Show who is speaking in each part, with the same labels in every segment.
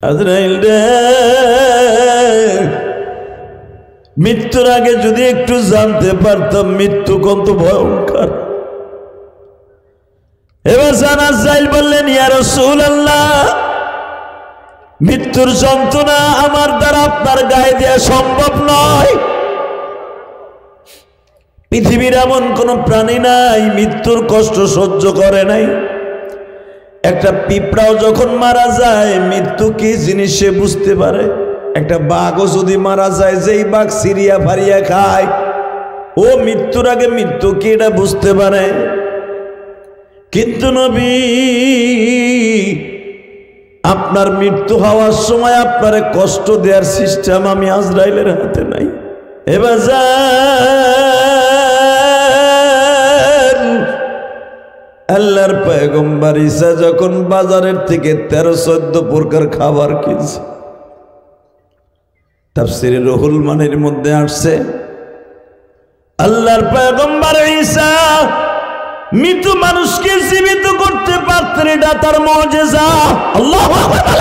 Speaker 1: আজরাইল রে, মৃত্যুর আগে যদি একটু জানতে পারতাম মৃত্যু কত ভয়ঙ্কর। এবার আজরাইল বললেন, ইয়া রাসূলুল্লাহ, মৃত্যুর যন্ত্রণা আমার দ্বারা আপনার গায়ে দেওয়া সম্ভব নয়। পৃথিবীর এমন কোন প্রাণী নাই মৃত্যুর কষ্ট সহ্য করে নাই। একটা পিঁপড়াও যখন মারা যায় মৃত্যু কি জিনিস সে বুঝতে পারে। একটা বাঘও যদি মারা যায়, যেই বাঘ সিরিয়া ফারিয়া খায়, ও মৃত্যুর আগে মৃত্যু কি এটা বুঝতে পারে। কিন্তু নবী, আপনার মৃত্যু হওয়ার সময় আপনারে কষ্ট দেওয়ার সিস্টেম আমি আজরাইলের হাতে নাই। এবার আল্লাহর পয়গম্বর ঈসা যখন বাজারের থেকে 13-14 প্রকার খাবার কিনছে, তাফসীরে রুহুল মানির মধ্যে আসছে, আল্লাহর পয়গম্বর ঈসা মৃত মানুষকে জীবিত করতে পারতেন, এটা তার মুজিজা। আল্লাহু আকবার।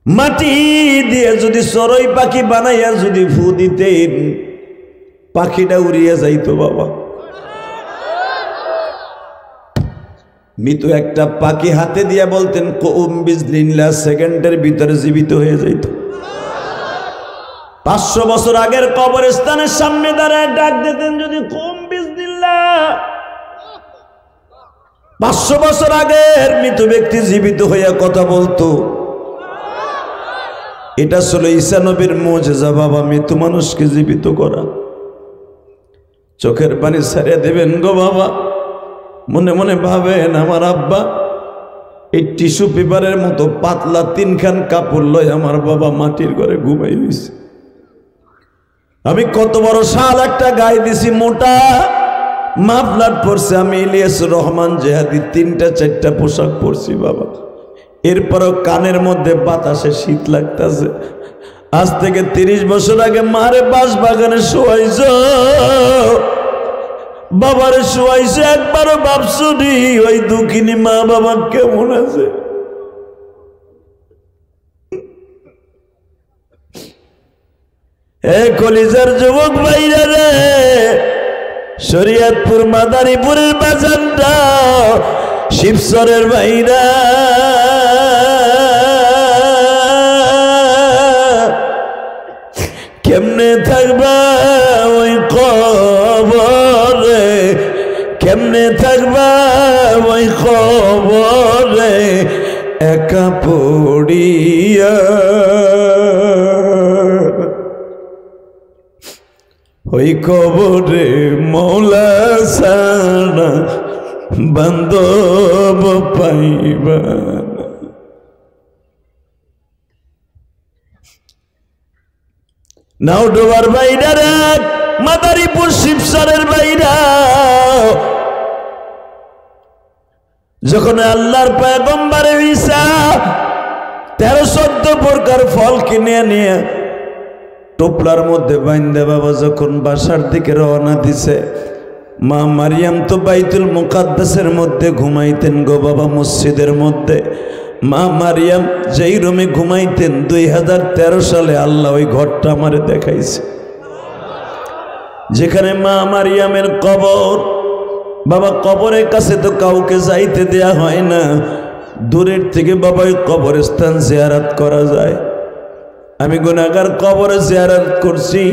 Speaker 1: মাটি দিয়ে যদি চড়ুই পাখি বানাইয়া যদি ফু দিতেন, পাখিটা উড়িয়ে যাইতো বাবা। মৃত একটা পাখি হাতে দিয়া বলতেন কুম বিজনিল্লাহ, সেকেন্ডের ভিতরে জীবিত হয়ে যাইত। 500 বছর আগের কবরস্থানের সামনে দাঁড়ায় ডাক দিতেন যদি কুম বিজনিল্লাহ, 500 বছর আগের মৃত ব্যক্তি জীবিত হইয়া কথা বলতো। এটা ছিল ঈসা নবীর মুজিজা বাবা, মৃত মানুষকে জীবিত করা। চোখের পানি ছাড়িয়ে দেবেন গো বাবা, মনে মনে ভাবেন আমার আব্বা এই টিস্যু পেপারের মতো পাতলা 3 খান কাপড় লয় আমার বাবা মাটির ঘরে ঘুমাই দিছে। আমি কত বড় শাল একটা গায়ে দিছি, মোটা মাফলার পরছে, আমি ইলিয়াস রহমান জেহাদি 3টা-4টা পোশাক পরছি বাবা। এরপরও কানের মধ্যে বাতাসে শীত লাগতেছে। আজ থেকে 30 বছর আগে মারে বাস বাগানে শোয়াইছ, বাবারে শোয়াইছে, একবারও ভাবছুনি ওই দুঃখিনী মা বাবা কেমন আছে। এ কলিজার যুবক ভাইরা রে, শরীয়তপুর মাদারীপুরের বাজারটা, শিবচরের ভাইরা, কেমনে থাকবা ওই কবরে, কেমনে থাকবা ওই কবরে একা পড়িয়া। ওই কবরে মৌলা ছাড়া বান্ধব পাইবা। নাওডোবার বাইরা রে, মাদারীপুর শিবচরের বাইরা, যখন আল্লাহর পয়গম্বর ঈসা 13-14 প্রকার ফল কিনে নিয়ে টোপলার মধ্যে বাইন্দা বাবা যখন বাসার দিকে রওনা দিছে, মা মারিয়াম তো বাইতুল মুকাদ্দাসের মধ্যে ঘুমাইতেন গো বাবা, মসজিদের মধ্যে। মা মারিয়াম যেই রুমে ঘুমাইতেন 2013 সালে আল্লাহ ওই ঘরটা আমারে দেখাইছে, যেখানে মা মারিয়ামের কবর। বাবা কবরের কাছে তো কাউকে যাইতে দেয়া হয় না, দূরের থেকে বাবা ওই কবরস্থান জিয়ারত করা যায়। আমি গুনাহগার কবরে জিয়ারত করছি,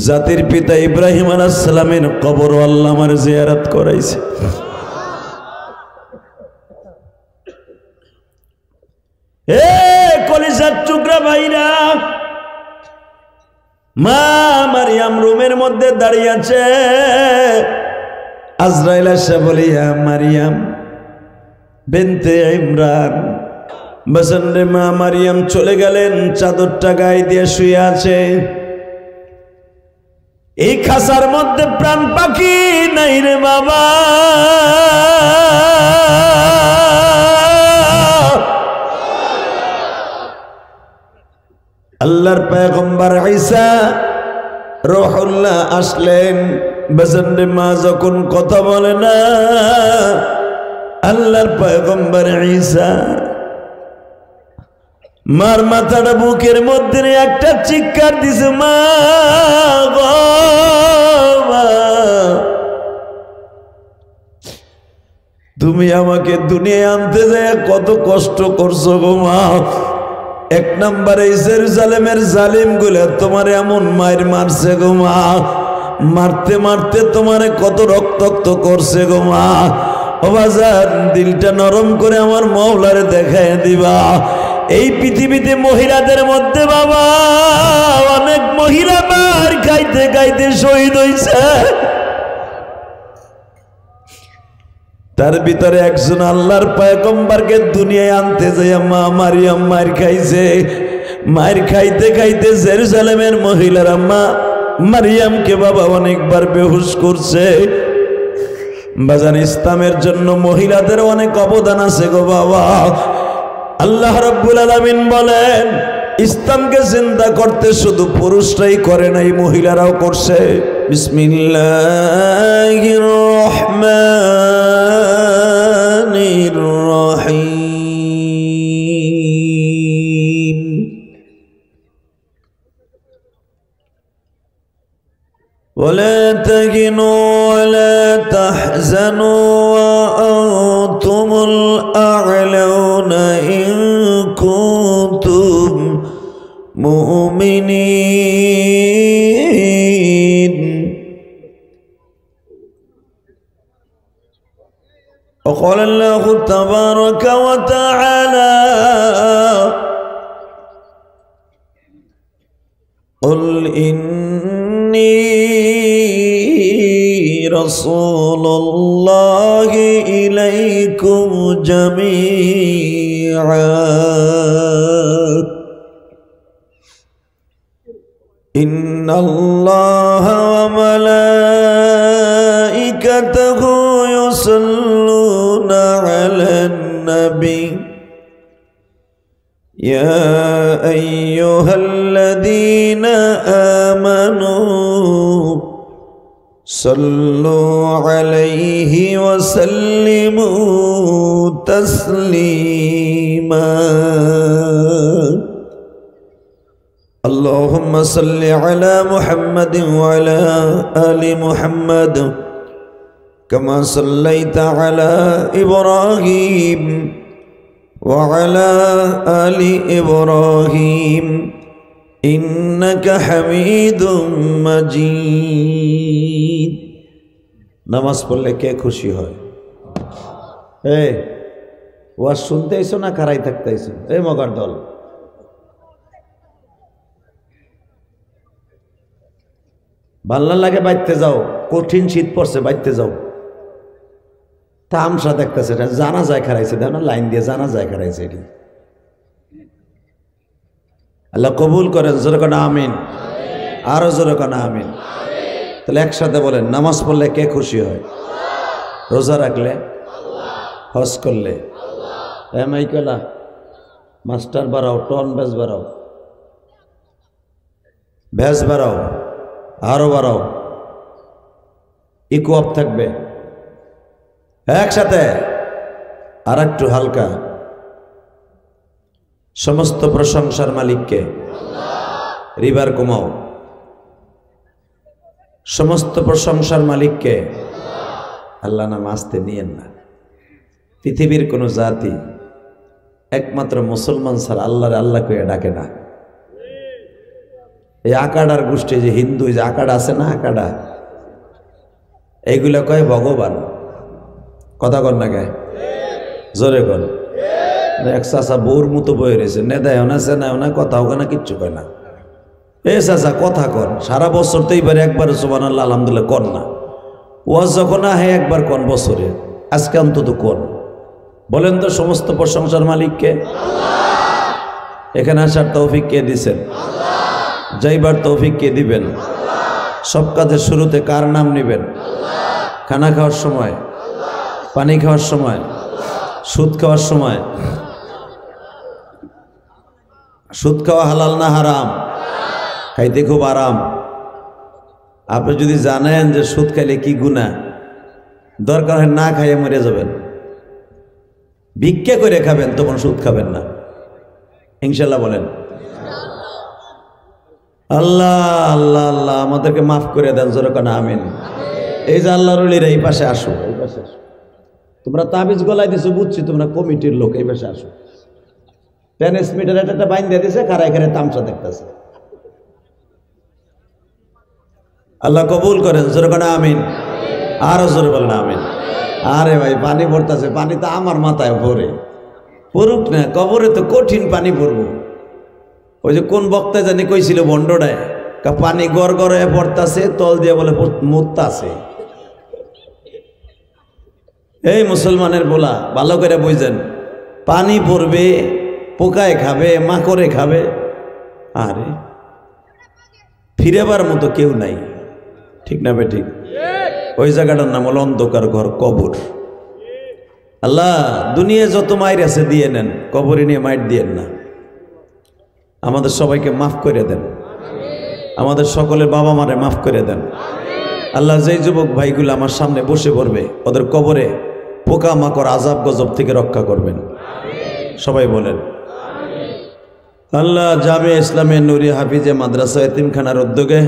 Speaker 1: জাতির পিতা ইব্রাহিম আলাইহিস সালামের কবর আল্লাহ আমার জিয়ারত করাইছে। এ কলিজার টুকরা ভাইরা, মা মারিয়াম রুমের মধ্যে দাঁড়িয়ে আছে। আজরাইল এসে বলে, ইয়া মারিয়াম বিনতে ইমরান। বসন্তে মা মারিয়াম চলে গেলেন, চাদরটা গায়ে দিয়ে শুয়ে আছে। এই খাসার মধ্যে প্রাণ পাখি নাই রে বাবা। আল্লাহর পয়গম্বর ঈসা রূহুল্লাহ আসলেন। বসন্তে মা যখন কথা বলে না, আল্লাহর পয়গম্বর ঈসা মার মাথাটা বুকের মধ্যে একটা চিৎকার দিছে, মা গো মা, তুমি আমাকে দুনিয়ায় আনতে যায় কত কষ্ট করছো গো মা। এক নম্বরে জেরুজালেমের জালিম গুলা তোমার এমন মায়ের মারছে গো মা, মারতে মারতে তোমারে কত রক্তাক্ত করছে গো মা। ও বাজার, দিলটা নরম করে আমার মওলারে দেখায় দিবা। এই পৃথিবীতে মহিলাদের মধ্যে বাবা অনেক মহিলা মার খাইতে খাইতে শহীদ হইছে, তার ভিতরে একজন আল্লাহর পয়গম্বরকে দুনিয়ায় আনতে যায় মা মারিয়াম মার খাইছে। মার খাইতে খাইতে জেরুজালেমের মহিলারা মা মারিয়ামকে বাবা অনেকবার বেহুশ করছে। বাজান, ইসলামের জন্য মহিলাদের অনেক অবদান আছে গো বাবা। আল্লাহ রাব্বুল আলামিন বলেন, ইসলামকে জিন্দা করতে শুধু পুরুষরাই করে নাই, মহিলারাও করছে। বিসমিল্লাহির রহমানির রহিম। ওয়ালা তাহিনু ওয়ালা তাহজানু ওয়া আনতুমুল আ'লাউনা ইন কুনতুম মুমিনিন। وقال الله تبارك وتعالى قل إني رسول الله إليكم جميعا إن الله وملائكته يصلون على النبي يا أيها الذين آمنوا صلوا عليه وسلموا تسليما اللهم صل على محمد وعلى آل محمد كما صليت على إبراهيم وعلى آل إبراهيم إنك حميد مجيد। নামাজ পড়লে কে খুশি হয়? এই ওয়াজ শুনতে আইছো না কারাই থাকতে আইছো? এই মগার দল, ভাল্লা লাগে বাইতে যাও, কঠিন শীত পড়ছে বাইতে যাও। তামসা দেখতেছে, এটা জানা যায় খারাইছে, দেখো না লাইন দিয়ে জানা যায় খারাইছে। এটি আল্লাহ কবুল করেন, জোরে কোন আমিন, আরো জোরে কোন আমিন। তাহলে একসাথে বলেন, নামাজ পড়লে কে খুশি হয়? রোজা রাখলে, হজ করলে, মাইকেলা মাস্টার বাড়াও, টন ভেজ বাড়াও, ভেজ বাড়াও, আরো বাড়াও, ইকো আপ থাকবে একসাথে। আর একটু হালকা, সমস্ত প্রশংসার মালিককে, রিবার কমাও, সমস্ত প্রশংসার মালিককে। আল্লাহ নাম আসতে নিয়েন না। পৃথিবীর কোন জাতি একমাত্র মুসলমান ছাড়া আল্লাহরে আল্লাহ কয়ে ডাকে না। এই আকাডার গোষ্ঠী, যে হিন্দু, যে আকাডা আছে না, আকাডা, এইগুলা কয় ভগবান। কথা কন না কে? জোরে কন। এক চাষা বউর মতো বয়ে রয়েছে, নেদায়ও না, চেনায়ও না, কথাও না, কিচ্ছু কয় না। এ চাষা কথা কন, সারা বছর তো এইবার একবার সুবহানাল্লাহ আলহামদুলিল্লাহ কন না। ওয়াজ যখন আহে একবার কন বছরে, আজকে অন্তত কন। বলেন তো সমস্ত প্রশংসার মালিককে? এখানে আসার তৌফিক কে দিছেন? যাইবার তৌফিক কে দিবেন? সব কাজের শুরুতে কার নাম নেবেন? খানা খাওয়ার সময়, পানি খাওয়ার সময়, সুদ খাওয়ার সময়। সুদ খাওয়া হালাল না হারাম? খাইতে খুব আরাম। আপনি যদি জানেন যে সুদ খাইলে কি গুনাহ, দরকার হয় না খাইয়ে মরে যাবেন। ভিক্ষা করে খাবেন, তখন সুদ খাবেন না, ইনশাল্লাহ বলেন। আল্লাহ আল্লাহ আল্লাহ আমাদেরকে মাফ করে দেন, জোরে কোন আমিন। এই যে আল্লাহর ওলিরা এই পাশে আসো, এই পাশে আসো। তোমরা তাবিজ গলায় দিছো বুঝছি, তোমরা কমিটির লোক, এই পাশে আসো। ট্রান্সমিটার একটা বাইন দিয়ে দিছে, কারা এখানে তামসা দেখতেছে। আল্লাহ কবুল করেন, জোরে কোন আমিন। আরো জোরে বলেন আমিন। আরে ভাই পানি পড়তেছে, পানি তো আমার মাথায় ভরে পড়ুক না, কবরে তো কঠিন পানি পড়বো। ওই যে কোন বক্তায় জানি কইছিল বন্ডটায়, পানি গড় গড় হয়ে পড়তাছে, তল দিয়ে বলে মুততাছে। এই মুসলমানের বলা ভালো করে বুঝেন, পানি পড়বে, পোকায় খাবে, মাকড়ে খাবে, আরে ফিরেবার মতো কেউ নাই, ঠিক না বে ঠিক? ওই জায়গাটার নাম হলো অন্ধকার ঘর, কবর। আল্লাহ দুনিয়া যত মায়ের আছে দিয়ে নেন, কবরে নিয়ে মাইর দিয়েন না। আমাদের সবাইকে মাফ করে দেন, আমাদের সকলের বাবা মারে মাফ করে দেন। আল্লাহ যেই যুবক ভাইগুলো আমার সামনে বসে পড়বে, ওদের কবরে পোকা মাকড় আজাব গজব থেকে রক্ষা করবেন, সবাই বলেন। আল্লাহ জামিয়া ইসলামে নুরি হাফিজে মাদ্রাসা এতিমখানার উদ্যোগে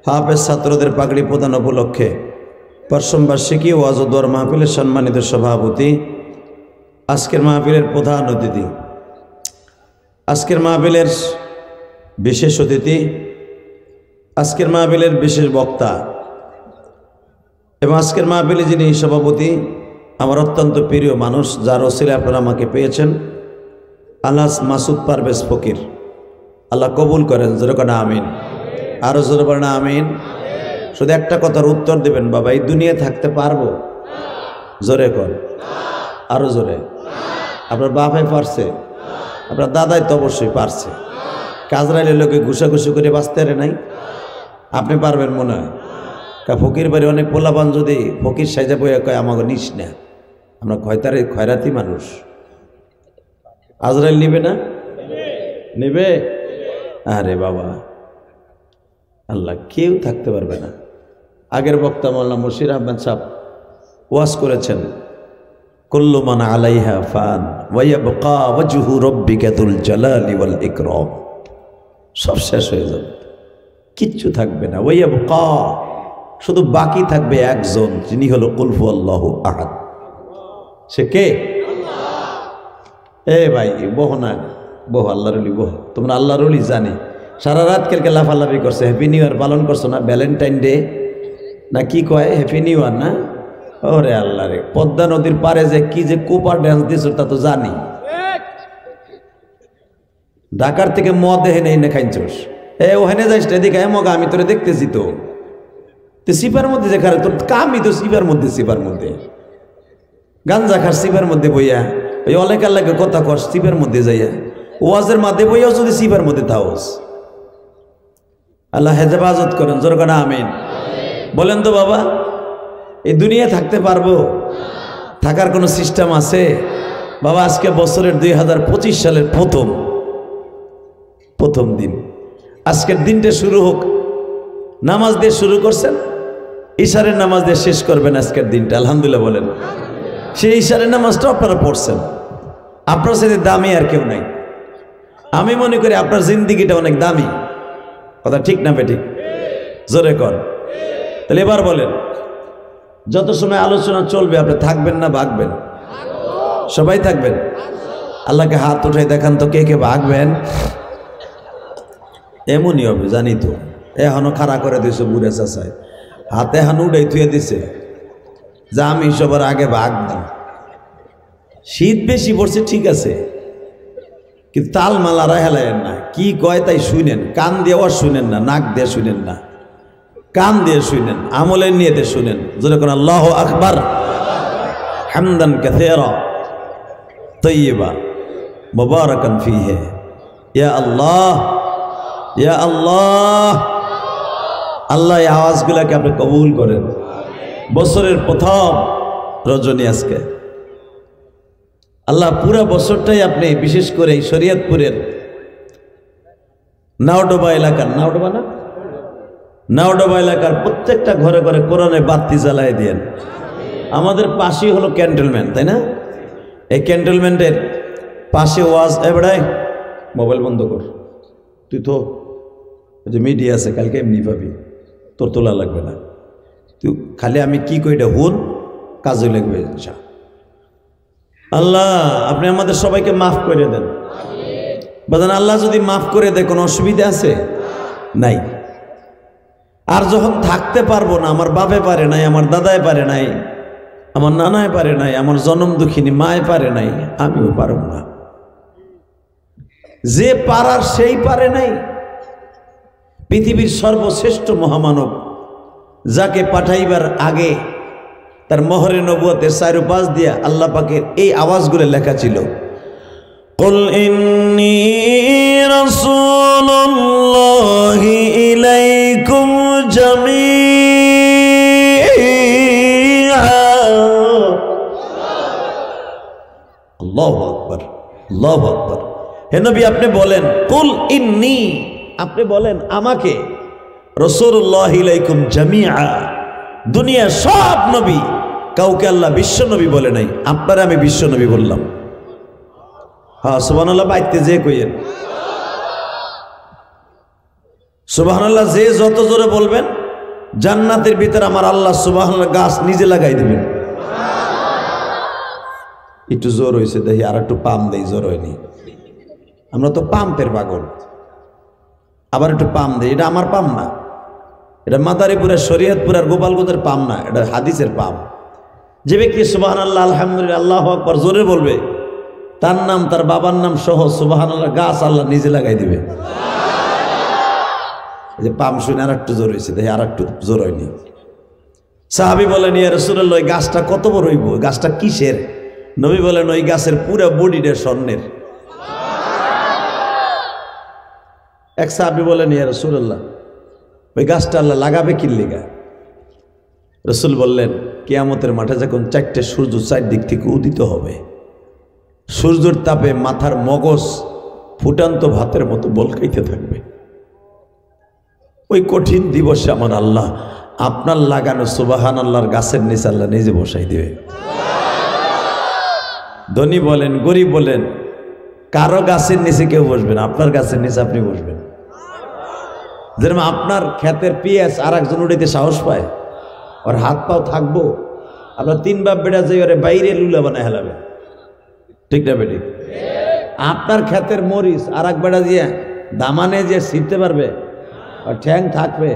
Speaker 1: হাফেজ ছাত্রদের পাগড়ি প্রদান উপলক্ষে পঞ্চম বার্ষিকী ওয়াজ ও দোয়ার মাহফিলের সম্মানিত সভাপতি, আজকের মাহফিলের প্রধান অতিথি, আজকের মাহফিলের বিশেষ অতিথি, আজকের মাহফিলের বিশেষ বক্তা এবং আজকের মাহফিলে যিনি সভাপতি, আমার অত্যন্ত প্রিয় মানুষ, যার ওসিলে আপনারা আমাকে পেয়েছেন, আল্লাহ মাসুদ পারভেজ ফকির। আল্লাহ কবুল করেন, জোরে কোন আমিন। আরো জোরে বলেন আমিন। শুধু একটা কথার উত্তর দেবেন, বাবা এই দুনিয়া থাকতে পারবো? জোরে কর, আরো জোরে। আপনার বাপে পারছে, আপনার দাদাই তো অবশ্যই পারছে। কাজরাইলের লোকে ঘুষাঘুষি করে বাঁচতে পারে নাই, আপনি পারবেন মনে হয়? ফকির বাড়ি অনেক পোলাপান যদি ফকির সাইজা বইয়া কয় আমাকে নিস না, আমরা খয়রাতি মানুষ, আজরাইল নিবে না? নিবে? আরে বাবা, আল্লাহ কেউ থাকতে পারবে না। আগের বক্তা মাওলানা মুশির আহমেদ সাহেব ওয়াজ করেছেন, কুল্লু মান আলাইহা ফান ওয়া ইয়াবকা ওয়াজহু রাব্বিকা যুল জালালি ওয়াল ইকরাম। সব শেষ হয়ে যাবে, কিচ্ছু থাকবে না। ওয়া ইয়াবকা, শুধু বাকি থাকবে একজন, যিনি হলো কুল হুয়াল্লাহু আহাদ। সে কে? এ ভাই বহ না, বহ, আল্লাহর ওলি বহ। তোমরা আল্লাহর ওলি জানে, সারা রাত কেলকে লাফালাফি করছে। হ্যাপি নিউ ইয়ার পালন করছো না? ভ্যালেন্টাইন ডে না কি কয়, হ্যাপি নিউ ইয়ার না? ওরে আল্লাহ রে, পদ্মা নদীর পারে যে কি যে কোপার ড্যান্স দিছ তা তো জানি। ঢাকার থেকে মদ দেখে নেই না খাইছস, ওখানে যাইস এদিকে মগা, আমি তোরে দেখতেছি তো। তুই সিপার মধ্যে যে খারে, তোর কামই তো সিপার মধ্যে, সিপার মধ্যে গাঞ্জা খাস, সিপার মধ্যে বইয়া ওই অলেকার লাগে কথা কর, সিপার মধ্যে যাইয়া ওয়াজের মাধ্যমে বইয়াও যদি সিপার মধ্যে থাওস। আল্লাহ হেফাজত করেন, জোরে কোন আমিন। বলেন তো বাবা, এই দুনিয়া থাকতে পারবো? থাকার কোনো সিস্টেম আছে? বাবা আজকে বছরের 2025 সালের প্রথম দিন, আজকের দিনটা শুরু হোক। নামাজ দিয়ে শুরু করছেন, ইশারের নামাজ দিয়ে শেষ করবেন আজকের দিনটা, আলহামদুলিল্লাহ বলেন। সেই ইশারের নামাজটা আপনারা পড়ছেন, আপনার সাথে দামি আর কেউ নাই। আমি মনে করি আপনার জিন্দিগিটা অনেক দামি, কথা ঠিক না বেঠিক? জোরে কর। তাহলে এবার বলেন, যত সময় আলোচনা চলবে আপনি থাকবেন না ভাগবেন? সবাই থাকবেন। আল্লাহকে হাত উঠাই দেখান তো কে কে ভাগবেন। এমনই হবে জানি তো, এখনো খাড়া করে দিয়েছে বুড়ে চাষায়, হাতে এখন উঠাই থুয়ে দিছে যে আমি সবার আগে ভাগ না। শীত বেশি পড়ছে ঠিক আছে, কিন্তু তাল মালারা হেলায়েন না, কি কয় তাই শুনেন, কান দিয়ে ওর শুনেন না, নাক দিয়ে শুনেন না, কান দিয়ে শুনেন, আমলের নিয়ে দিয়ে শুনেন। যেটা কোন আল্লাহু আকবার হামদান কাসীরা তাইয়্যিবা মুবারাকান ফীহি। ইয়া আল্লাহ, ইয়া আল্লাহ। আল্লাহ এই আওয়াজগুলোকে আপনি কবুল করেন। বছরের প্রথম রজনী আজকে, আল্লাহ পুরা বছরটাই আপনি বিশেষ করে এই শরীয়তপুরের নাওডোবা এলাকার, নাওডোবা না, নাওডোবা এলাকার প্রত্যেকটা ঘরে ঘরে কোরআনে বাতি জ্বালায় দেন। আমাদের পাশেই হলো ক্যান্টনমেন্ট, তাই না? এই ক্যান্টনমেন্টের পাশে ওয়াজ এবারে মোবাইল বন্ধ কর, তুই তো ওই যে মিডিয়া আছে কালকে এমনি পাবি, তোর তোলা লাগবে না, তুই খালি আমি কি কই এটা হুন, কাজে লাগবে। আল্লাহ আপনি আমাদের সবাইকে মাফ করে দেন। বাজান আল্লাহ যদি মাফ করে দেয় কোনো অসুবিধা আছে? নাই। আর যখন থাকতে পারবো না, আমার বাপে পারে নাই, আমার দাদায় পারে নাই, আমার নানায় পারে নাই, আমার জনম দুঃখিনী মায় পারে নাই, আমিও পারব না। যে পারার সেই পারে নাই। পৃথিবীর সর্বশ্রেষ্ঠ মহামানব যাকে পাঠাইবার আগে তার মোহরে নবুয়তের চারুপাশ দিয়া আল্লাহ পাকের এই আওয়াজগুলো লেখা ছিল, কুল ইন্নী রাসূলুল্লাহি ইলাইকুম জামিআ। আল্লাহু আকবার, আল্লাহু আকবার। হে নবী আপনি বলেন, কুল ইন্নী, আপনি বলেন আমাকে, রাসূলুল্লাহি ইলাইকুম জামিআ। দুনিয়ার সব নবী কাউকে আল্লাহ বিশ্ব নবী বলে নাই, আপনারা আমি বিশ্ব নবী বললাম। হ্যাঁ সুবহানাল্লাহ, বাইতে যে কইেন সুবহানাল্লাহ, যে যত জোরে বলবেন জান্নাতের ভিতরে আমার আল্লাহ সুবহানাল্লাহ গাছ নিজে লাগাই দিবেন। একটু জোর হয়েছে দেখি, আর একটু পাম দেই, জোর হয়নি। আমরা তো পাম্পের পাগল, আবার একটু পাম দেই। এটা আমার পাম না, এটা মাদারীপুরের শরীয়তপুরের গোপালগঞ্জের পাম না, এটা হাদিসের পাম। যে ব্যক্তি সুবহানাল্লাহ আলহামদুলিল্লাহ আল্লাহু আকবার জোরে বলবে, তার নাম তার বাবার নাম সহ সুবহানাল্লাহ গাছ আল্লাহ নিজে লাগাই দিবে। যে পাম শুনে আর একটু জোর হয়েছে দেখি, আর একটু জোর হয়নি। সাহাবী বলেন, ইয়া রাসূলুল্লাহ ওই গাছটা কত বড় হইব, গাছটা কিসের? নবী বলেন, ওই গাছের পুরো বডিটা স্বর্ণের। এক সাহাবী বলেন, ইয়া রাসূলুল্লাহ ওই গাছটা আল্লাহ লাগাবে কি লিগা? রাসূল বললেন, কিয়ামতের মাঠে যখন চারটে সূর্য চারদিক থেকে উদিত হবে, সূর্যের তাপে মাথার মগজ ফুটান্ত ভাতের মতো বলকাইতে থাকবে, ওই কঠিন দিবসে আমার আল্লাহ আপনার লাগানো সুবহানাল্লাহর গাছের নিচে আল্লাহ নিজে বসাই দিবে। ধনী বলেন গরিব বলেন, কারো গাছের নিচে কেউ বসবেন, আপনার গাছের নিচে আপনি বসবেন। যেরকম আপনার ক্ষেতের পেঁয়াজ আর একজন উড়াইতে সাহস পায়, ওর হাত পাও থাকবো, আপনার তিন বাপ বেটা যে ওরে বাইরে লুলা বানায় হেলাবে, ঠিক না বেটি? আপনার ক্ষেতের মরিচ আর এক বেটা দিয়ে দামানে যে ছিঁড়তে পারবে, আর ঠ্যাং থাকবে?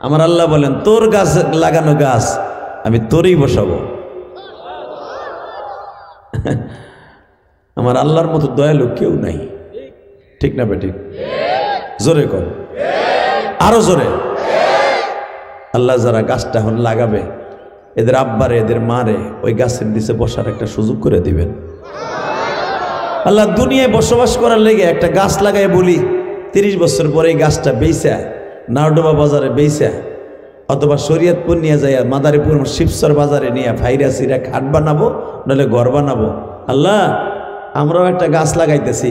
Speaker 1: আমার আল্লাহ বলেন, তোর গাছ লাগানো গাছ আমি তোরই বসাবো। আমার আল্লাহর মতো দয়ালু কেউ নাই, ঠিক না বেটি? জোরে কর, আরো জোরে। আল্লাহ যারা গাছটা এখন লাগাবে, এদের আব্বারে এদের মারে ওই গাছের নিচে বসার একটা সুযোগ করে দিবেন। আল্লাহ দুনিয়ায় বসবাস করার লেগে একটা গাছ লাগাই বলি, 30 বছর পরে এই গাছটা বেচা নারডোবা বাজারে বেচা, অথবা শরীয়তপুর নিয়ে যায় মাদারীপুর শিবসর বাজারে নিয়ে ফাইরা সিরা খাট বানাবো, নাহলে ঘর বানাবো। আল্লাহ আমরাও একটা গাছ লাগাইতেছি,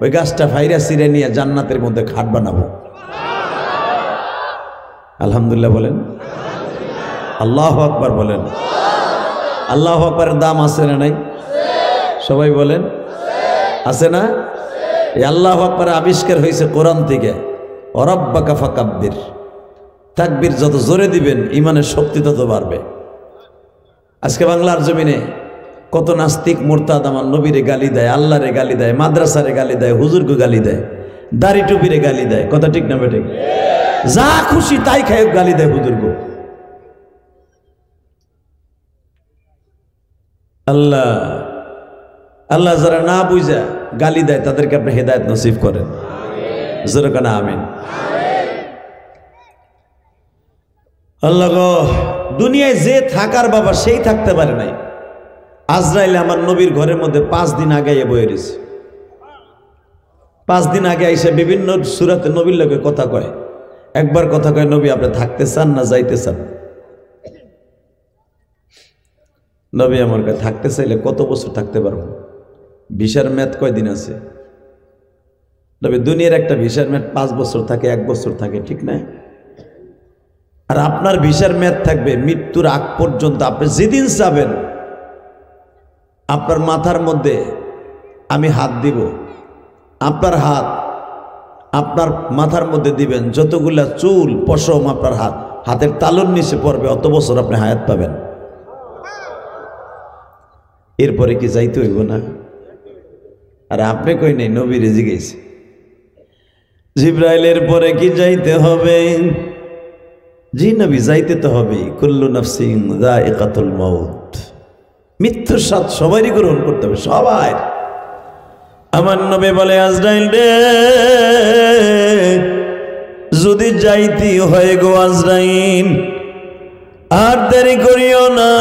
Speaker 1: ওই গাছটা ফাইরা সিরে নিয়ে জান্নাতের মধ্যে খাট বানাবো। আলহামদুলিল্লাহ বলেন, আল্লাহু আকবার বলেন। আল্লাহু আকবারের দাম আছে না নাই? সবাই বলেন, আছে না? এই আল্লাহু আকবার আবিষ্কার হয়েছে কোরআন থেকে। ওয়ারাব্বাকা ফাকাব্বির, তাকবীর যত জোরে দিবেন ইমানের শক্তি তত বাড়বে। আজকে বাংলার জমিনে কত নাস্তিক মুরতাদ আমার নবীরে গালি দেয়, আল্লাহরে গালি দেয়, মাদ্রাসারে গালি দেয়, হুজুরকে গালি দেয়, দাড়ি টুপিরে গালি দেয়, কথা ঠিক না বেঠিক? যা খুশি তাই খায় গালি দেয় হুজুরকে। আল্লাহ আল্লাহ যারা না বুঝা গালি দেয় তাদেরকে আপনি হেদায়েত নসিব করেন, জোরে কেন আমিন। আল্লাহ গো, দুনিয়ায় যে থাকার বাবা সেই থাকতে পারে নাই। আজরাইল আমার নবীর ঘরের মধ্যে 5 দিন আগে বয়ে রয়েছে। 5 দিন আগে এসে বিভিন্ন সূরাতে নবীর লোকে কথা কয়। একবার কথা কয়, নবী আপনি থাকতে চান না যাইতে চান? নবী আমার কাছে, থাকতে চাইলে কত বছর থাকতে পারবো? ভিসার মেয়াদ কয়দিন আছে? নবী দুনিয়ার একটা ভিসার মেয়াদ 5 বছর থাকে, 1 বছর থাকে, ঠিক না? আর আপনার ভিসার মেয়াদ থাকবে মৃত্যুর আগ পর্যন্ত। আপনি যেদিন চাবেন আপনার মাথার মধ্যে আমি হাত দিব, আপনার হাত আপনার মাথার মধ্যে দিবেন, যতগুলা চুল পশম আপনার হাতের তালুর নিচে পড়বে, অত বছর আপনি হায়াত পাবেন। এরপরে কি যাইতে হইব না? আর আপনি কই নাই, নবীরে জিজ্ঞেস জিব্রাইলের পরে কি যাইতে হবে? জি নবী, যাইতে তো হবে। কুল্লু নাফসিন যায়িকাতুল মাউত, মৃত্যুর স্বাদ সবারই গ্রহণ করতে হবে, সবাই। আমার নবী বলে, আজরাইল রে, যদি যাইতে হয় গো আজরাইল, আর দেরি করিও না,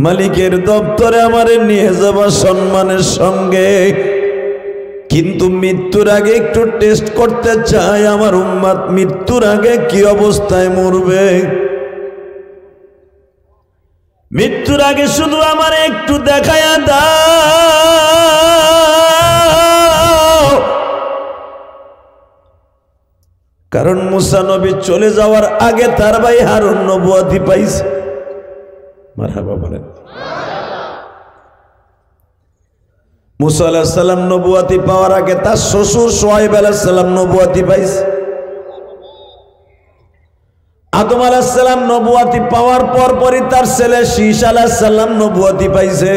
Speaker 1: মালিকের দপ্তরে আমারে নিয়ে যাবা সম্মানের সঙ্গে। কিন্তু মৃত্যুর আগে একটু টেস্ট করতে চাই আমার উম্মত মৃত্যুর আগে কি অবস্থায় মরবে। মৃত্যুর আগে শুধু আমার একটু দেখায়া দাও, কারণ মুসা নবী চলে যাওয়ার আগে তার ভাই হারুন নবুয়তি পাইছে। মারহাবা বলেন। মুসা আলাইহিস সালাম নবুয়তি পাওয়ার আগে তার শ্বশুর শুআয়ব আলাইহিস সালাম নবুয়তি পাইছে। আদম আলাইহিস সালাম নবুয়তি পাওয়ার পরই তার ছেলে শীশ আলাইহিস সালাম নবুয়তি পাইছে।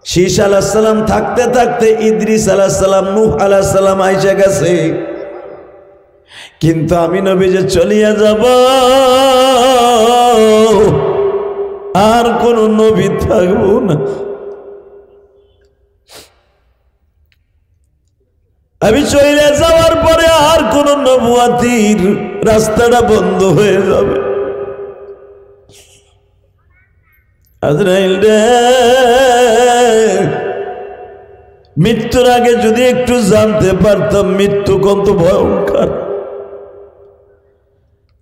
Speaker 1: শীশ আলাইহিস সালাম থাকতে থাকতে ইদ্রিস আলাইহিস সালাম, নূহ আলাইহিস সালাম আইসা গেছে। কিন্তু আমি নবী যে চলিয়া যাব, আর কোন নবী থাকবো না। আমি চলে যাওয়ার পরে আর কোন নবুয়তির রাস্তাটা বন্ধ হয়ে যাবে। আজরাইল রে, মৃত্যুর আগে যদি একটু জানতে পারতাম মৃত্যু কত ভয়ঙ্কর।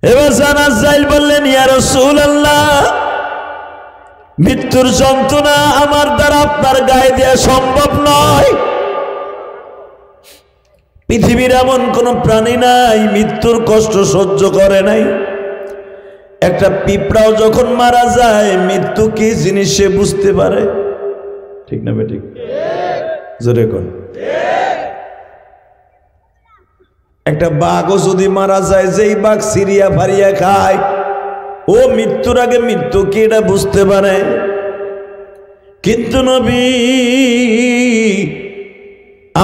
Speaker 1: এবার আজরাইল বললেন, ইয়া রাসূলুল্লাহ, মৃত্যুর যন্ত্রণা আমার দ্বারা আপনার গায়ে দেওয়া সম্ভব নয়। পৃথিবীর এমন কোন প্রাণী নাই মৃত্যুর কষ্ট সহ্য করে নাই। একটা পিঁপড়াও যখন মারা যায় মৃত্যু কি জিনিস সে বুঝতে পারে, ঠিক না বেঠিক? জোরে কোন। একটা বাঘও যদি মারা যায়, যেই বাঘ সিরিয়া ফারিয়া খায়, ও মৃত্যুর আগে মৃত্যু কি এটা বুঝতে পারে? কিন্তু নবী,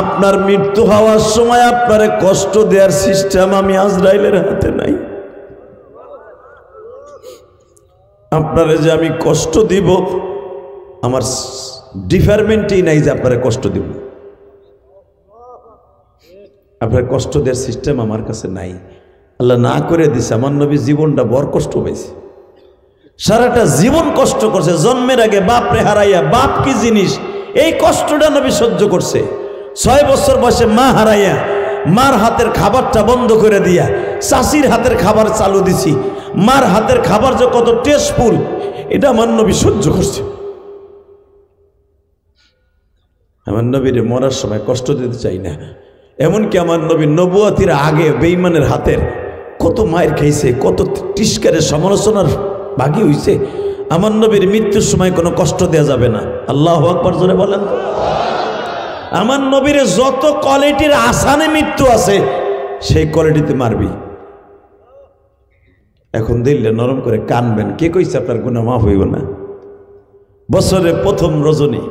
Speaker 1: আপনার মৃত্যু হওয়ার সময় আপনারে কষ্ট দেওয়ার সিস্টেম আমি আজরাইলের হাতে নাই। আপনারে যে আমি কষ্ট দিব আমার ডিপার্টমেন্টেই নাই যে আপনারে কষ্ট দিব। আপনার কষ্ট দেওয়ার সিস্টেম আমার কাছে নাই। আল্লাহ না করে দিছে। আমার নবী জীবনটা বড় কষ্ট পেয়েছে, সারাটা জীবন কষ্ট করছে। জন্মের আগে বাপরে হারাইয়া, বাপ কি জিনিস এই কষ্টটা নবী সহ্য করছে। 6 বছর বয়সে মা হারাইয়া, মার হাতের খাবারটা বন্ধ করে দিয়া চাষির হাতের খাবার চালু দিছি। মার হাতের খাবার যে কত টেস্টফুল এটা আমার নবী সহ্য করছে। আমার নবীর মরার সময় কষ্ট দিতে চাই না। এমনকি আমার নবী নবুয়তির আগে বেঈমানের হাতের কত মায়ের খাইছে, কত তিরস্কারের সমালোচনার ভাগী হইছে। আমার নবীর মৃত্যুর সময় কোনো কষ্ট দেওয়া যাবে না। আল্লাহু আকবার জোরে বলেন। আমার নবীর যত কোয়ালিটির আসানে মৃত্যু আছে সেই কোয়ালিটিতে মারবি। এখন দিলে নরম করে কানবেন, কে কইছে আপনার গুনাহ মাফ হইব না? বছরের প্রথম রজনী,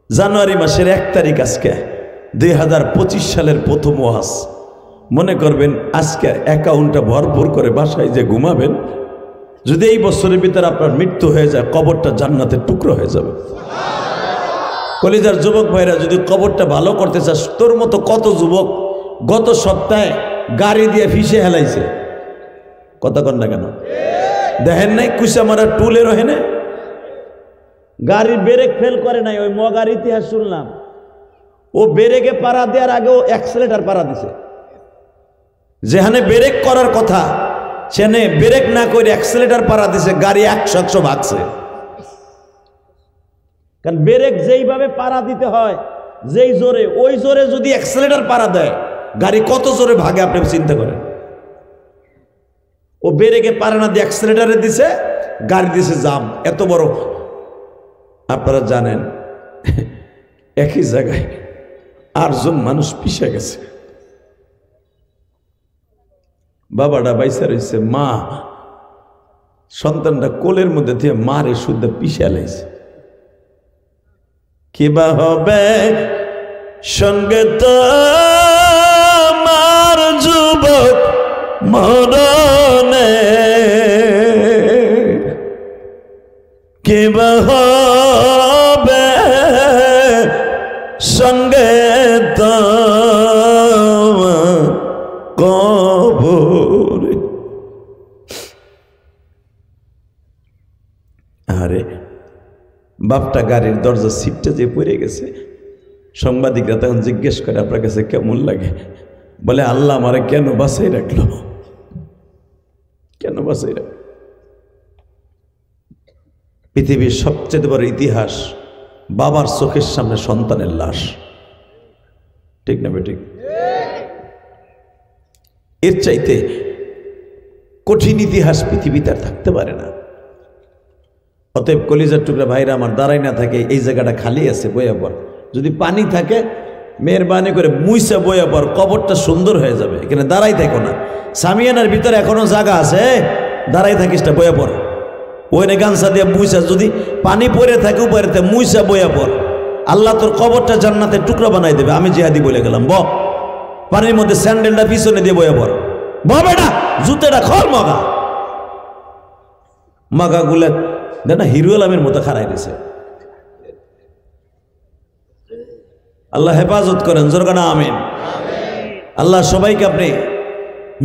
Speaker 1: জানুয়ারি মাসের 1 তারিখ, আজকে 2025 সালের প্রথম ওয়াজ। মনে করবেন আজকে অ্যাকাউন্টটা ভরপুর করে বাসায় যে ঘুমাবেন, যদি এই বছরের ভিতরে আপনার মৃত্যু হয়ে যায় কবরটা জান্নাতের টুকরো হয়ে যাবে। কলিজার যুবক ভাইরা, যদি কবরটা ভালো করতে চাস, তোর মতো কত যুবক গত সপ্তাহে গাড়ি দিয়ে ফিসে হেলাইছে, কথা কন না কেন? দেখেন নাই কুসা মারা টুলের ওহেনে গাড়ির ব্রেক ফেল করে নাই। ওই মগার ইতিহাস শুনলাম, ও ব্রেকে পাড়া দেওয়ার আগে ও অ্যাক্সেলেটার পাড়া দিছে। যেখানে ব্রেক করার কথা সেখানে ব্রেক না করে অ্যাক্সেলেটার পাড়া দিছে, গাড়ি 100 ভাগছে। কারণ ব্রেক যেইভাবে পাড়া দিতে হয়, যেই জোরে, ওই জোরে যদি অ্যাক্সেলেটার পাড়া দেয় গাড়ি কত জোরে ভাগে আপনি চিন্তা করেন। ও ব্রেকে পারে না দিয়ে অ্যাক্সিলারেটরে দিছে, গাড়ি দিছে জাম এত বড়। আপনারা জানেন একই জায়গায় 8 জন মানুষ পিষে গেছে। বাবাটা বাইসা রয়েছে, মা সন্তানটা কোলের মধ্যে দিয়ে মারে শুদ্ধ পিষে লাইছে। কিবা হবে সঙ্গে তো মার যুবক মরণে, কিবা হবে সঙ্গে তো কবরে। আরে বাপটা গাড়ির দরজা সিটটা যে পড়ে গেছে। সাংবাদিকরা তখন জিজ্ঞেস করে, আপনার কাছে কেমন লাগে? বলে, আল্লাহ আমারে কেন বাঁচাই রাখলো, কেন বাঁচাই রাখলো। পৃথিবীর সবচেয়ে বড় ইতিহাস, বাবার চোখের সামনে সন্তানের লাশ। ঠিক না বেঠিক? এর চাইতে কঠিন ইতিহাস পৃথিবীতে আর থাকতে পারে না। অতএব কলিজার টুকরা ভাইরা আমার, দাঁড়াই না থাকে, এই জায়গাটা খালি আছে, বইয়া পর। যদি পানি থাকে মেহরবানি করে মুইসা বইয়া পর, কবরটা সুন্দর হয়ে যাবে। এখানে দাঁড়াই থাকো না, সামিয়ানার ভিতরে এখনো জায়গা আছে, দাঁড়াই থাকিস না, বইয়া পর। ওইনে গামছা দিয়ে মুইসা, যদি পানি পড়ে থাকে উপরে মুইসা বইয়া পর, আল্লাহ তোর কবরটা জান্নাতের টুকরা বানাই দেবে। আমি জিহাদি বলে গেলাম, ব পানির মধ্যে স্যান্ডেলটা পিছনে দিয়ে বইয়া পর, ব বেটা জুতেটা খর মগা। মাগা গুলা না হিরু আলমের মতো খারাই দিছে। আল্লাহ হেফাজত করেন, জোরকানা আমিন। আল্লাহ সবাইকে আপনি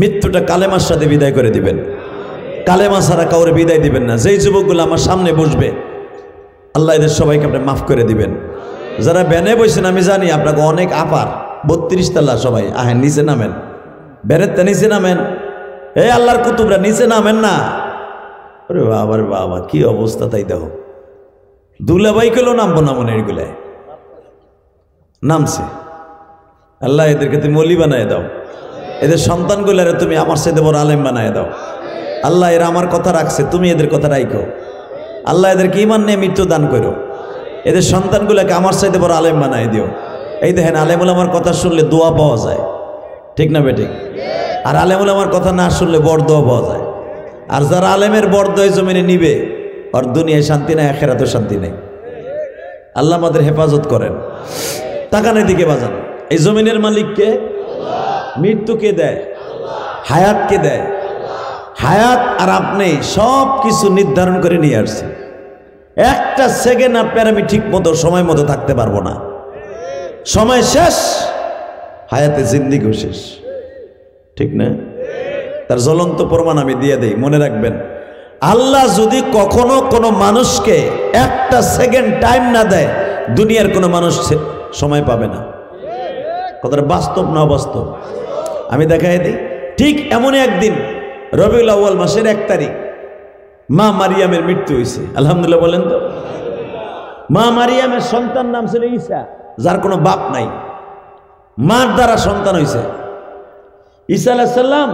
Speaker 1: মৃত্যুটা কালেমার সাথে বিদায় করে দিবেন, কালেমা ছাড়া কাউরে বিদায় দিবেন না। যেই যুবকগুলো আমার সামনে বসবে, আল্লাহ এদের সবাইকে আপনি মাফ করে দিবেন। যারা ব্যানে বসেন, আমি জানি আপনাকে অনেক আপার, 32 তলা সবাই, আহেন নিচে নামেন, ব্যানের তা নিচে নামেন। এই আল্লাহর কুতুবরা নিচে নামেন না। আরে বাবা রে বাবা, কি অবস্থা! তাই দেখো, দুলাভাই কেলেও নামবো না মনে, এগুলায় নামছে। আল্লাহ এদেরকে তুমি ওলি বানায় দাও, এদের সন্তানগুলারে তুমি আমার সাথে বড় আলেম বানায় দাও। আল্লাহ এরা আমার কথা রাখছে, তুমি এদের কথা রাখো। আল্লাহ এদেরকে ঈমান নিয়ে মৃত্যু দান করো। এদের সন্তানগুলোকে আমার সাথে বড় আলেম বানায় দিও। এই দেখেন, আলেমুল আমার কথা শুনলে দোয়া পাওয়া যায়, ঠিক না বেঠিক? আর আলেমুল আমার কথা না শুনলে বড় দোয়া পাওয়া যায়। আর যারা আলেমের বড় দোয়া জমিনে নিবে, আর দুনিয়ায় শান্তি নাই, আখিরাতেও শান্তি নেই। আল্লাহ আমাদের হেফাজত করেন। তাকানের দিকে বাজান, এই জমিনের মালিককে, মৃত্যুকে দেয়, হায়াতকে দেয়। হায়াত আর আপনি সব কিছু নির্ধারণ করে নিয়ে আসছে। একটা সেকেন্ড আপনার আমি ঠিক মতো সময় মতো থাকতে পারবো না। সময় শেষ, হায়াতে জিন্দিগি শেষ, ঠিক না? তার জ্বলন্ত প্রমাণ আমি দিয়ে দেই, মনে রাখবেন। আল্লাহ যদি কখনো কোনো মানুষকে একটা সেকেন্ড টাইম না দেয়, দুনিয়ার কোনো মানুষ সময় পাবে না। কথাটা বাস্তব না অবাস্তব? আমি দেখাই দিই। ঠিক এমনই একদিন রবিউল আউয়াল মাসের 1 তারিখ মা মারিয়ামের মৃত্যু হয়েছে। আলহামদুলিল্লাহ বলেন তো। মা মারিয়ামের সন্তান নাম ছিল ঈসা, যার কোনো বাপ নাই, মার দ্বারা সন্তান হয়েছে। ঈসা আলাইহিস সালাম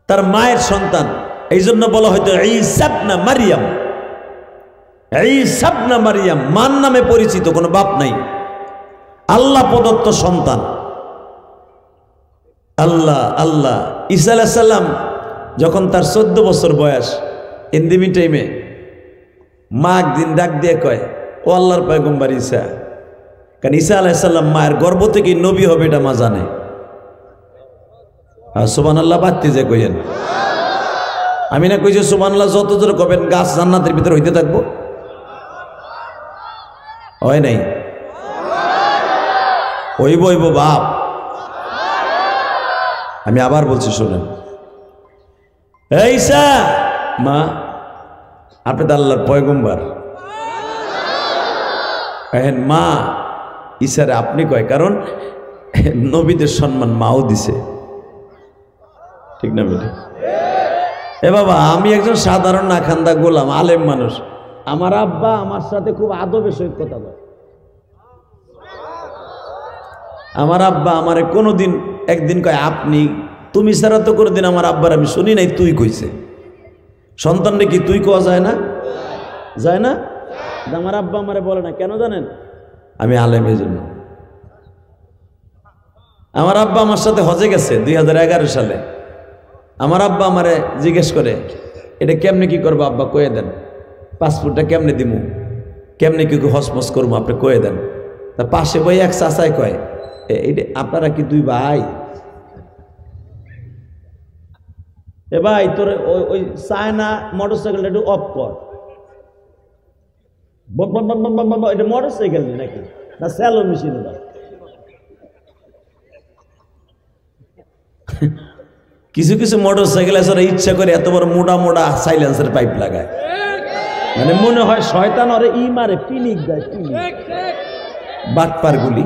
Speaker 1: তার মায়ের সন্তান, এই জন্য বলা হয়তো ঈসা ইবনে মারিয়াম। ঈসা ইবনে মারিয়াম, মার নামে পরিচিত, কোনো বাপ নাই, আল্লাহ প্রদত্ত সন্তান। আল্লাহ আল্লাহ ঈসা আলাইহিস সালাম যখন তার 14 বছর বয়স, ইন্দিমি টাইমে মা একদিন ডাক দিয়ে কয়, ও আল্লাহর পয়গম্বর ঈসা। কারণ ঈসা আলাইহিস সালাম মায়ের গর্ভ থেকে নবী হবে এটা মা জানে। আর সুবহানাল্লাহ বাড়তে যে কইেন, আমি না কইছি সুবহানাল্লাহ যত জোরে কবেন গাছ জান্নাতের ভিতরে হইতে থাকবো, হয় নাই? হইব হইব বাপ। আমি আবার বলছি শোনেন, এই ঈসা, মা আপনি তো আল্লাহর পয়গম্বর। মা ঈসারে আপনি কয়, কারণ নবীদের সম্মান মাও দিছে, ঠিক না বেটা? এ বাবা, আমি একজন সাধারণ নাখান্দা গোলাম, আলেম মানুষ। আমার আব্বা আমার সাথে খুব আদবের সহিত কথা বলে। আমার আব্বা আমারে কোনোদিন একদিন কয় আপনি, তুমি ছাড়া তো কোনোদিন আমার আব্বার আমি শুনি নাই তুই কইছে। সন্তানরে কি তুই কোয়া যায় না? যায় না? আমার আব্বা আমারে বলে না কেন জানেন? আমি আলেমের জন্য। আমার আব্বা আমার সাথে হজে গেছে 2011 সালে। আমার আব্বা আমারে জিজ্ঞেস করে, এটা কেমনে কি করবো আব্বা কয়ে দেন, পাসপোর্টটা কেমনে দিমু, কেমনে কি হসমস করবো আপনি কয়ে দেন। তা পাশে বই এক চাচাই কয়, এইটা আপনারা কি দুই ভাই? এ ভাই তোর ওই চায়না মোটর সাইকেলটা একটু অফ কর। এটা মোটর সাইকেল নাকি না স্যালো মেশিন? কিছু কিছু মোটর সাইকেল আছে ইচ্ছা করে এত বড় মোটা মোটা সাইলেন্সের পাইপ লাগায়, মানে মনে হয় শয়তান ওরে ই মারে, পিনিক দেয়। বাটপার গুলি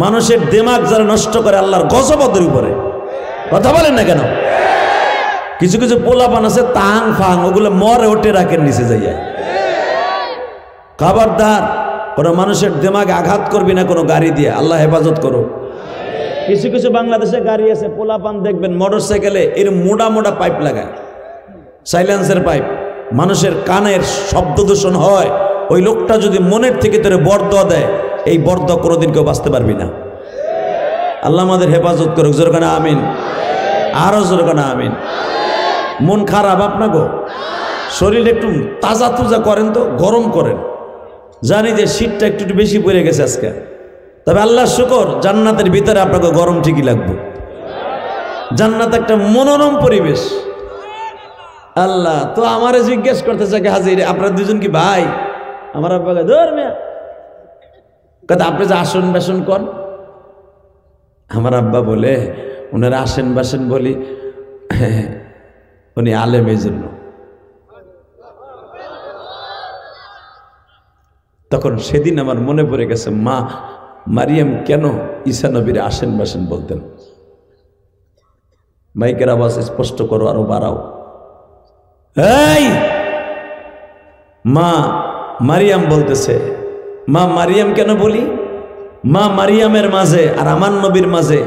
Speaker 1: মানুষের দিমাগ যারা নষ্ট করে আল্লাহর গজবদের উপরে। কথা বলেন না কেন? কিছু কিছু পোলাপান আছে তাং ফাং, ওগুলো মরে ওঠে রাখেন নিচে যাইয়া। খবরদার কোনো মানুষের দিমাগে আঘাত করবি না কোনো গাড়ি দিয়ে, আল্লাহ হেফাজত করো। কিছু কিছু বাংলাদেশে গাড়ি আছে পোলাপান দেখবেন মোটর সাইকেলে এর মোটা মোটা পাইপ লাগায়, সাইলেন্সের পাইপ, মানুষের কানের শব্দ দূষণ হয়। ওই লোকটা যদি মনের থেকে তোরে বরদোয়া দেয়, এই বরদোয়া কোনোদিন কেউ বাঁচতে পারবি না। আল্লাহ আমাদের হেফাজত করুক, জোরে কানা আমিন, আরো জোরে কানা আমিন। মন খারাপ আপনাকে, শরীর একটু তাজা তুজা করেন তো, গরম করেন। জানি যে শীতটা একটু বেশি পড়ে গেছে আজকে, তবে আল্লাহ শুকর জান্নাতের ভিতরে আপনাকে গরম ঠিকই লাগবে। জান্নাত একটা মনোরম পরিবেশ। আল্লাহ তো আমারে জিজ্ঞেস করতে চাকে হাজির, আপনারা দুজন কি ভাই? আমার আব্বাকে ধর মেয়া কথা, আপনি যে আসন বাসন কর। আমার আব্বা বলে ওনারা আসেন বাসেন বলি, উনি আলেম এই জন্য। তখন সেদিন আমার মনে পড়ে গেছে, মা মারিয়াম কেন ঈসা নবীর আসেন বাসেন বলতেন। মাইকের আওয়াজ স্পষ্ট করো, আরো বাড়াও। এই মা মারিয়াম বলতেছে, মা মারিয়াম কেন বলি? মা মারিয়ামের মাঝে আর আমার নবীর মাঝে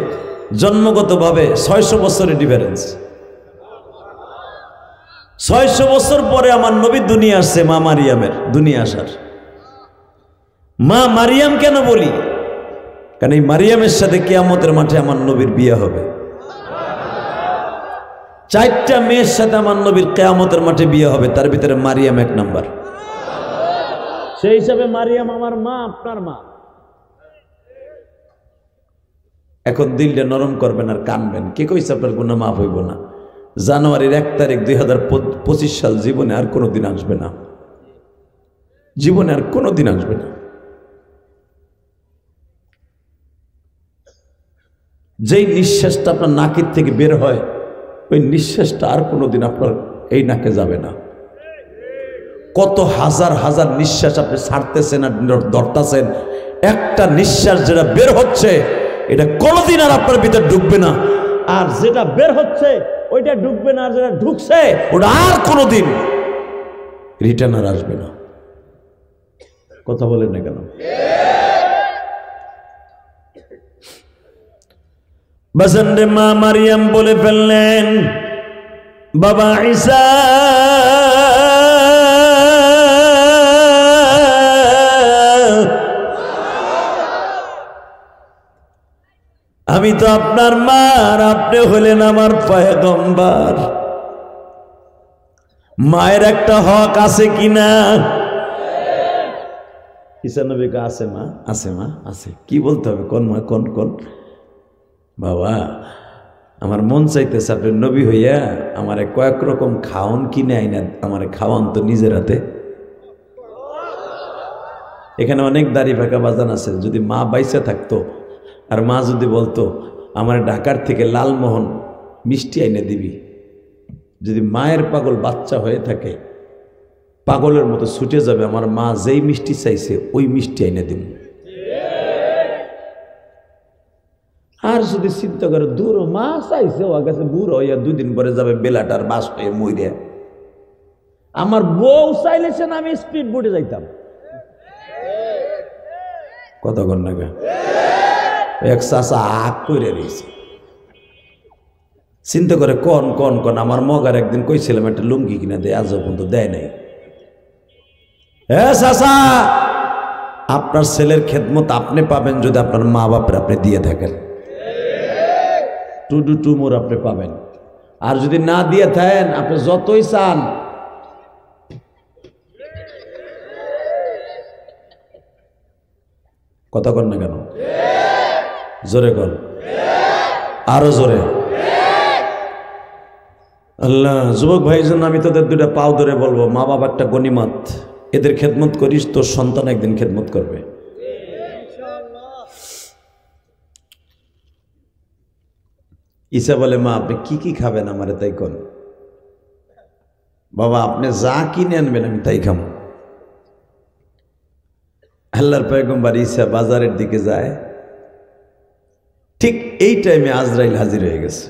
Speaker 1: জন্মগতভাবে 600 বছরের ডিফারেন্স। 600 বছর পরে আমার নবী দুনিয়া আসছে, মা মারিয়ামের দুনিয়া আসার। মা মারিয়াম কেন বলি? কারণ এই মারিয়ামের সাথে কিয়ামতের মাঠে আমার নবীর বিয়ে হবে। 4টা মেয়ের সাথে আমার নবীর কিয়ামতের মাঠে বিয়ে হবে, তার ভিতরে মারিয়াম 1 নাম্বার। সেই হিসাবে মারিয়াম আমার মা, আপনার মা। এখন দিলটা নরম করবেন আর কানবেন। কে কইছে আপনার গুনাহ মাফ হইব না? জানুয়ারির 1 তারিখ 2025 সাল জীবনে আর কোনোদিন আসবে না, জীবনে আর কোনোদিন আসবে না। যেই নিঃশ্বাসটা আপনার নাকের থেকে বের হয়, ওই নিঃশ্বাসটা আর কোনোদিন আপনার এই নাকে যাবে না। কত হাজার হাজার নিঃশ্বাস আপনি ছাড়তেছেন আর ধরতেছেন, একটা নিঃশ্বাস যেটা বের হচ্ছে এটা কোনোদিন আর আপনার ভিতরে ঢুকবে না। আর যেটা বের হচ্ছে ওইটা ঢুকবে না, আর যেটা ঢুকছে ওটা আর কোনোদিন রিটার্ন আর আসবে না। কথা বলেন না কেন? বাসন্ডে মা মারিয়াম বলে ফেললেন, বাবা ঈসা আমি তো আপনার মা, আর আপনি হলেন আমার পয়গম্বর। মায়ের একটা হক আছে কিনা? ঈসা নবীকে আছে মা, আছে মা, আছে। কি বলতে হবে? কোন মা, কোন কোন? বাবা আমার মন চাইতেছে আপনি নবী হইয়া আমারে কয়েক রকম খাওন কিনে আইনা আমারে খাওয়ান তো নিজের হাতে। এখানে অনেক দাড়ি ফাঁকা বাজান আছে, যদি মা বাইসা থাকতো আর মা যদি বলতো আমার ঢাকার থেকে লালমোহন মিষ্টি আইনে দিবি, যদি মায়ের পাগল বাচ্চা হয়ে থাকে পাগলের মতো ছুটে যাবে, আমার মা যেই মিষ্টি চাইছে ওই মিষ্টি আইনে দিব। আর যদি চিন্তা করে দূর মা চাইছে ও গেছে বুড়ো হইয়া 2 দিন পরে যাবে বেলাটার বাস হয়ে মইরে, আমার বউ চাইলেছে না আমি স্পিড বোটে যাইতাম। কতক্ষণ নাকি এক চাষা আগ করে রয়েছে, চিন্তা করে কন কন কন আমার মগার একদিন কইছিলাম একটা লুঙ্গি কিনা দেয়, আজ পর্যন্ত দেয় নাই। হ্যাঁ চাচা, আপনার ছেলের খেদমত আপনি পাবেন যদি আপনার মা বাপের আপনি দিয়ে থাকেন, টু টু মোর আপনি পাবেন। আর যদি না দিয়ে থাকেন আপনি যতই চান, কথা কন না কেন? জোরে কন, আরো জোরে। আল্লাহ, যুবক ভাই জন্য আমি তোদের দুটা পাও ধরে বলবো, মা বাবা একটা গনিমত, এদের খেদমত করিস, তোর সন্তান একদিন খেদমত করবে। ঈসা বলে, মা আপনি কি কি খাবেন আমারে তাই কোন। বাবা আপনি যা কিনে আনবেন আমি তাই খাবো। আল্লাহর পয়গম্বর ঈসা বাজারের দিকে যায়, ঠিক এই টাইমে আজরাইল হাজির হয়ে গেছে।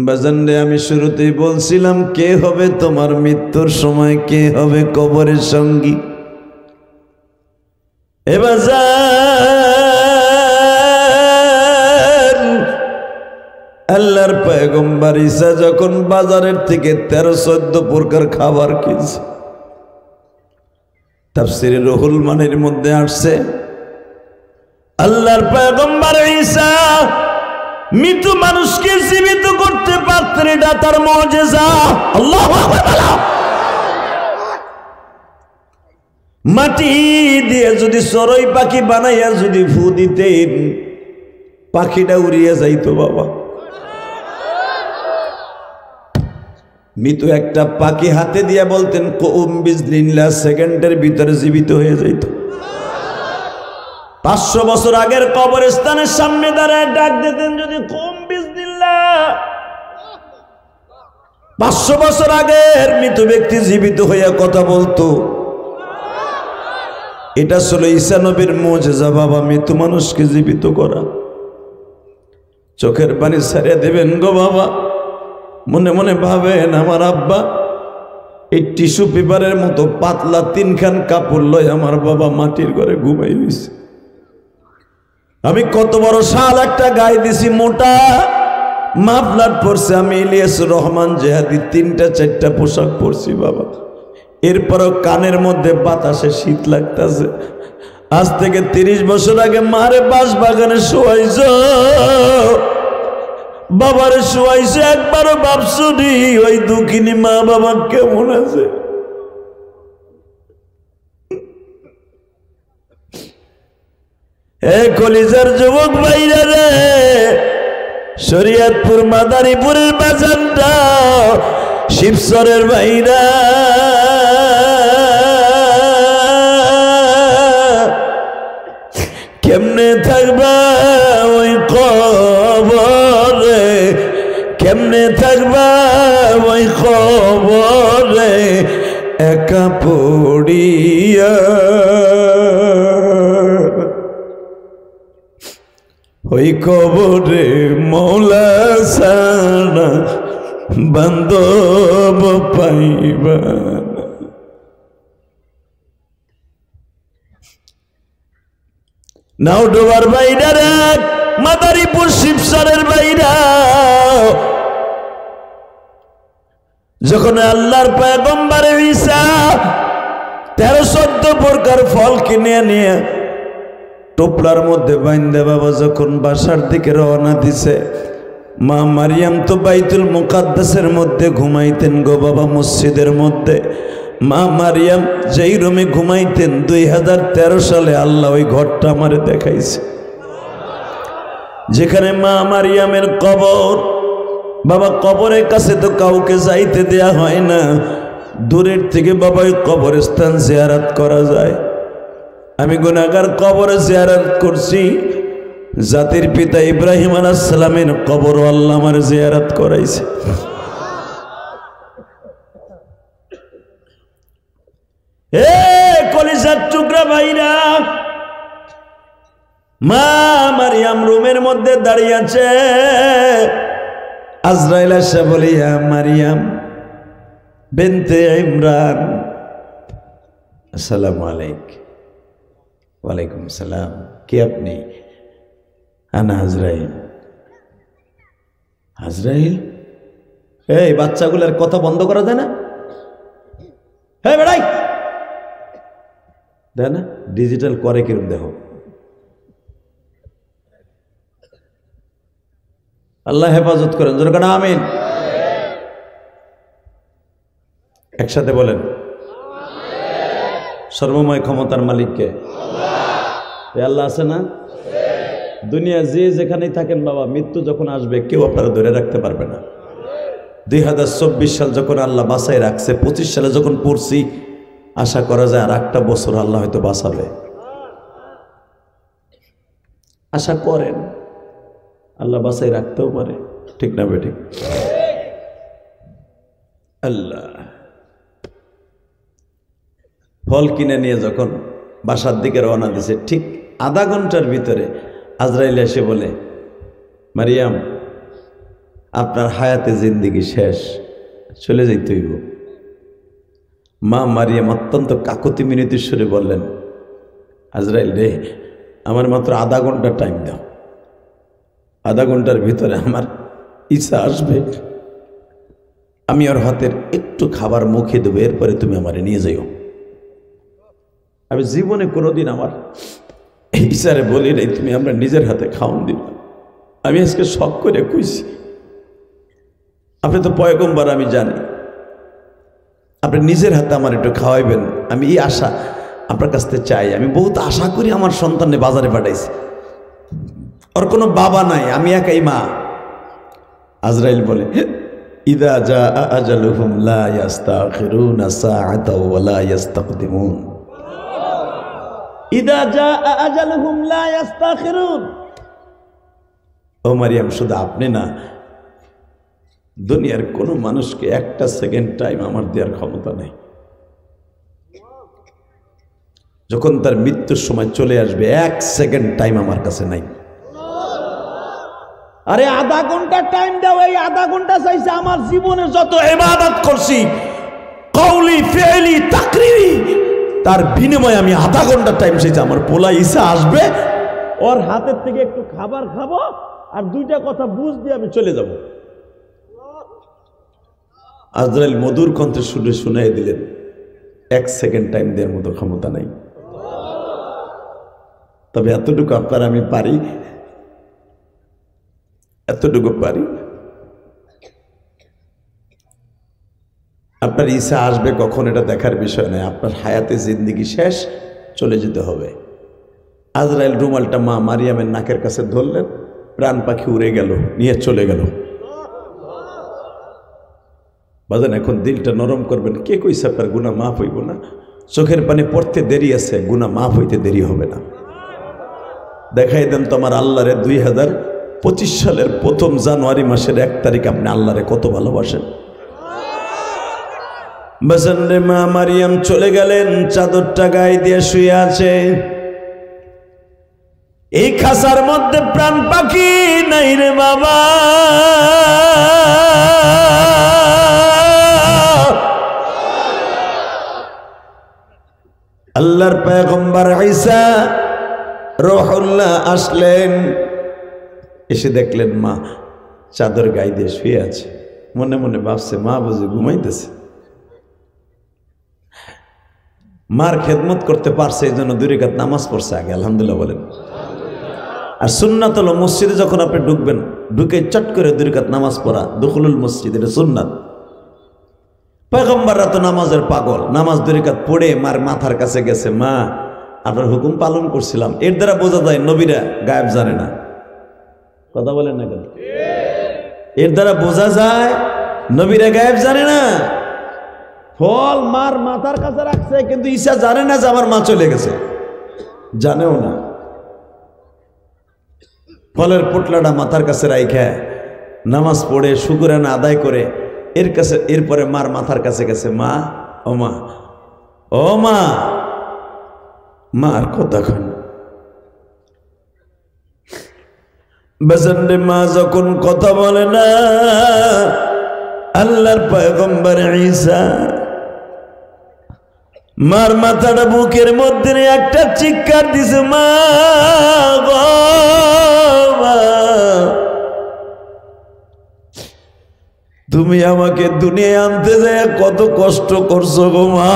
Speaker 1: বাজানরে আমি শুরুতেই বলছিলাম, কে হবে তোমার মৃত্যুর সময়, কে হবে কবরের সঙ্গী। এ বাজার, আল্লাহর পয়গম্বর ঈসা যখন বাজারের থেকে 13-14 প্রকার খাবার কিনছে, তাফসীরে রুহুল মানির মধ্যে আসছে, আল্লাহর পয়গম্বর ঈসা মৃত মানুষকে জীবিত করতে পারতেন, এটা তার মুজিজা। আল্লাহু আকবার। মাটি দিয়ে যদি চড়ুই পাখি বানাইয়া যদি ফু দিতেন, পাখিটা উড়িয়ে যাইতো বাবা। মৃত একটা পাখি হাতে দিয়া বলতেন কুম বিজনিল্লাহ, সেকেন্ডের ভিতরে জীবিত হয়ে যাইত। 500 বছর আগের কবরস্থানের সামনে দাঁড়ায় ডাক দিতেন যদি কুম বিজনিল্লাহ। 500 বছর আগের মৃত ব্যক্তি জীবিত হইয়া কথা বলতো। এটা ছিল ঈসা নবীর মুজিজা বাবা, মৃত মানুষকে জীবিত করা। চোখের পানি ছাড়িয়ে দেবেন গো বাবা, মনে মনে ভাবেন আমার আব্বা এই টিস্যু পেপারের মতো পাতলা 3খান কাপড় লয় আমার বাবা মাটির ঘরে ঘুমাই দিছে। আমি কত বড় শাল একটা গায়ে দিছি, মোটা মাফলার পরছে, আমি ইলিয়াস রহমান জেহাদি 3টা-4টা পোশাক পরছি বাবা। এরপরও কানের মধ্যে বাতাসে শীত লাগতেছে। আজ থেকে 30 বছর আগে মারে বাস বাগানে শোয়াইছ, বাবারে শোয়াইছে, একবারও ভাবছুনি ওই দুঃখিনী মা বাবা কেমন আছে? এ কলিজার যুবক ভাইরা রে, শরীয়তপুর মাদারীপুরের বাজারটা, শিবচরের ভাইরা, কেমনে থাকবা ওই কবরে, কেমনে থাকবা ওই কবরে একা পড়িয়া। ওই কবরে মৌলা ছাড়া বান্ধব পাইবা। নাওডোবার বাইরা রে, মাদারীপুর শিবচরের বাইরা, যখন আল্লাহর পয়গম্বর ঈসা 13-14 প্রকার ফল কিনে নিয়ে টোপলার মধ্যে বাইন্দা বাবা যখন বাসার দিকে রওনা দিছে, মা মারিয়াম তো বাইতুল মুকাদ্দাসের মধ্যে ঘুমাইতেন গো বাবা, মসজিদের মধ্যে। মা মারিয়াম যেই রুমে ঘুমাইতেন 2013 সালে আল্লাহ ওই ঘরটা আমারে দেখাইছে, যেখানে মা মারিয়ামের কবর। বাবা কবরের কাছে তো কাউকে যাইতে দেয়া হয় না, দূরের থেকে বাবা ওই কবরস্থান জিয়ারত করা যায়। আমি গুনাহগার কবরে জিয়ারত করছি, জাতির পিতা ইব্রাহিম আলাইহিস সালামের কবর আল্লাহ আমার জিয়ারত করাইছে। এ কলিজার টুকরা ভাইরা, মা মারিয়াম রুমের মধ্যে দাঁড়িয়ে আছে। আজরাইল এসে বলে, ইয়া মারিয়াম বিনতে ইমরান, আসসালামু আলাইকুম। ওয়ালাইকুম সালাম। কে আপনি? আনা আজরাইল। আজরাইল? এই বাচ্চাগুলোর কথা বন্ধ করা যায় না? হ্যাঁ বেড়াই দেয় না, ডিজিটাল করে কিরম দেখো। আল্লাহ হেফাজত করেন, যেরকম আমিন। একসাথে বলেন, সর্বময় ক্ষমতার মালিককে আল্লাহ আছে না? দুনিয়া যে যেখানেই থাকেন বাবা, মৃত্যু যখন আসবে কেউ আপনারা ধরে রাখতে পারবে না। 2024 সাল যখন আল্লাহ বাঁচাই রাখছে, 25 সালে যখন পড়ছি, আশা করা যায় আর একটা বছর আল্লাহ হয়তো বাঁচাবে। আশা করেন আল্লাহ বাঁচাই রাখতেও পারে, ঠিক না বেঠিক? আল্লাহ ফল কিনে নিয়ে যখন বাসার দিকে রওনা দিছে, ঠিক আধা ঘন্টার ভিতরে আজরাইল এসে বলে, মারিয়াম আপনার হায়াতে জিন্দিগি শেষ, চলে যাইতে হইব। মা মারিয়াম অত্যন্ত কাকুতি মিনতির সুরে বললেন, আজরাইল রে, আমার মাত্র আধা ঘন্টা টাইম দাও, আধা ঘন্টার ভিতরে আমার ঈসা আসবে, আমি ওর হাতের একটু খাবার মুখে দেবো, এরপরে তুমি আমারে নিয়ে যাইও। আমি জীবনে কোনোদিন আমার ঈসারে বলি নাই তুমি আমরা নিজের হাতে খাওয়ান দিবা। আমি আজকে শখ করে কইছি, আপনি তো পয়গম্বর, আমি জানি আপনি নিজের হাতে আমার একটু খাওয়াইবেন, আমি এই আশা আপনার কাছ থেকে চাই। আমি বহুত আশা করি আমার সন্তানকে বাজারে পাঠাইছি, ওর কোনো বাবা নাই, আমি একাই মা। আজরাইল বলে, ইদা জা আজালুহুম লা ইস্তাখিরুনা সাআতাও ওয়া লা ইস্তাকদিমুন। ইদা জা আজালুহুম লা ইস্তাখিরুন। ও মারিয়াম, শুধু আপনি না, দুনিয়ার কোনো মানুষকে একটা সেকেন্ড টাইম আমার দেওয়ার ক্ষমতা নেই। যখন তার মৃত্যুর সময় চলে আসবে, এক সেকেন্ড টাইম আমার কাছে নাই। আরে আধা ঘন্টা টাইম দাও, এই আধা ঘন্টা চাইছে আমার জীবনে যত ইবাদত করছি, কওলি ফি'লি তাকরিরি, তার বিনিময়ে আমি আধা ঘন্টা টাইম চাইছি। আমার পোলা ঈসা আসবে, ওর হাতের থেকে একটু খাবার খাবো, আর দুইটা কথা বুঝ দিয়ে আমি চলে যাব। আজরাইল মধুর কণ্ঠে শুনে শুনাই দিলেন, এক সেকেন্ড টাইম দেওয়ার মতো ক্ষমতা নাই। তবে এতটুকু আপনার আমি পারি, এতটুকু পারি, আপনার ঈসা আসবে কখন এটা দেখার বিষয় নয়, আপনার হায়াতে জিন্দিগি শেষ, চলে যেতে হবে। আজরাইল রুমালটা মা মারিয়ামের নাকের কাছে ধরলেন, প্রাণ পাখি উড়ে গেল, নিয়ে চলে গেল। বাজান এখন দিলটা নরম করবেন, কে কইছে আপনার গুনাহ মাফ হইব না? চোখের পানি পড়তে দেরি আছে, গুনাহ মাফ হইতে দেরি হবে না। দেখাই দেন তোমার আল্লাহরে 2025 সালের 1 জানুয়ারি মাসের 1 তারিখ আপনি আল্লাহরে কত ভালোবাসেন। বাজান রে, মা মারিয়াম চলে গেলেন, চাদরটা গায়ে দিয়ে শুয়ে আছে। এই খাসার মধ্যে প্রাণ পাখি নাই রে বাবা। আল্লাহর পয়গম্বর ঈসা রূহুল্লাহ আসলেন, এসে দেখলেন মা চাদর গায়ে দিয়ে শুয়ে আছে। মনে মনে ভাবছে মা বুঝি ঘুমাইতেছে। মার খেদমত করতে পারছে, এই জন্য 2 রাকাত নামাজ পড়ছে আগে, আলহামদুলিল্লাহ বলেন। আর সুন্নাত হলো মসজিদে যখন আপনি ঢুকবেন, ঢুকে চট করে 2 রাকাত নামাজ পড়া, দুখুলুল মসজিদ, এটা সুন্নাত। পয়গম্বররা তো নামাজের পাগল, নামাজ 2 রাকাত পড়ে মার মাথার কাছে গেছে, মা আপনার হুকুম পালন করছিলাম। এর দ্বারা বোঝা যায় নবীরা গায়েব জানে না। কথা বলেন না কেন? এর দ্বারা বোঝা যায় নবীরা গায়েব জানে না। ফল মার মাথার কাছে রাখছে, কিন্তু ঈসা জানে না যে আমার মা চলে গেছে, জানেও না। ফলের পোটলাটা মাথার কাছে রাইখা নামাজ পড়ে শুকরানা আদায় করে এরপরে মার মাথার কাছে গেছে, মা ও মা, ও মা, মার কথা কন। বেজন্ডে মা যখন কথা বলে না, আল্লাহর পয়গম্বর ঈসা মার মাথাটা বুকের মধ্যে একটা চিৎকার দিছে, মা গো মা, তুমি আমাকে দুনিয়ায় আনতে যায় কত কষ্ট করছো গো মা।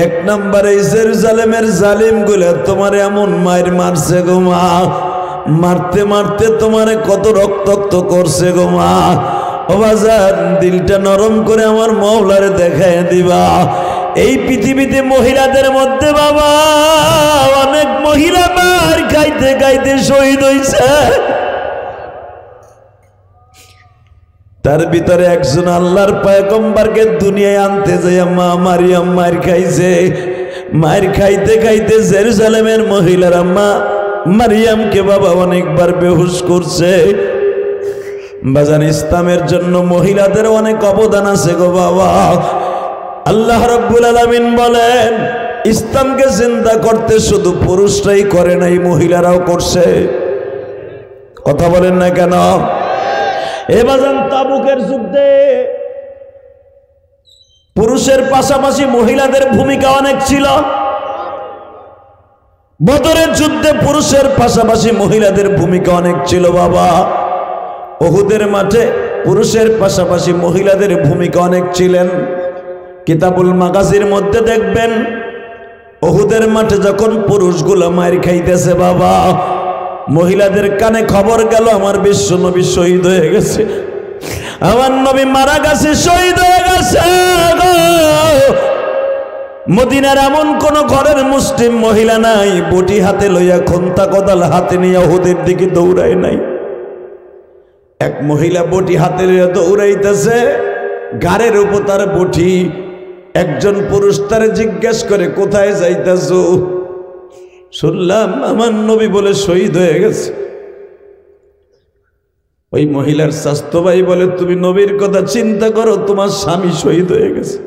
Speaker 1: এক নম্বরে জেরুজালেমের জালিম গুলো তোমার এমন মায়ের মারছে গো মা, মারতে মারতে তোমারে কত রক্তাক্ত করছে গো মা। ও বাজার, দিলটা নরম করে আমার মওলারে দেখায় দিবা। এই পৃথিবীতে মহিলাদের মধ্যে বাবা অনেক মহিলা মার খাইতে খাইতে শহীদ হইছে, তার ভিতরে একজন আল্লাহর পয়গম্বরকে দুনিয়ায় আনতে যায় মা মারিয়াম মার খাইছে। মার খাইতে খাইতে জেরুজালেমের মহিলারা মা মারিয়ামকে বাবা অনেকবার বেহুশ করছে। বাজান, ইসলামের জন্য মহিলাদের অনেক অবদান আছে গো বাবা। আল্লাহ রাব্বুল আলামিন বলেন, ইসলামকে জিন্দা করতে শুধু পুরুষরাই করে নাই, মহিলারাও করছে। কথা বলেন না কেন? এ বাজান, তাবুকের যুদ্ধে পুরুষের পাশাপাশি মহিলাদের ভূমিকা অনেক ছিল। বদরের যুদ্ধে পুরুষের পাশাপাশি মহিলাদের ভূমিকা অনেক ছিল বাবা। উহুদের মাঠে পুরুষের পাশাপাশি মহিলাদের ভূমিকা অনেক ছিলেন। কিতাবুল মাগাজির মধ্যে দেখবেন, উহুদের মাঠে যখন পুরুষগুলো মার খাইতেছে বাবা, মহিলাদের কানে খবর গেল আমার বিশ্ব নবী শহীদ হয়ে গেছে, আমার নবী মারা গেছে, শহীদ হয়ে গেছে। মদিনার এমন কোন ঘরের মুসলিম মহিলা নাই বটি হাতে লইয়া খন্তা কোদাল হাতে নিয়ে উহুদের দিকে দৌড়ায় নাই। এক মহিলা বটি হাতে লইয়া দৌড়াইতেছে, গাড়ের উপর তার বটি। একজন পুরুষ তারে জিজ্ঞেস করে, কোথায় যাইতেছ? শুনলাম আমার নবী বলে শহীদ হয়ে গেছে। ওই মহিলার স্বাস্থ্য ভাই বলে, তুমি নবীর কথা চিন্তা করো, তোমার স্বামী শহীদ হয়ে গেছে।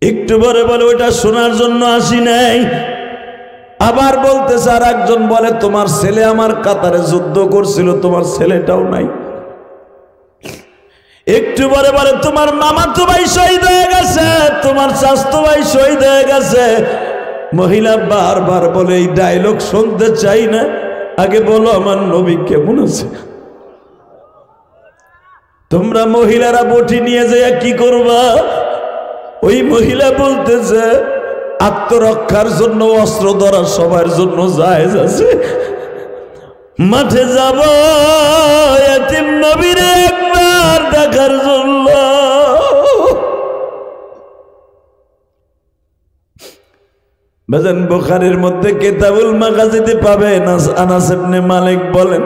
Speaker 1: একটু পরে বলে, ওইটা শোনার জন্য আসি নাই। আবার বলতেছে, আর একজন বলে, তোমার ছেলে আমার কাতারে যুদ্ধ করছিল, তোমার ছেলেটাও নাই। একটু পরে বলে, তোমার মামাতো ভাই শহীদ হয়ে গেছে, তোমার স্বাস্থ্য ভাই শহীদ হয়ে গেছে। মহিলা বারবার বলে, এই ডায়লগ শুনতে চাই না, আগে বলো আমার নবী কেমন আছে। তোমরা মহিলারা বটি নিয়ে যায় কি করবা? ওই মহিলা বলতেছে, আত্মরক্ষার জন্য অস্ত্র ধরা সবার জন্য জায়েজ আছে। মাঠে যাব এতিম নবীরে একবার দেখার জন্য। বাজান, বুখারীর মধ্যে কিতাবুল মাগাজিতে পাবেন, আনাস ইবনে মালিক বলেন,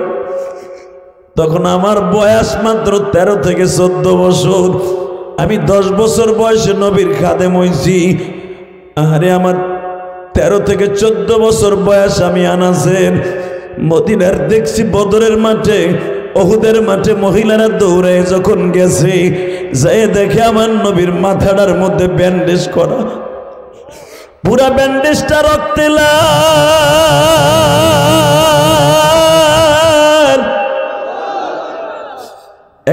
Speaker 1: তখন আমার বয়স মাত্র 13 থেকে 14 বছর। আমি 10 বছর বয়সে নবীর খাদেম হইছি। আরে আমার 13 থেকে 14 বছর বয়স আমি আনাসের মদিনার দেখছি বদরের মাঠে, উহুদের মাঠে মহিলারা দৌড়ায় যখন গেছে, যাই দেখে আমার নবীর মাথাটার মধ্যে ব্যান্ডেজ করা, পুরা ব্যান্ডেজটা রক্তে লাল।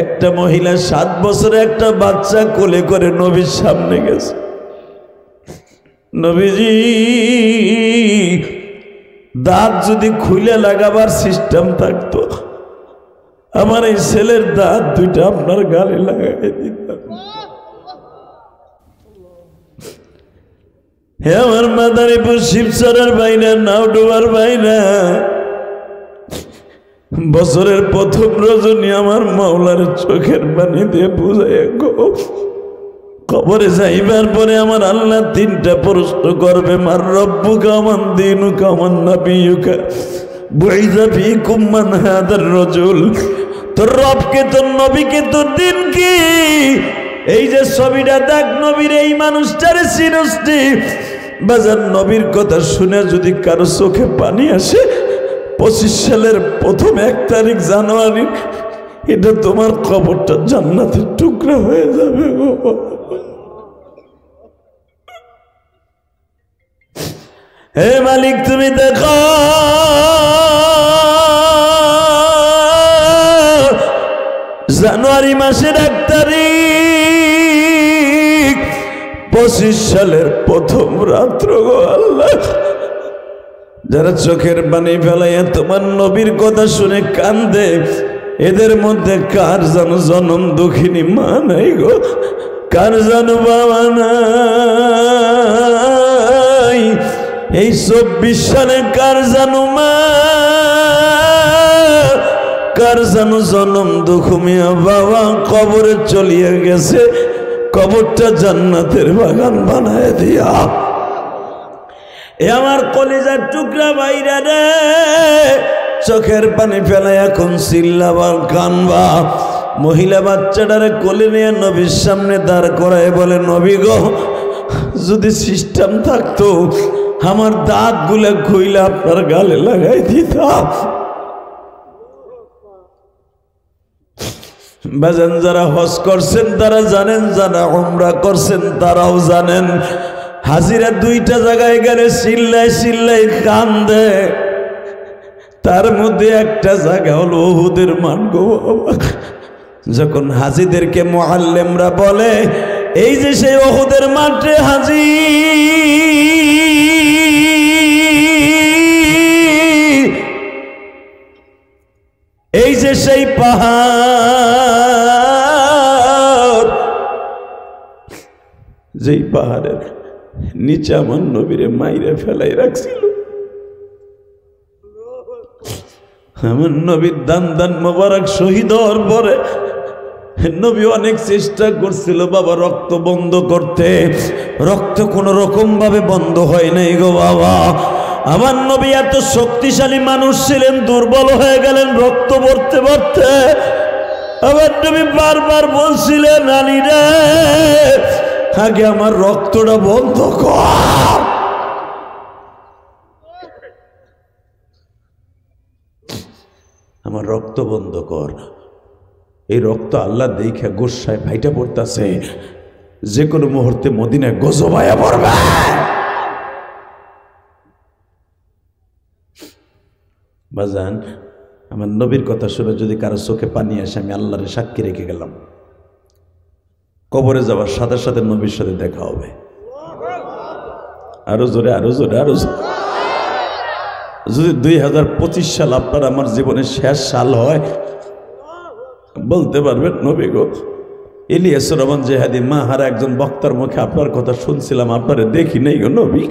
Speaker 1: একটা মহিলা 7 বছরে একটা বাচ্চা কোলে করে নবীর সামনে গেছে। নবীজি, দাঁত যদি খুলে লাগাবার সিস্টেম থাকতো, আমার এই ছেলের দাঁত দুইটা আপনার গালে লাগাই দিতাম। হে আমার মাদারীপুর শিবচরের বাইনা, নাওডুবার বাইনা, বছরের প্রথম রজনী আমার মাওলার চোখের পানি দিয়ে বুঝাইয়া গো, কবরে যাইবার পরে আমার আল্লাহ 3টা প্রশ্ন করবে, মার রব্বুকা মান দীনুকা মান নাবিয়ুকা বুইযা ফীকুম মান হাদার রাজুল। তোর রবকে, তোর নবীকে, তোর দিন কি? এই যে ছবিটা দেখ, নবীর এই মানুষটারে চিনস্তি। বাজার, নবীর কথা শুনে যদি কারো চোখে পানি আসে, 25 সালের প্রথম 1 তারিখ জানুয়ারি, এটা তোমার কবরটা জান্নাতের টুকরা হয়ে যাবে। হে মালিক, তুমি দেখো জানুয়ারি মাসের 1 তারিখ 25 সালের প্রথম রাত্র গো আল্লাহ, যারা চোখের পানি ফেলাইয়া তোমার নবীর কথা শুনে কান্দে, এদের মধ্যে কার যেন জনম দুঃখিনী মা নাই গো, কার যেন বাবা নাই। এই 24 সালে কার যেন মা, কার যেন জনম দুঃখিয়া বাবা কবরে চলিয়ে গেছে, কবরটা জান্নাতের বাগান বানায় দিয়া। এ আমার কলিজার টুকরা ভাইরা রে, চোখের পানি ফেলে এখন চিল্লাবার কানবা। মহিলা বাচ্চাটারে কোলে নিয়ে নবীর সামনে দাঁড় করায় বলে, নবী গো, যদি সিস্টেম থাকতো আমার দাঁতগুলো খুইলে আপনার গালে লাগাই দিতাম। বাজান, যারা হজ করছেন তারা জানেন, যারা উমরা করছেন তারাও জানেন, হাজিরা 2টা জায়গায় গেলে চিল্লাই চিল্লাই কান্দে, তার মধ্যে একটা জায়গা হলো উহুদের মাঠ গো বাবা। যখন হাজিদেরকে মুআল্লিমরা বলে, এই যে সেই উহুদের মাঠে হাজি, এই যে সেই পাহাড়, যেই পাহাড়ের নিচে আমার নবীরে মাইরে ফেলাই রাখছিল। আমার নবীর দান দান মোবারক শহীদ হওয়ার পরে নবী অনেক চেষ্টা করছিল বাবা রক্ত বন্ধ করতে, রক্ত কোনো রকম ভাবে বন্ধ হয় নাই গো বাবা। আমার নবী এত শক্তিশালী মানুষ ছিলেন, দুর্বল হয়ে গেলেন রক্ত পড়তে পড়তে। আমার নবী বারবার বলছিলেন, আলী রে, আগে আমার রক্তটা বন্ধ কর। আমার রক্ত বন্ধ কর। এই রক্ত আল্লাহ দেখে গোসায় ভাইটা পড়তেছে, যে কোনো মুহূর্তে মদিনায় গজব আয়া পড়বে। বাজান, আমার নবীর কথা শুনে যদি কারো চোখে পানি আসে, আমি আল্লাহরে সাক্ষী রেখে গেলাম, কবরে যাওয়ার সাথে সাথে নবীর সাথে দেখা হবে। আরো জোরে, আরো জোরে, আরো জোরে। যদি 2025 সাল আপনার আমার জীবনের শেষ সাল হয়, বলতে পারবেন, নবী গো, ইলিয়াস রহমান জেহাদি মাহারা একজন বক্তার মুখে আপনার কথা শুনছিলাম, আপনারে দেখি নাই গো নবী,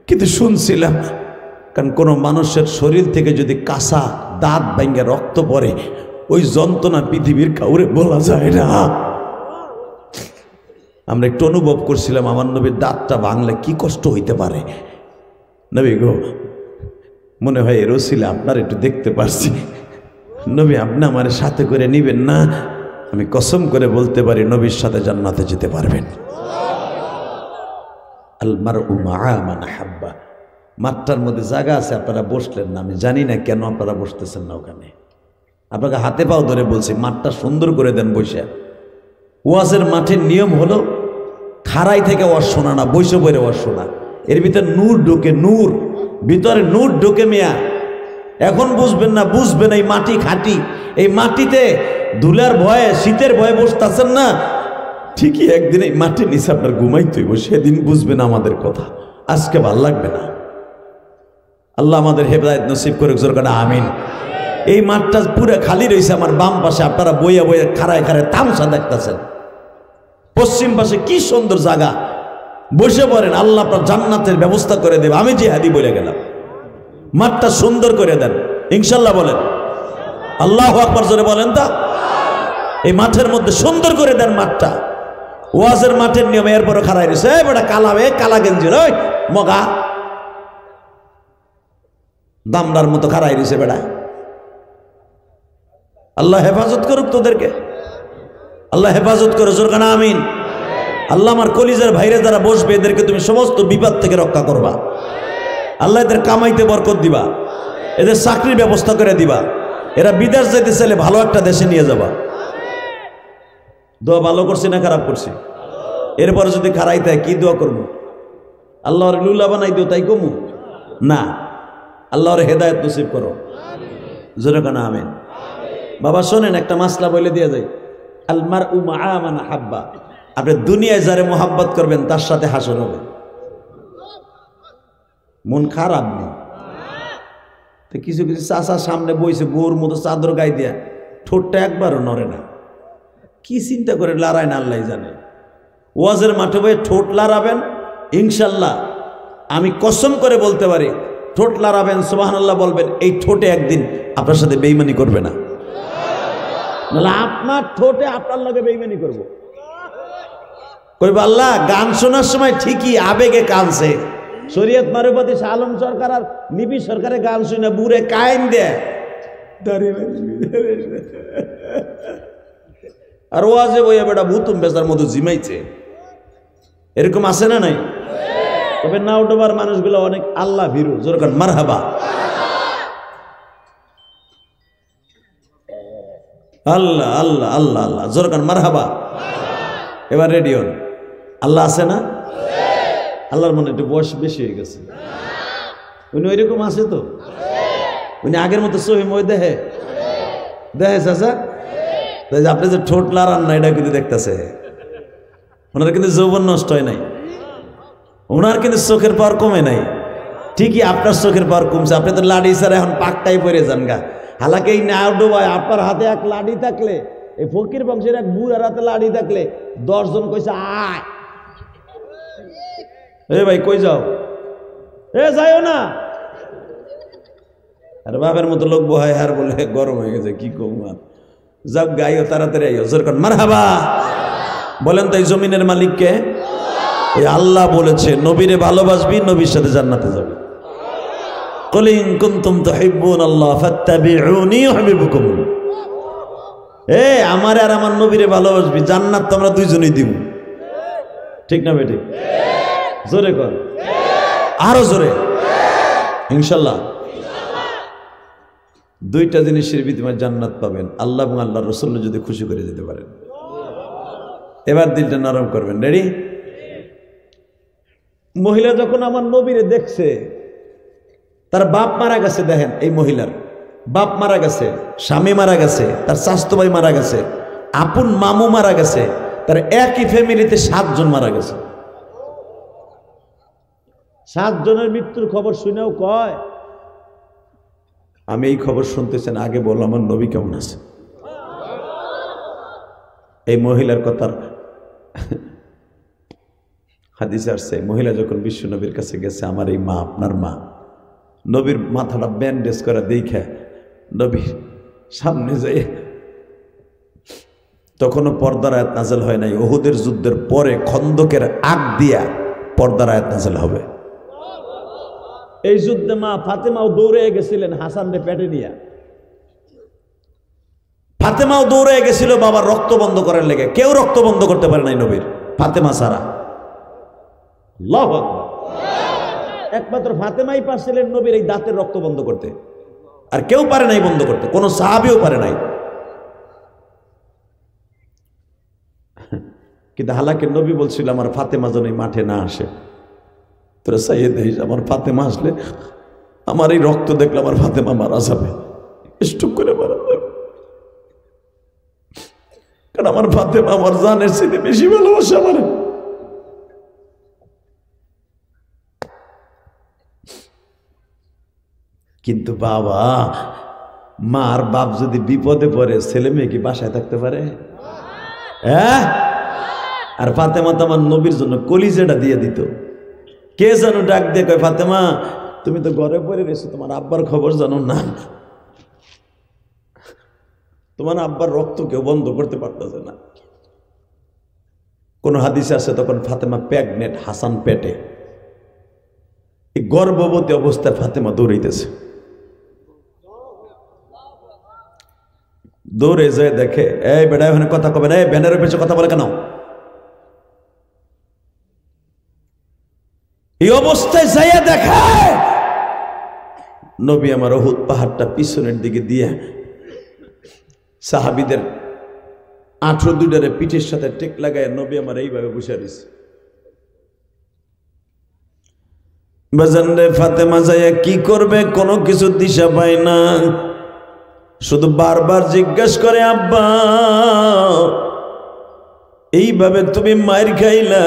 Speaker 1: কিন্তু শুনছিলাম। কারণ কোনো মানুষের শরীর থেকে যদি কাঁচা দাঁত ভেঙে রক্ত পড়ে, ওই যন্ত্রণা পৃথিবীর কাউরে বলা যায় না। আমরা একটু অনুভব করছিলাম আমার নবীর দাঁতটা ভাঙলে কি কষ্ট হইতে পারে। নবী গো, মনে হয় এর ওসিলা আপনার একটু দেখতে পারছি। নবী, আপনি আমার সাথে করে নিবেন না? আমি কসম করে বলতে পারি নবীর সাথে জান্নাতে যেতে পারবেন। আল মারউ মাআ মান হাব্বা। মাঠটার মধ্যে জায়গা আছে, আপনারা বসলেন না, আমি জানি না কেন আপনারা বসতেছেন না ওখানে। আপনাকে হাতে পাও ধরে বলছি, মাঠটা সুন্দর করে দেন বসে। ওয়াজের মাঠের নিয়ম হলো খাড়াই থেকে ওয়াজ শোনা না, বৈশে বইরে ওয়াজ শোনা। এর ভিতরে নূর ঢোকে, নূর ভিতরে নূর ঢোকে মিয়া। এখন বুঝবেন না, বুঝবেন এই মাটি খাঁটি। এই মাটিতে ধুলার ভয়ে, শীতের ভয়ে বসতেছেন না, ঠিকই একদিন এই মাটির নিচে আপনার ঘুমাইতে হইব, সেদিন বুঝবেন আমাদের কথা। আজকে ভাল লাগবে না। আল্লাহ আমাদের হেদায়েত নসিব করে জোরকানা আমিন। এই মাঠটা পুরো খালি রয়েছে আমার বাম পাশে, আপনারা বইয়া বইয়া খাড়ায় খাড়ায় তামসা দেখতেছেন। পশ্চিম পাশে কি সুন্দর জায়গা, বসে পড়েন, আল্লাহ আপনার জান্নাতের ব্যবস্থা করে দেবে। আমি জিহাদি বলে গেলাম, মাঠটা সুন্দর করে দেন ইনশাল্লাহ। বলেন আল্লাহু আকবার, জোরে বলেন। তা এই মাঠের মধ্যে সুন্দর করে দেন মাঠটা। ওয়াজের মাঠের নিয়মে এরপরে খাড়াই রয়েছে, বেটা কালা, কালা গেঞ্জি, ওই মগা দামদার মতো খাড়াই রয়েছে বেটা। আল্লাহ হেফাজত করুক তোদেরকে, আল্লাহ হেফাজত করো, জোরকানা আমিন। আল্লাহ আমার কলিজার ভাইরে যারা বসবে, এদেরকে তুমি সমস্ত বিপদ থেকে রক্ষা করবা। আল্লাহ এদের কামাইতে বরকত দিবা, এদের চাকরির ব্যবস্থা করে দিবা। এরা বিদেশ যেতে চাইলে ভালো একটা দেশে নিয়ে যাবা। দোয়া ভালো করছি না খারাপ করছি? এরপরে যদি খারাইতে হয় কি দোয়া করবো? আল্লাহর লুলা বানাই দিও তাই কমু না, আল্লাহর হেদায়েত নসিব করো, জোরে কানা আমিন। বাবা শোনেন, একটা মাসলা বলে দিয়ে যাই। আল মারউ মাআ মান হাব্বা। আপনি দুনিয়ায় যারে মোহাব্বত করবেন তার সাথে হাসর হবে। মন খারাপ নেই তো কিছু কিছু চাষার সামনে বইছে বউর মতো চাদর গায়ে দিয়া, ঠোঁটটা একবারও নড়ে না। কি চিন্তা করে লড়াই না আল্লাহ জানে। ওয়াজের মাঠে বই ঠোঁট লড়াবেন ইনশাল্লাহ, আমি কসম করে বলতে পারি, ঠোঁট লড়াবেন সুবহানাল্লাহ বলবেন, এই ঠোঁটে একদিন আপনার সাথে বেঈমানি করবে না, নাহলে আপনার ঠোঁটে আপনার লগে বেঈমানি করব। কইব আল্লাহ গান শোনার সময় ঠিকই আবেগে কানছে, শরীয়ত মারুফতি শাহ আলম সরকার আর নিবি সরকারের গান শুনে বুড়ে কায়েন দেয়, আর ওয়াজে বইয়া বেটা ভুতুম বেচার মতো জিমাইছে। এরকম আছে না নাই? তবে নাওডোবার মানুষগুলো অনেক আল্লাহ ভীরু, জোর করেন মারহাবা। আল্লাহ আল্লাহ আল্লাহ আল্লাহ, জোর করেন মারহাবা। এবার রেডি হন। আল্লাহ আছে না? আল্লাহর মনে একটু বয়স বেশি হয়ে গেছে। উনি ওইরকম আছে তো? উনি আগের মতো সহি মই দেহে দেহে চাচা? আপনি যে ঠোঁট লাড়ান না এটা কিন্তু দেখতেছে। ওনার কিন্তু যৌবন নষ্ট হয় নাই, ওনার কিন্তু চোখের পাওয়ার কমে নাই। ঠিকই আপনার চোখের পাওয়ার কমছে, আপনি তো লাড়ি ছাড়া এখন পাকটাই পরে যান গা। হালাকে এই নাও ডোবায় আপনার হাতে এক লাড়ি থাকলে, এই ফকির বংশের এক বুড়ার হাতে লাড়ি থাকলে 10 জন কইছে আয়, এ ভাই কই যাও, এ যাইও না। আর বাপের মতো লোক বহায় হার বলে গরম হয়ে গেছে, কি কম আর যাও গাইও তাড়াতাড়ি আইও, জোর কর মারহাবা। বলেন তো এই জমিনের মালিককে? এই আল্লাহ বলেছে নবীরে ভালোবাসবি, নবীর সাথে জান্নাতে যাবি। কুল ইন কুনতুম তুহিব্বুনাল্লাহ ফাত্তাবিউনি ইউহিব্বুকুম। এ আমারে আর আমার নবীরে ভালোবাসবি, জান্নাত তোমরা দুইজনেই দিব। ঠিক না বেঠিক? জোরে কর, আরো জোরে ইনশাআল্লাহ। দুইটা জিনিসের বিনিময়ে জান্নাত পাবেন, আল্লাহ এবং আল্লাহর রাসূল যদি খুশি করে যেতে পারেন। এবার দিলটা নরম করবেন। রেডি? মহিলা যখন আমার নবীরে দেখছে, তার বাপ মারা গেছে, দেখেন এই মহিলার বাপ মারা গেছে, স্বামী মারা গেছে, তার চাচাতো ভাই মারা গেছে, আপন মামু মারা গেছে, তার একই ফ্যামিলিতে 7 জন মারা গেছে। 7 জনের মৃত্যুর খবর শুনেও কয় আমি এই খবর শুনতেছেন, আগে বলো আমার নবী কেমন আছে। এই মহিলার কথার হাদিসে আসছে, মহিলা যখন বিশ্ব নবীর কাছে গেছে, আমার এই মা আপনার মা, নবীর মাথাটা ব্যান্ডেজ করা দেখে নবীর সামনে যাই, তখনও পর্দার আয়াত নাযিল হয় নাই। উহুদের যুদ্ধের পরে খন্দকের আগ দিয়া পর্দার আয়াত নাযিল হবে। এই যুদ্ধে মা ফাতেমাও দৌড়ে গেছিলেন হাসানরে পেটে নিয়ে। ফাতেমাও দৌড়ে গেছিল বাবার রক্ত বন্ধ করার লেগে, কেউ রক্ত বন্ধ করতে পারে নাই নবীর, ফাতেমা ছাড়া। আল্লাহু আকবার। একমাত্র ফাতেমাই পারছিলেন নবীর এই দাঁতের রক্ত বন্ধ করতে, আর কেউ পারে নাই বন্ধ করতে, কোন সাহাবীও পারে নাই। কিন্তু হালাকে নবী বলছিল আমার ফাতেমা যেন এই মাঠে না আসে। তোরা চাইয়ে দেখিস, আমার ফাতেমা আসলে আমার এই রক্ত দেখলে আমার ফাতেমা মারা যাবে, স্ট্রোক করে মারা যাবে। কারণ আমার ফাতেমা আমার জানের চেয়ে বেশি ভালোবাসে আমার। কিন্তু বাবা, মা আর বাপ যদি বিপদে পড়ে, ছেলে মেয়ে কি বাসায় থাকতে পারে? হ্যাঁ। আর ফাতেমা তো আমার নবীর জন্য কলিজাটা দিয়ে দিত। কে জানো ডাক দিয়ে কয়, ফাতেমা তুমি তো ঘরে পড়ে রয়েছো, তোমার আব্বার খবর জানো না? তোমার আব্বার রক্ত কেউ বন্ধ করতে পারতেছে না। কোন হাদিসে আছে তখন ফাতেমা প্রেগনেন্ট, হাসান পেটে। এই গর্ভবতী অবস্থায় ফাতেমা দৌড়াইতেছে, দৌড়ে যায় দেখে, এই বেড়া ওখানে কথা কবে না, ব্যানারের পেছনে কথা বলে কেন? এই অবস্থায় যাইয়া দেখে নবী আমার উহুদ পাহাড়টা পিছনের দিকে দিয়ে সাহাবীদের 18 দুইটারে পিঠের সাথে টেক লাগায় নবী আমার এইভাবে বসে রয়েছে। বাজান রে, ফাতেমা যাইয়া কি করবে কোনো কিছু দিশা পায় না, শুধু বারবার জিজ্ঞাসা করে আব্বা এইভাবে তুমি মায়ের খাইলা,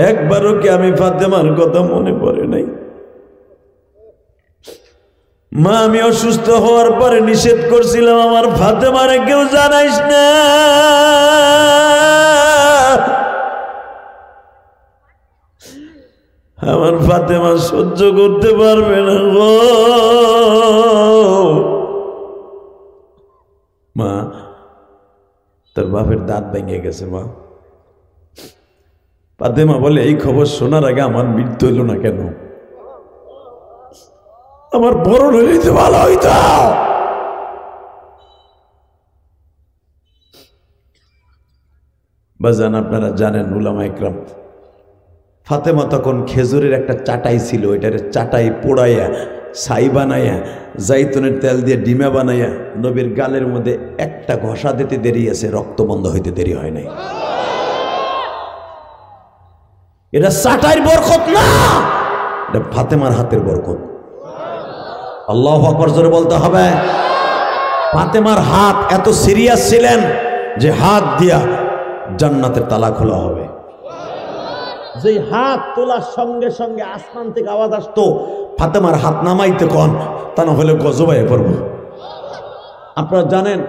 Speaker 1: একবারও কি আমি ফাতেমার কথা মনে পড়ে নাই? মা, আমি অসুস্থ হওয়ার পরে নিষেধ করছিলাম আমার ফাতেমারে কেউ জানাইস না। আমার ফাতেমা সহ্য করতে পারবে না গো। মা, তোর বাপের দাঁত ভেঙে গেছে মা। ফাতেমা বলে, এই খবর শোনার আগে আমার মৃত্যু হইল না কেন? আমার বড় হইতে ভালো হইত। বাজান, আপনারা জানেন উলামা ইকরাম, ফাতেমা তখন খেজুরের একটা চাটাই ছিল, ওইটার চাটাই পোড়াইয়া ছাই বানাইয়া জাইতুনের তেল দিয়ে ডিমা বানাইয়া নবীর গালের মধ্যে একটা ঘষা দিতে দেরি আছে, রক্ত বন্ধ হইতে দেরি হয় নাই। এটা চাটাইর বরকত না, এটা ফাতেমার হাতের বরকত। আল্লাহু আকবার জোরে বলতে হবে। ফাতেমার হাত এত সিরিয়াস ছিলেন যে হাত দিয়া জান্নাতের তালা খোলা হবে। যে হাত তোলার সঙ্গে সঙ্গে আসমান থেকে আওয়াজ আসতো, ফাতেমার হাত নামাইতে কোন, তা না হলে গজব হয়ে পড়ব। আপনারা জানেন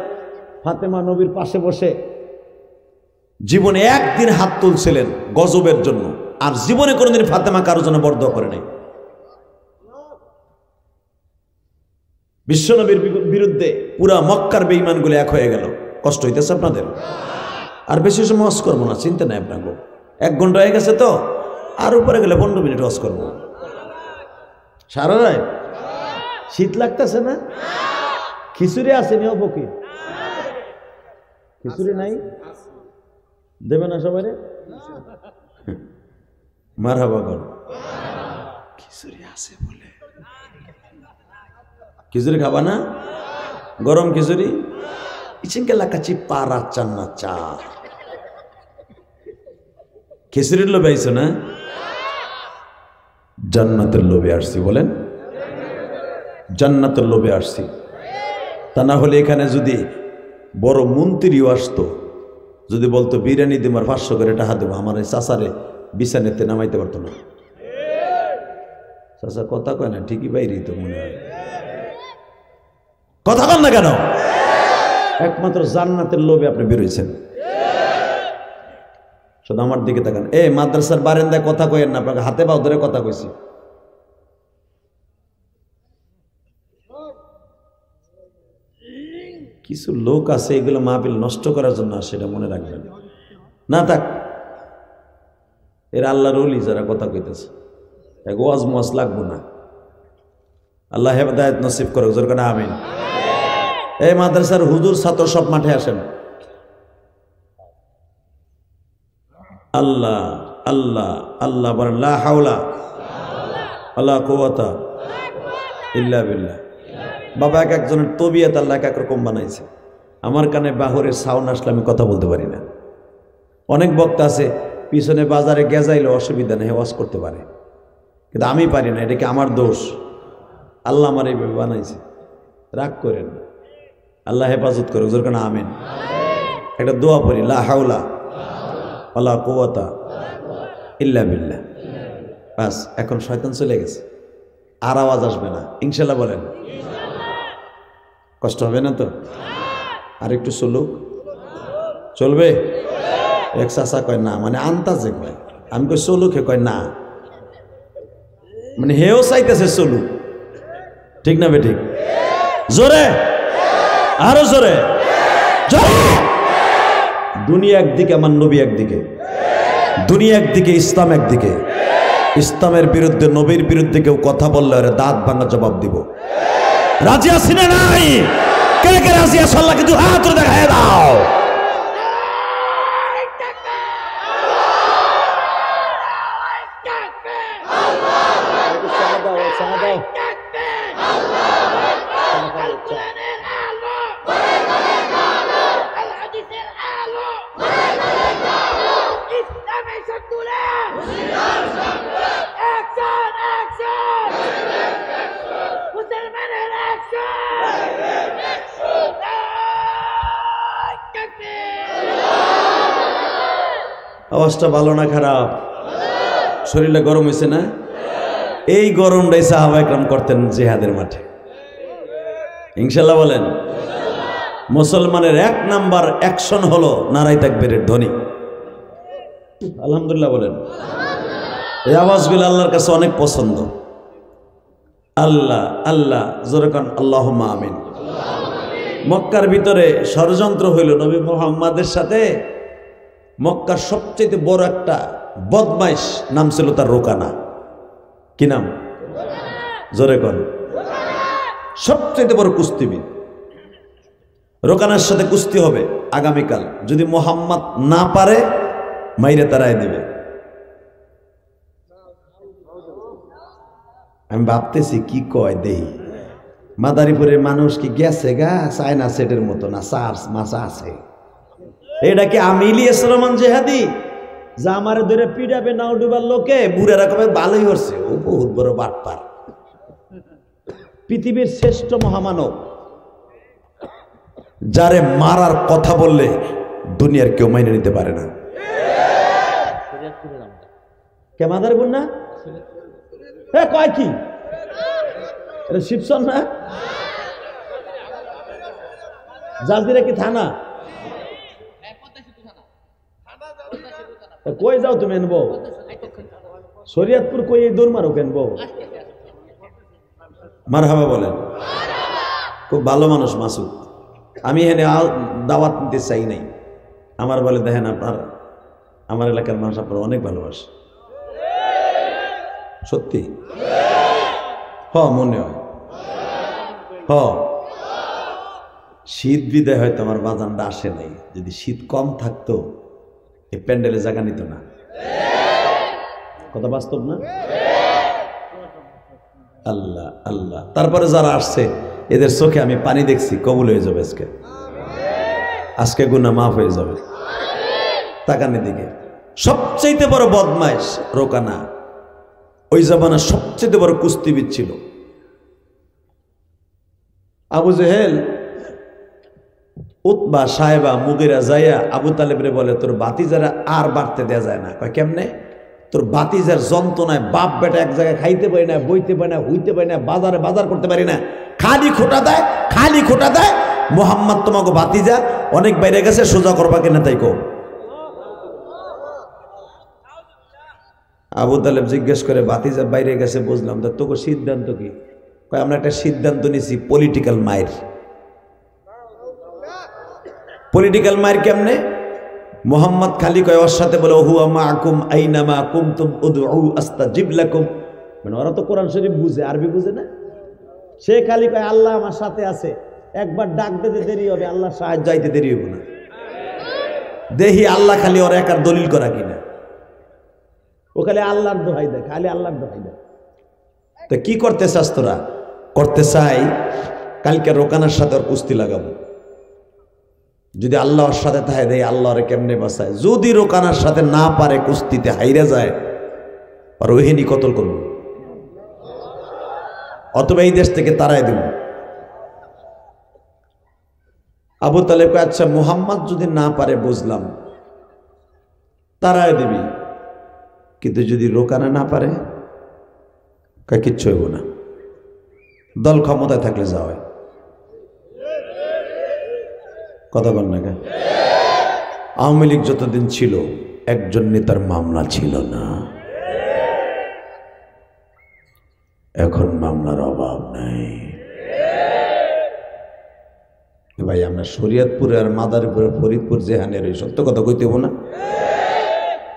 Speaker 1: ফাতেমা নবীর পাশে বসে জীবনে একদিন হাত তুলছিলেন গজবের জন্য, আর জীবনে কোনোদিন ফাতেমা কারো জন্য বরদোয়া করে নাই। বিশ্বনবীর বিরুদ্ধে পুরা মক্কার বেঈমানগুলো এক হয়ে গেল। কষ্ট হইতেছে আপনাদের? আর বেশি সময় ওয়াজ করবো না, চিন্তা নাই আপনাকে। 1 ঘন্টা হয়ে গেছে তো, আর উপরে গেলে 15 মিনিট ওয়াজ করবো। সারা রাত শীত লাগতেছে না? খিচুড়ি আসেনি অপকি? খিচুড়ি নাই? দেবে না সবাই? মারহাবা কর। খিচুড়ি আছে বলে খিচুড়ি খাবা না? গরম খিচুড়ি ইচিনকে লাকাচ্ছি পারা চান্না চা। খিচুড়ির লোভে আইছো না? জান্নাতের লোভে আসছি। বলেন, জান্নাতের লোভে আসছি। তা না হলে এখানে যদি বড় মন্ত্রীও আসতো, যদি বলতো বিরিয়ানি দিমার 500 করে টাকা দেবো, আমার এই চাচারে বিছানেতে নামাইতে পারতো না। চাচা কথা কয় না, ঠিকই বাইরেই তো মনে হয়। কথা কন না কেন? একমাত্র জান্নাতের লোভে আপনি বেরোইছেন। শুধু আমার দিকে তাকান। মাদ্রাসার বারান্দায় কথা কইেন না, আপনাকে হাতে পাও ধরে কথা কইছি। কিছু লোক আছে এগুলো মাহফিল নষ্ট করার জন্য, সেটা মনে রাখবেন না। থাক, এরা আল্লাহর ওলি যারা কথা কইতেছে, ওয়াজ মোয়াজ লাগবো না। আল্লাহ হেদায়েত নসিব করুক, জোর করে আমিন। এই মাদ্রাসার হুজুর ছাত্র সব মাঠে আসেন। আল্লাহ আল্লাহ আল্লাহ বলেন, লা হাওলা ওয়ালা কুওয়াতা ইল্লা বিল্লাহ। বাবা এক একজনের তবিয়ত আল্লাহ এক এক রকম বানাইছে। আমার কানে বাহরের সাউন্ড আসলে আমি কথা বলতে পারি না। অনেক বক্তা আছে পিছনে বাজারে গেজাইলে অসুবিধা নেই, ওয়াজ করতে পারে, কিন্তু আমি পারি না। এটা কি আমার দোষ? আল্লাহ আমার এইভাবে বানাইছে। রাগ করেন, আল্লাহ হেফাজত করে, জোর করে আমিন। একটা দোয়া পড়ি, লা হাওলা ওয়ালা কুওয়াতা ইল্লা বিল্লাহ। বাস, এখন শয়তান চলে গেছে, আর আওয়াজ আসবে না ইনশাল্লাহ। বলেন, কষ্ট হবে না তো? আর একটু চলুক, চলবে? এক চাচা কয় না, মানে আন্তাজে কয়। আমি কই চলুক, হে কয় না, মানে হেও চাইতেছে চলুক। ঠিক না বেঠিক? জোরে, আরো জোরে, জোরে। দুনিয়া একদিকে, আমার নবী একদিকে। দুনিয়া একদিকে, ইসলাম একদিকে। ইসলামের বিরুদ্ধে, নবীর বিরুদ্ধে কেউ কথা বললে ওরে দাঁত ভাঙা জবাব দিব। রাজি আছি না নাই? কে কে রাজি আছো? আল্লাহ কিন্তু হাত দেখায় দাও। আওয়াজটা ভালো না খারাপ? শরীরটা গরম হয়েছে না? এই গরমটাই সাহাবা একরাম করতেন জিহাদের মাঠে। ইনশাল্লাহ বলেন। মুসলমানের 1 নাম্বার অ্যাকশন হলো নারায়ে তাকবীরের ধ্বনি। আলহামদুলিল্লাহ বলেন। এই আওয়াজগুলো আল্লাহর কাছে অনেক পছন্দ। আল্লাহ আল্লাহ জোরে কান আল্লাহুম্মা আমিন। মক্কার ভিতরে ষড়যন্ত্র হইল নবী মুহাম্মাদের সাথে। মক্কার সবচেয়ে বড় একটা বদমাইশ নাম ছিল তার রোকানা। কি নাম? জোরে কন। সবচেয়ে বড় কুস্তিবিদ। রোকানার সাথে কুস্তি হবে আগামীকাল। যদি মুহাম্মদ না পারে মাইরে তারাই দিবে। আমি ভাবতেছি কি কয় দেই। মাদারীপুরের মানুষ কি গেছে গা চায়না সেটের মতো না? চার্জ মাছা আছে। এটা কি আমি ইলিয়াস রহমান জেহাদি যা আমারে ধরে পিড়াবে নাও ডুবার লোকে বুড়ে রকমের ভালোই হচ্ছে। ও বহুত বড় বাটপার, পৃথিবীর শ্রেষ্ঠ মহামানব, যারে মারার কথা বললে দুনিয়ার কেউ মাইনে নিতে পারে না। কে মাদারীপুর না? কয় কি এটা শিবসন না? জাজিরা কি থানা? কই যাও তুমি? এনবো শরিয়তপুর কই এই দৌড় মারো কেনবো? মারহাবা বলেন। খুব ভালো মানুষ মাসুদ। আমি এখানে দাওয়াত নিতে চাই নাই। আমার বলে দেখেন আপনার আমার এলাকার মানুষ আপনার অনেক ভালোবাসে। সত্যি মনে হয়। শীত বিদায় হয়তো আমার বাজানটা আসে নাই। যদি শীত কম থাকতো এই প্যান্ডেলে জায়গা নিত না। কথা বাস্তব না? আল্লাহ আল্লাহ। তারপরে যারা আসছে এদের চোখে আমি পানি দেখছি। কবুল হয়ে যাবে আজকে। আজকে গুনাহ মাফ হয়ে যাবে। তাকানি দিকে। সবচেয়ে বড় বদমাইশ রোকানা। ওই জামানার সবচেয়ে বড় কুস্তিবিদ ছিল। আবু জেহেল উতবা সাহেবা মুগিরা যাইয়া আবু তালেবরে বলে তোর বাতিজারা আর বাড়তে দেয়া যায় না। কয় কেমনে? তোর বাতিজার যন্ত্রণায় বাপ বেটা এক জায়গায় খাইতে পারি না, বইতে পারি না, হইতে পারি না, বাজারে বাজার করতে পারি না, খালি খোটা দেয়, খালি খোটা দেয়। মোহাম্মদ তোমাকে বাতিজা অনেক বাইরে গেছে, সোজা করবা কিনা তাই কো। আবু তালেব জিজ্ঞেস করে বাতিজা বাইরে গেছে বুঝলাম, তা তোকে সিদ্ধান্ত কি? কয় আমরা একটা সিদ্ধান্ত নিছি পলিটিক্যাল মায়ের। পলিটিক্যাল মায়ের কেমনে? মোহাম্মদ খালি কয় ওর সাথে বলে হুয়া মাআকুম আইনামা কুনতুম উদউ আস্তাজিব লাকুম। মানে ওরা তো কোরআন শরীফ বুঝে, আরবি বুঝে না। সে খালি কয় আল্লাহ আমার সাথে আছে, একবার ডাক দিতে দেরি হবে, আল্লাহ সাহায্য আইতে দেরি হবে না। দেখি আল্লাহ খালি ওর একার দলিল করা কিনা। ও খালি আল্লাহর দোহাই দেয়, খালি আল্লাহর দোহাই দেয়। তো কি করতে চাস তোরা? করতে চাই কালকে রোকানার সাথে ওর কুস্তি লাগাবো। যদি আল্লাহর সাথে থাকে দেয় আল্লাহর কেমনে বাঁচায়। যদি রোকানার সাথে না পারে কুস্তিতে হাইরে যায় আর ওহিনী কতল করবো, অথবা এই দেশ থেকে তারাই দেব। আবু তালেব কয় আচ্ছা মুহাম্মদ যদি না পারে বুঝলাম, তারাই দিবি, কিন্তু যদি রোকানা না পারে কয় কিচ্ছু হইব না। দল ক্ষমতায় থাকলে যা হয়। কথা বল না কেন? আওয়ামী লীগ যতদিন ছিল একজন নেতার মামলা ছিল না। এখন মামলার অভাব নাই। ভাই আমরা শরীয়তপুরে আর মাদারীপুরে ফরিদপুর জেহানের এই সত্য কথা কইতে হবো না।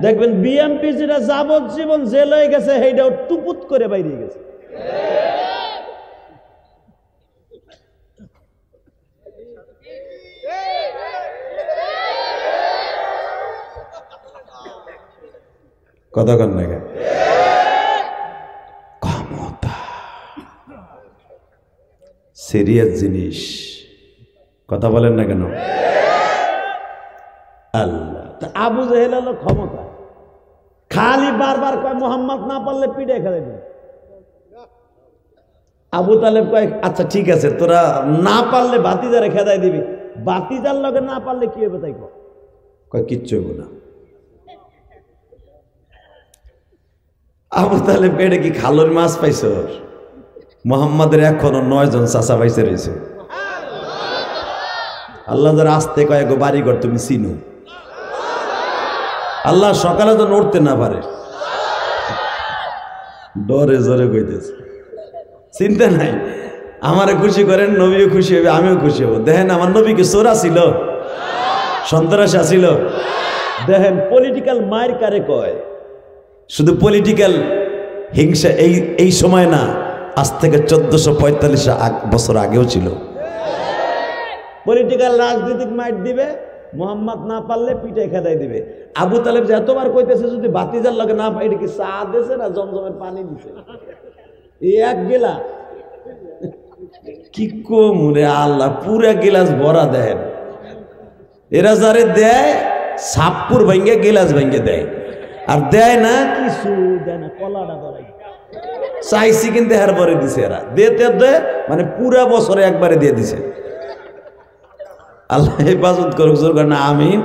Speaker 1: দেখবেন বিএমপি যেটা যাবজ্জীবন জেল হয়ে গেছে সেইটাও টুপুত করে বাইরে গেছে। কথা কন না কেন? ক্ষমতা সিরিয়াস জিনিস। কথা বলেন না কেন? আল্লাহ আবু জেহেল হলো ক্ষমতা, খালি বারবার কয় মোহাম্মদ না পারলে পিঠে খেলে দিন। আবু তালেব কয় আচ্ছা ঠিক আছে, তোরা না পারলে বাতিজারে খেদাই দিবি, বাতিজার লগে না পারলে কি হবে তাই কয় কিচ্ছু হইব না। আবু তালেব এটা কি খালুর মাছ পাইছ? মোহাম্মদের এখনো 9 জন চাচা পাইছে রয়েছে। আল্লাহ যারা আসতে কয়েক বাড়ি ঘর তুমি চিনো। আল্লাহ সকালে তো নড়তে না পারে, ডরে জোরে কইতেছে। চিন্তা নাই, আমারে খুশি করেন, নবীও খুশি হবে, আমিও খুশি হব। দেখেন আমার নবী কি চোর ছিল, সন্ত্রাসী ছিল? দেখেন পলিটিক্যাল মায়ের কারে কয়, শুধু পলিটিক্যাল হিংসা এই সময় না, আজ থেকে 1445 বছর আগেও ছিল। পলিটিক্যাল রাজনৈতিক মাইট দিবে, মোহাম্মদ না পারলে পিঠে খেদাই দিবে। আবু তালেব যে এতবার কইতেছে যদি বাতিজার লাগে না পাই, এটা কি চা দিয়েছে না জমজমের পানি দিছে? এই এক গেলা কি কমরে আল্লাহ পুরা গিলাস ভরা দেন। এরা যারে দেয় সাপুর ভাঙ্গে গিলাস ভাঙ্গে দেয়, আর দেয় না কিছু দেয় না, কলাটা ধরাই চাইছি কিন্তু এর পরে দিছে। এরা দিতে মানে পুরা বছরে একবারে দিয়ে দিছে। আল্লাহ হেফাজত করুক, জোর না আমিন।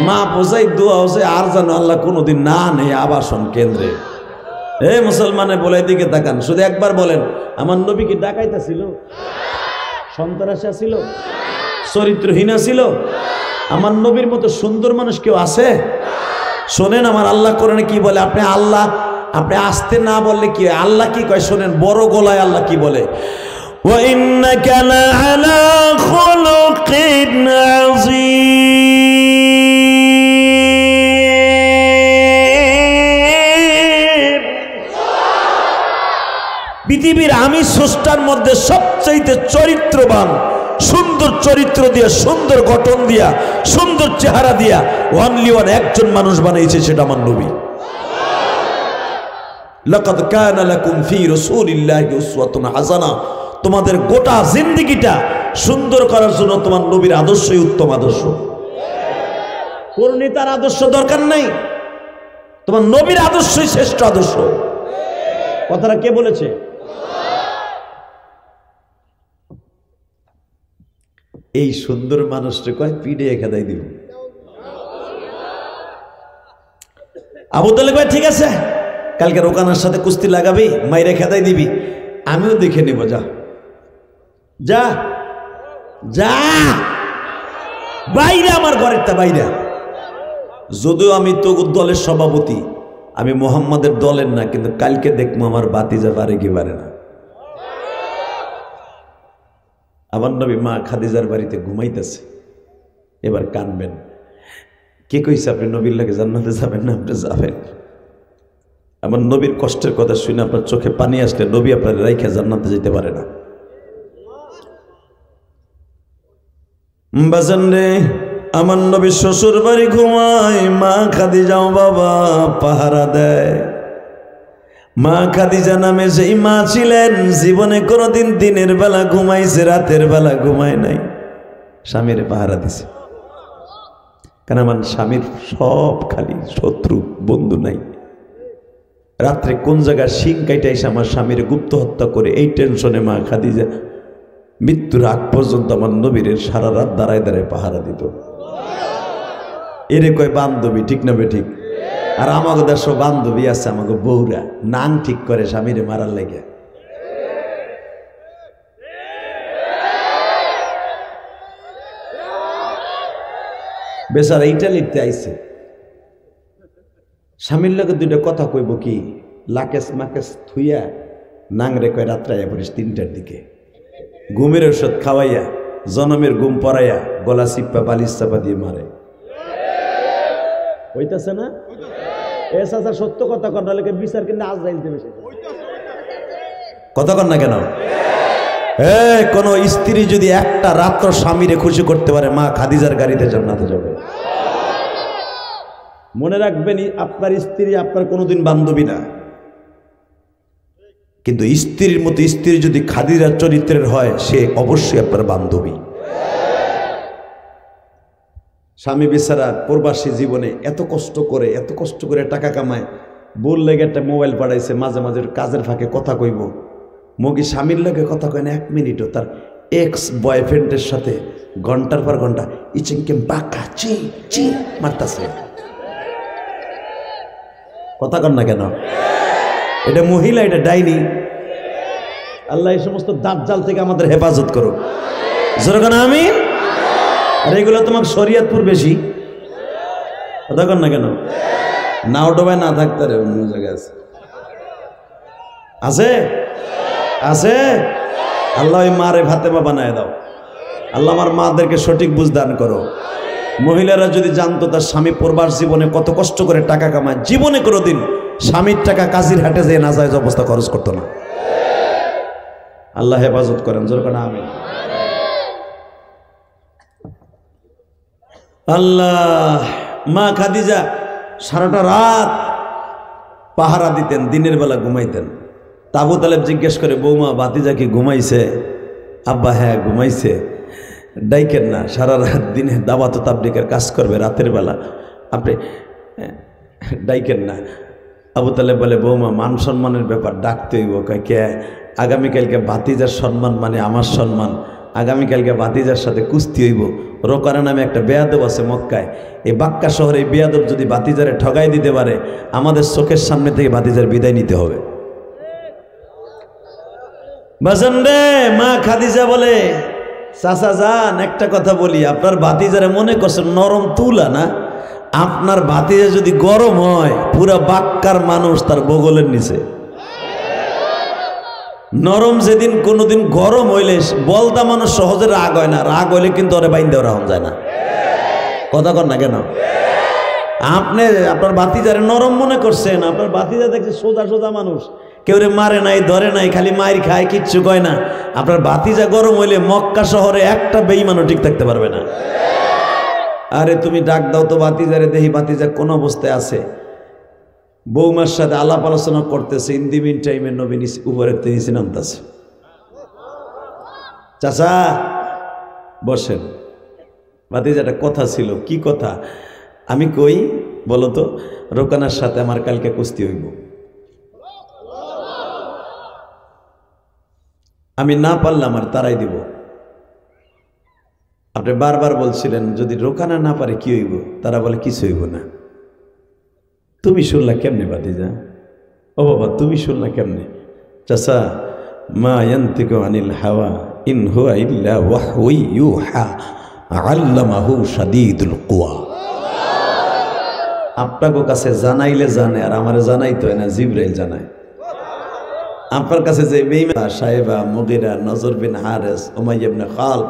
Speaker 1: মা পোষাই দোয়া হচ্ছে, আর যেন আল্লাহ কোনোদিন না নেই আবাসন কেন্দ্রে। এই মুসলমানের বলে দিকে তাকান, শুধু একবার বলেন, আমার নবী কি ডাকাইতা ছিল, সন্ত্রাসী ছিল, চরিত্রহীনা ছিল? আমার নবীর মতো সুন্দর মানুষ কেউ আছে? শোনেন আমার আল্লাহ কোরআনে কি বলে। আপনি আসতে না বললে কি আল্লাহ কি কয় শোনেন, বড় গলায় আল্লাহ কি বলে, وَإِنَّكَ لَعَلَى خُلُقٍ عَظِيمٍ। পৃথিবীর আমি স্রষ্টার মধ্যে সবচেয়ে চরিত্রবান, সুন্দর চরিত্র দিয়া, সুন্দর গঠন দিয়া, সুন্দর চেহারা দিয়া ওয়ানলি ওয়ান একজন মানুষ বানাইছে, সেটা আমার নবী। লাকাদ কানা লাকুম ফি রাসূলিল্লাহি উসওয়াতুন হাসানা। তোমাদের গোটা জিন্দেগিটা সুন্দর করার জন্য তোমার নবীর আদর্শই উত্তম আদর্শ। কোন নেতার আদর্শ দরকার নাই, তোমার নবীর আদর্শই শ্রেষ্ঠ আদর্শ। কথাটা কে বলেছে? এই সুন্দর মানুষটা কয় পিড়ে খেদাই দিব। আবু তালেব কয় ঠিক আছে, কালকে রোকানার সাথে কুস্তি লাগাবি, মাইরে খেদাই দিবি, আমিও দেখে নিব। যা যা যা বাইরে, আমার ঘরের তা বাইরে। যদিও আমি তো দলের সভাপতি, আমি মোহাম্মদের দলের না, কিন্তু কালকে দেখবো আমার বাতিজা পারে কি পারে না। আমার নবী মা খাদিজার বাড়িতে ঘুমাইতেছে, এবার কানবেন। কে কইছে আপনি নবীর লাগে জান্নাতে যাবেন না? আপনি যাবেন। আমার নবীর কষ্টের কথা শুনে আপনার চোখে পানি আসলে নবী আপনার রাইখা জান্নাতে যেতে পারে না। বাজান রে, আমার নবী শ্বশুর বাড়ি ঘুমায়, মা খাদিজাও বাবা পাহারা দেয়। মা খাদিজা নামে সেই মা ছিলেন, জীবনে কোনোদিন দিনের বেলা ঘুমাইছে, রাতের বেলা ঘুমায় নাই, স্বামীর পাহারা দিছে। কারণ আমার স্বামীর সব খালি শত্রু, বন্ধু নাই। রাত্রে কোন জায়গায় শিং কাইটা এসে আমার স্বামীর গুপ্ত হত্যা করে, এই টেনশনে মা খাদিজা মৃত্যুর আগ পর্যন্ত আমার নবীর সারা রাত দাঁড়ায় দাঁড়ায় পাহারা দিত। এরে কয় বান্ধবী, ঠিক না বে ঠিক? আর আমাকে দেশ বান্ধবী আছে, আমাকে বউরা নাং ঠিক করে স্বামীরে মারার লেগে। বেচারা ইটালিতে আইছে, স্বামীর লোকের দুইটা কথা কইব কি, লাকেশ মাকেশ থুইয়া নাংরে কয় রাত্রে আয়া পড়িস 3টার দিকে, ঘুমের ওষুধ খাওয়াইয়া, জনমের ঘুম পড়াইয়া, গলা চিপ্পা বালিশ চাপা দিয়ে মারে। হইতাছে না? এসা সত্য কথা কর, নাহলে বিচার কিন্তু আজরাইল দেবে। কথা কর না কেন? কোন স্ত্রী যদি একটা রাত্র স্বামীরে খুশি করতে পারে, মা খাদিজার গাড়িতে জান্নাতে যাবে। মনে রাখবেন, আপনার স্ত্রী আপনার কোনোদিন বান্ধবী না, কিন্তু স্ত্রীর মতো স্ত্রী যদি খাদিজার চরিত্রের হয়, সে অবশ্যই আপনার বান্ধবী। স্বামী বেচারা প্রবাসী জীবনে এত কষ্ট করে টাকা কামায়, বউর লেগে একটা মোবাইল পাঠাইছে, মাঝে মাঝে কাজের ফাঁকে কথা কইব, মগি স্বামীর লগে কথা কয় না 1 মিনিটও, তার এক্স বয়ফ্রেন্ডের সাথে ঘন্টার পর ঘন্টা ইচিংকে বাঁকা চি চি মারতাছে। কথা কন না কেন? এটা মহিলা, এটা ডাইনি। আল্লাহ এই সমস্ত দাজ্জাল থেকে আমাদের হেফাজত করুক। যেরকম আমিন। আর এগুলো তোমাকে শরীয়তপুর বেশি কথা কর না কেন? নাও ডোবায় না থাকতে রে, অন্য জায়গায় আছে আছে আছে। আল্লাহ ওই মারে ফাতেমা বানায় দাও। আল্লাহ আমার মাদেরকে সঠিক বুঝ দান করো। মহিলারা যদি জানতো তার স্বামী প্রবাস জীবনে কত কষ্ট করে টাকা কামায়, জীবনে কোনোদিন স্বামীর টাকা কাজীর হাটে যেয়ে নাজায়েজ অবস্থা খরচ করতো না। আল্লাহ হেফাজত করেন। যেরকম আমিন। আল্লাহ। মা খাদিজা সারাটা রাত পাহারা দিতেন, দিনের বেলা ঘুমাইতেন। আবু তালেব জিজ্ঞেস করে, বৌমা ভাতিজা কি ঘুমাইছে? আব্বা হ্যাঁ ঘুমাইছে। ডাইকেন না, সারা রাত দিনে দাওয়াত তাবলীগের কাজ করবে, রাতের বেলা আপনি ডাইকেন না। আবু তালেব বলে, বৌমা মান সম্মানের ব্যাপার, ডাকতে হইব। কে? আগামীকালকে ভাতিজার সম্মান মানে আমার সম্মান। আগামীকালকে ভাতিজার সাথে কুস্তি হইব। রোকানা নামে একটা বেয়াদব আছে মক্কায়। এই বাক্কা শহরে এই বেয়াদব যদি ভাতিজারে ঠগাই দিতে পারে, আমাদের চোখের সামনে থেকে ভাতিজার বিদায় নিতে হবে। বাজান রে, মা খাদিজা বলে, চাচা যান একটা কথা বলি, আপনার ভাতিজারে মনে করছেন নরম তুলা না? আপনার ভাতিজা যদি গরম হয়, পুরা বাক্কার মানুষ তার বগলের নিচে। নরম যেদিন কোনোদিন গরম হইলে বলতা মানুষ সহজে রাগ হয় না, রাগ হইলে কিন্তু ওরে বাইন্দে রাখা যায় না। কথা কর না কেন? আপনি আপনার ভাতিজারে নরম মনে করছেন, আপনার ভাতিজা দেখছে সোজা সোজা মানুষ, কেউ রে মারে নাই ধরে নাই, খালি মায়ের খায়, কিচ্ছু কয় না। আপনার ভাতিজা গরম হইলে মক্কা শহরে একটা বেঈমানও ঠিক থাকতে পারবে না। আরে তুমি ডাক দাও তো ভাতিজারে, দেখি ভাতিজা কোন অবস্থায় আছে। বৌমার সাথে আলাপ আলোচনা করতেছে, ইন দি মিন টাইমে নবী উপরের নিচে নামতেছে। চাচা বসেন, ভাতিজাটা কথা ছিল। কি কথা? আমি কই বলো তো? রোকানার সাথে আমার কালকে কুস্তি হইব। আমি না পারলাম আর তারাই দিব। আপনি বারবার বলছিলেন যদি রোকানা না পারে কি হইব? তারা বলে কিছু হইব না। তুমি শুনলা কেমনে ভাতিজা? ও বাবা তুমি শুনলা কেমনে? চাচা, মা ইয়ান্তিকু আনিল হাওয়া ইন হুয়া ইল্লা ওয়াহয়ু ইউহা আল্লামাহু শাদীদুল কুওয়া। আপনাকে কাছে জানাইলে জানে, আর আমারে জানাইতে হয় না, জিবরাইল জানায়। আপনার কাছে যে বেঈমান সাহেবা, মুগিরা, নজর বিন হারেস, উমাইয়া ইবনে খালদ,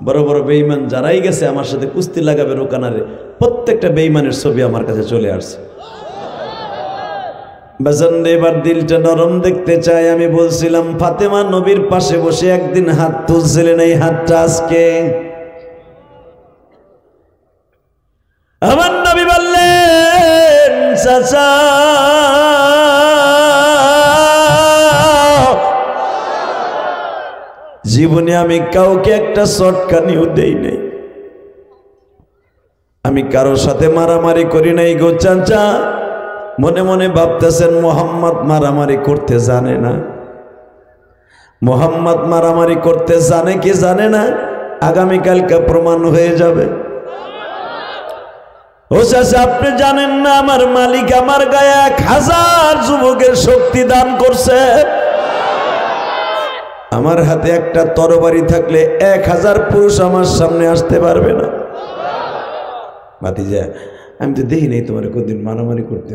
Speaker 1: বড় বড় বেঈমান যারাই গেছে আমার সাথে কুস্তি লাগাবে রোকানারে, প্রত্যেকটা বেঈমানের ছবি আমার কাছে চলে আসছে। বাজান এবার দিলটা নরম দেখতে চাই। আমি বলছিলাম ফাতেমা নবীর পাশে বসে একদিন হাত তুলছিলেন, এই হাতটা আজকে আমার নবী বললেন, চাচা জীবনে আমি কাউকে একটা শটকানিও দেই নাই, আমি কারোর সাথে মারামারি করি নাই গো চাচা। মনে মনে ভাবতেছেন মোহাম্মদ মারামারি করতে জানে না। মোহাম্মদ মারামারি করতে জানে কি জানে না, আগামীকালকে প্রমাণ হয়ে যাবে। ও চাচা আপনি জানেন না আমার মালিক আমার গায়ে 1000 যুবকের শক্তি দান করছে। আমার হাতে একটা তরবারি থাকলে 1000 পুরুষ আমার সামনে আসতে পারবে না। ভাতিজা আমি তো দেখি নেই তোমার কোনদিন মারামারি করতে,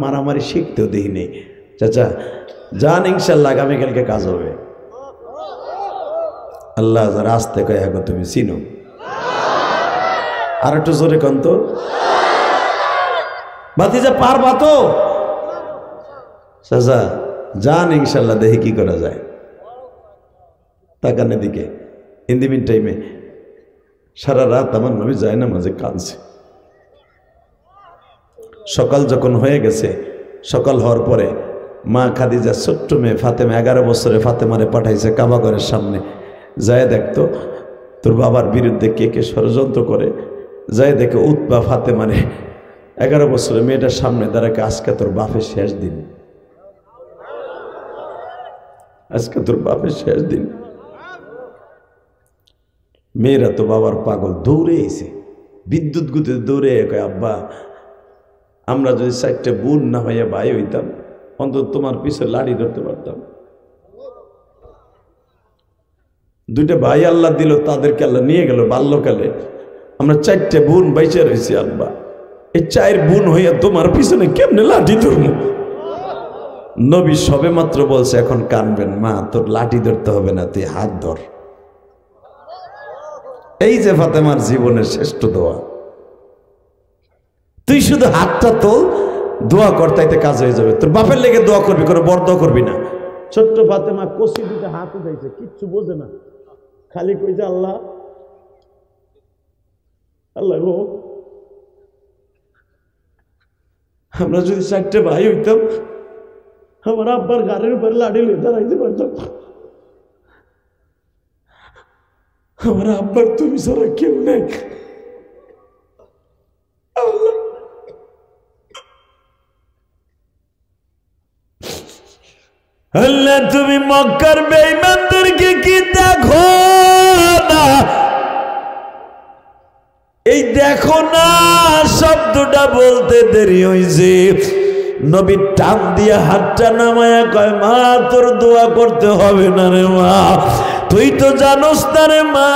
Speaker 1: মারামারি শিখতেও দেখি নেই। চাচা যান, ইনশাল্লাহ আগামীকালকে কাজ হবে। আল্লাহ যারা আসতে কয় এখন তুমি চিনো, আর একটু জোরে কন তো। ভাতিজা পারবা তো? চাচা যান, ইনশাল্লাহ দেখি কি করা যায়। তাকানের দিকে ইন দি মিন টাইমে সারা রাত আমার নবী যায় না মাঝে কাঁদছে। সকাল যখন হয়ে গেছে, সকাল হওয়ার পরে মা খাদিজা ছোট্ট মেয়ে ফাতেমা 11 বছরে ফাতেমারে পাঠাইছে কাবা ঘরের সামনে, যায় দেখতো তোর বাবার বিরুদ্ধে কে কে ষড়যন্ত্র করে। যায় দেখে উতবা ফাতেমারে 11 বছরে মেয়েটার সামনে দাঁড়াকে, আজকে তোর বাপের শেষ দিন, আজকে তোর বাপের শেষ দিন। মেয়েরা তো বাবার পাগল, দৌড়ে এসে বিদ্যুৎ গুতে দৌড়ে কয়, আব্বা আমরা যদি 4টে বোন না হইয়া ভাই হইতাম অন্তত তোমার পিছে লাড়ি ধরতে পারতাম। দুইটা ভাই আল্লাহ দিল, তাদেরকে আল্লাহ নিয়ে গেল বাল্যকালে। আমরা 4টে বোন বাইচে রয়েছি। আব্বা, এই 4 বোন হইয়া তোমার পিছনে কেমনে লাঠি ধরবো? নবী সবে মাত্র বলছে এখন কানবেন, মা তোর লাঠি ধরতে হবে না, তুই হাত ধর। এই যে ফাতেমার জীবনের শ্রেষ্ঠ দোয়া, তুই শুধু হাতটা তোল, দোয়া কর, তাইতে কাজ হয়ে যাবে। তোর বাপের লেগে দোয়া করবি, কোনো বড় দোয়া করবি না। ছোট্ট ফাতেমা কষি দিতে হাত উঠাইছে, কিচ্ছু বোঝে না, খালি কইছে আল্লাহ আল্লাহ গো, আমরা যদি 4টে ভাই হইতাম, আমার আব্বার গাড়ির উপর লাঠি লইয়া দাঁড়াইতে পারতাম। আমার আব্বার তুমি ছাড়া কেউ নেই। আল্লাহ তুমি মক্কার বেঈমানদেরকে কি দেখো না? এই দেখো না শব্দটা বলতে দেরি হয়েছে। নবী টান দিয়ে হাতটা নামায়া কয়, মা তোর দোয়া করতে হবে না রে মা, তুই তো জানোস না রে মা,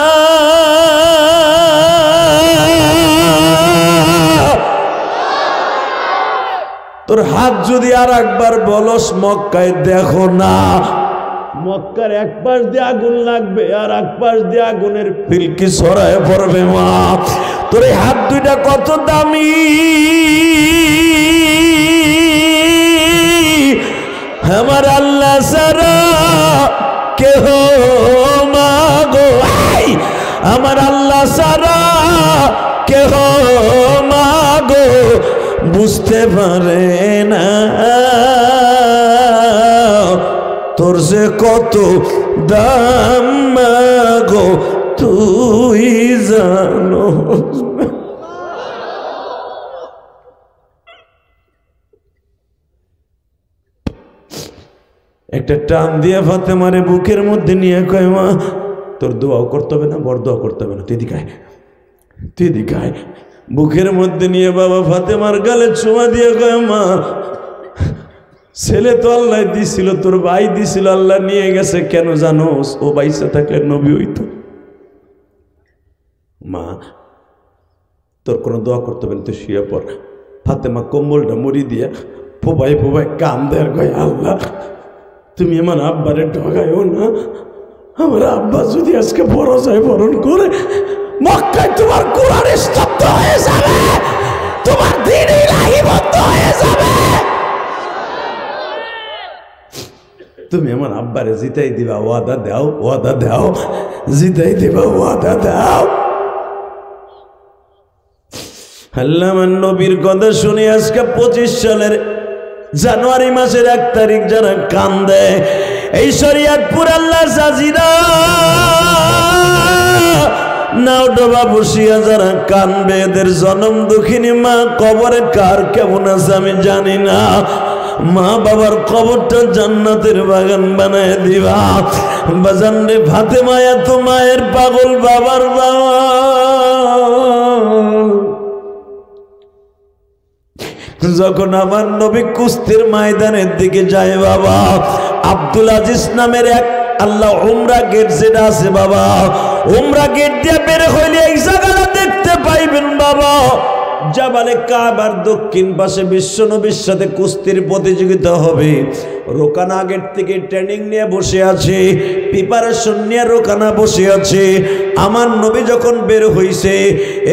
Speaker 1: তোর হাত যদি আর একবার বলস মক্কায় দেখো না, মক্কার এক পাশ দিয়ে আগুন লাগবে আর এক পাশ দিয়ে আগুনের ফিলকি ছড়ায় পড়বে। মা তোর এই হাত দুইটা কত দামি, আমার আল্লাহ ছাড়া কেহ মাগো, আমার আল্লাহ ছাড়া কেহ মাগো বুঝতে পারে না তোর যে কত দাম মাগো তুই জানো। একটা টান দিয়ে ফাতেমারে বুকের মধ্যে নিয়ে কয়, মা তোর দোয়াও করতে হবে না, বড় দোয়া করতে হবে না, তুই দিকায় তুই দিকায়। বুকের মধ্যে নিয়ে বাবা ফাতেমার গালে ছোঁয়া দিয়ে কয়, মা ছেলে তো আল্লাহ দিছিল, তোর ভাই দিছিল, আল্লাহ নিয়ে গেছে, কেন জানোস? ও বাইসা থাকলে নবী হইতো। মা তোর কোনো দোয়া করতে হবে না, তুই শুয়ে পড়। ফাতেমা কম্বলটা মুড়ি দিয়া পোবাই পোবাই কান দেয়ার কয়, আল্লাহ তুমি আমার আব্বারে ঠকাইও না, আমার আব্বা যদি আজকে বড় যায় বরণ করে, মক্কায় তোমার কোরআন স্তব্ধ হয়ে যাবে, তোমার দ্বীন ইলাহি বন্ধ হয়ে যাবে। তুমি আমার আব্বারে জিতাই দিবা, ওয়াদা দাও, ওয়াদা দাও, জিতাই দিবা, ওয়াদা দাও। আল্লাহ আমার নবীর কথা শুনে আজকে 25 সালের জানুয়ারি মাসের 1 তারিখ যারা কান্দে এই শরীয়তপুর আল্লাহ জাজিরা নাওডোবা বসিয়া যারা কানবে, এদের জনম দুঃখিনী মা কবরে কার কেমন আছে আমি জানি না, মা বাবার কবরটা জান্নাতের বাগান বানায় দিবা। বাজান রে ফাতেমা এত মায়ের পাগল বাবার বাবা, যখন আমার নবী কুস্তির ময়দানের দিকে যায় বাবা, আব্দুল আজিজ নামের এক আল্লাহ উমরা গেট যেটা আছে বাবা, উমরা গেট দিয়ে বের হইলে এই জায়গাটা দেখতে পাইবেন বাবা, জাবালে কাবার দক্ষিণ পাশে বিশ্বনবীর সাথে কুস্তির প্রতিযোগিতা হবে। রোকানা আগের থেকে ট্রেনিং নিয়ে বসে আছে, প্রিপারেশন নিয়ে রোকানা বসে আছে। আমার নবী যখন বের হইছে,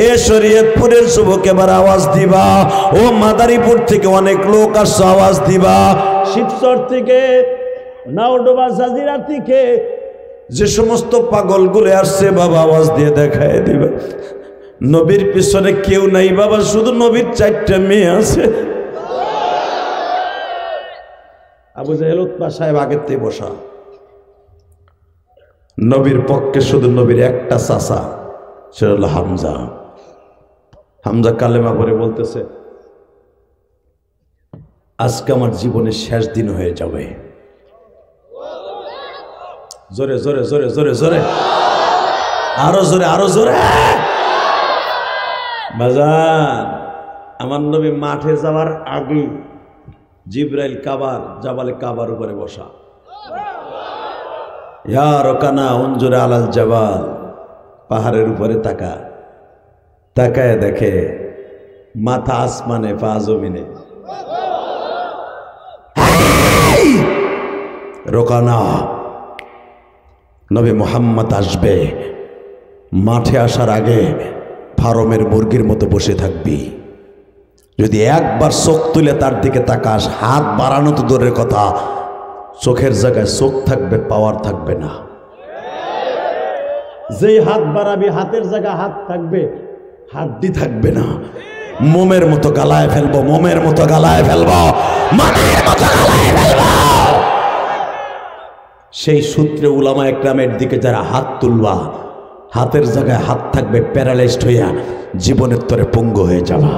Speaker 1: এ শরীয়তপুরের যুবক এবার আওয়াজ দিবা, ও মাদারীপুর থেকে অনেক লোক আসছে আওয়াজ দিবা, শিবচর থেকে, নাওডোবা জাজিরা থেকে যে সমস্ত পাগলগুলো আসছে বাবা আওয়াজ দিয়ে দেখায় দিবা। নবীর পিছনে কেউ নাই বাবা, শুধু নবীর 4টা মেয়ে আছে। আবু জাহেল উতবা সাহেব আগের থেকে বসা, নবীর পক্ষে শুধু নবীর একটা চাচা, সেটা হলো হামজা। হামজা কালেমা পড়ে বলতেছে, আজকে আমার জীবনের শেষ দিন হয়ে যাবে। জোরে জোরে জোরে জোরে জোরে, আরো জোরে আরো জোরে। বাজান আমার নবী মাঠে যাওয়ার আগে জিব্রাইল কাবার জাবালে কাবার উপরে বসা। ইয়া রকানা উনজুরে আলাল জাবাল, পাহাড়ের উপরে তাকায় দেখে মাথা আসমানে পা জমিনে। রোকানা, নবী মুহাম্মদ আসবে, মাঠে আসার আগে ফার্মের মুরগির মতো বসে থাকবি। যদি একবার চোখ তুলে তার দিকে তাকাস, হাত বাড়ানো তো দূরের কথা, চোখের জায়গায় চোখ থাকবে, পাওয়ার থাকবে না। যেই হাত বাড়াবি হাতের জায়গায় হাত থাকবে, হাড্ডি থাকবে না। মোমের মতো গালায় ফেলবো, মোমের মতো গালায় ফেলবো, মোমের মতো গালায় ফেলবো। সেই সূত্রে উলামা একরামের দিকে যারা হাত তুলবা, হাতের জায়গায় হাত থাকবে, প্যারালাইজড হইয়া জীবনের তরে পঙ্গু হয়ে যাবা।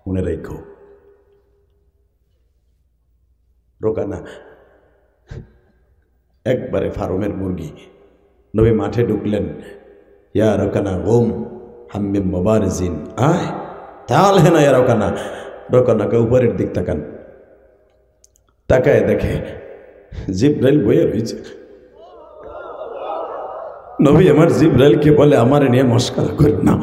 Speaker 1: মনে রেখো। রোকানা একবারে ফার্মের মুরগি। নবী মাঠে ঢুকলেন। ইয়া রোকানা ওম হাম্মিম মুবারিজিন, আয় তাল হে না। ইয়া রোকানা, রোকানাকে উপরের দিক তাকান। তাকায় দেখে জিব্রাইল বইয়ে রয়েছে। নবী আমার জিব্রাইলকে বলে, আমার নিয়ে মস্করা করি না।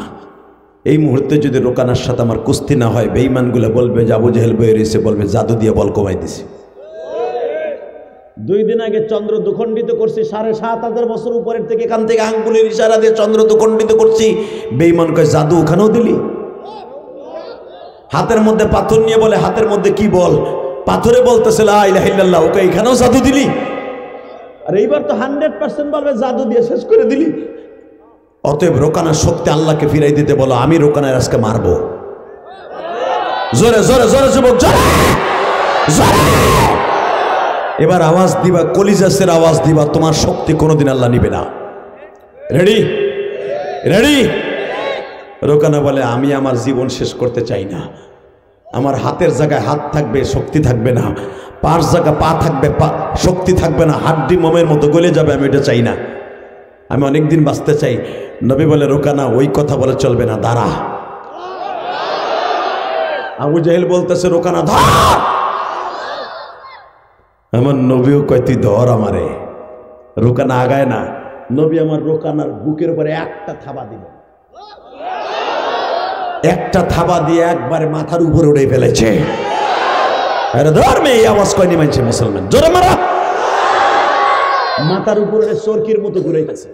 Speaker 1: এই মুহূর্তে যদি রোকানার সাথে আমার কুস্তি না হয়, বেঈমানগুলো বলবে যে আবু জেহেল বইয়ে রয়েছে, বলবে জাদু দিয়ে বল কমাই দিছি। 2 দিন আগে চন্দ্র দুখণ্ডিত করছি, 7,500 বছর উপরের থেকে, এখান থেকে আঙ্গুলের ইশারা দিয়ে চন্দ্র দুখণ্ডিত করছি। বেঈমান কয় জাদু ওখানেও দিলি? হাতের মধ্যে পাথর নিয়ে বলে, হাতের মধ্যে কি বল? পাথরে বলতেছে লা ইলাহা ইল্লাল্লাহ, ওকে এখানেও জাদু দিলি? আর এইবার তো 100% বলবে জাদু দিয়ে শেষ করে দিলি। অতএব রোকানার শক্তি আল্লাহকে ফিরাই দিতে বলো, আমি রোকানার আজকে মারবো। জোরে জোরে জোরে যুবক, জোরে জোরে। এবার আওয়াজ দিবা, কলিজাসের আওয়াজ দিবা, তোমার শক্তি কোনোদিন আল্লাহ নিবে না। Ready ready? রোকানা বলে, আমি আমার জীবন শেষ করতে চাই না। আমার হাতের জায়গায় হাত থাকবে, শক্তি থাকবে না। পার জায়গা পা থাকবে, শক্তি থাকবে না। হাড্ডি মোমের মতো গলে যাবে, আমি এটা চাই না। আমি অনেকদিন বাঁচতে চাই। নবী বলে, রোকানা ওই কথা বলে চলবে না, দাঁড়া। আবু জেহেল বলতেছে, রোকানা ধর। আমার নবীও কয়, তুই ধর আমারে। রোকানা আগায় না। নবী আমার রোকানার বুকের উপরে একটা থাবা দিল। একটা থাবা দিয়ে একবারে মাথার উপরে উড়ে ফেলেছে। ধর্মে এই আওয়াজ কয়নি মানছে মুসলমান? জোরে মারা। মাথার উপরে চরকির মতো ঘুরে গেছে।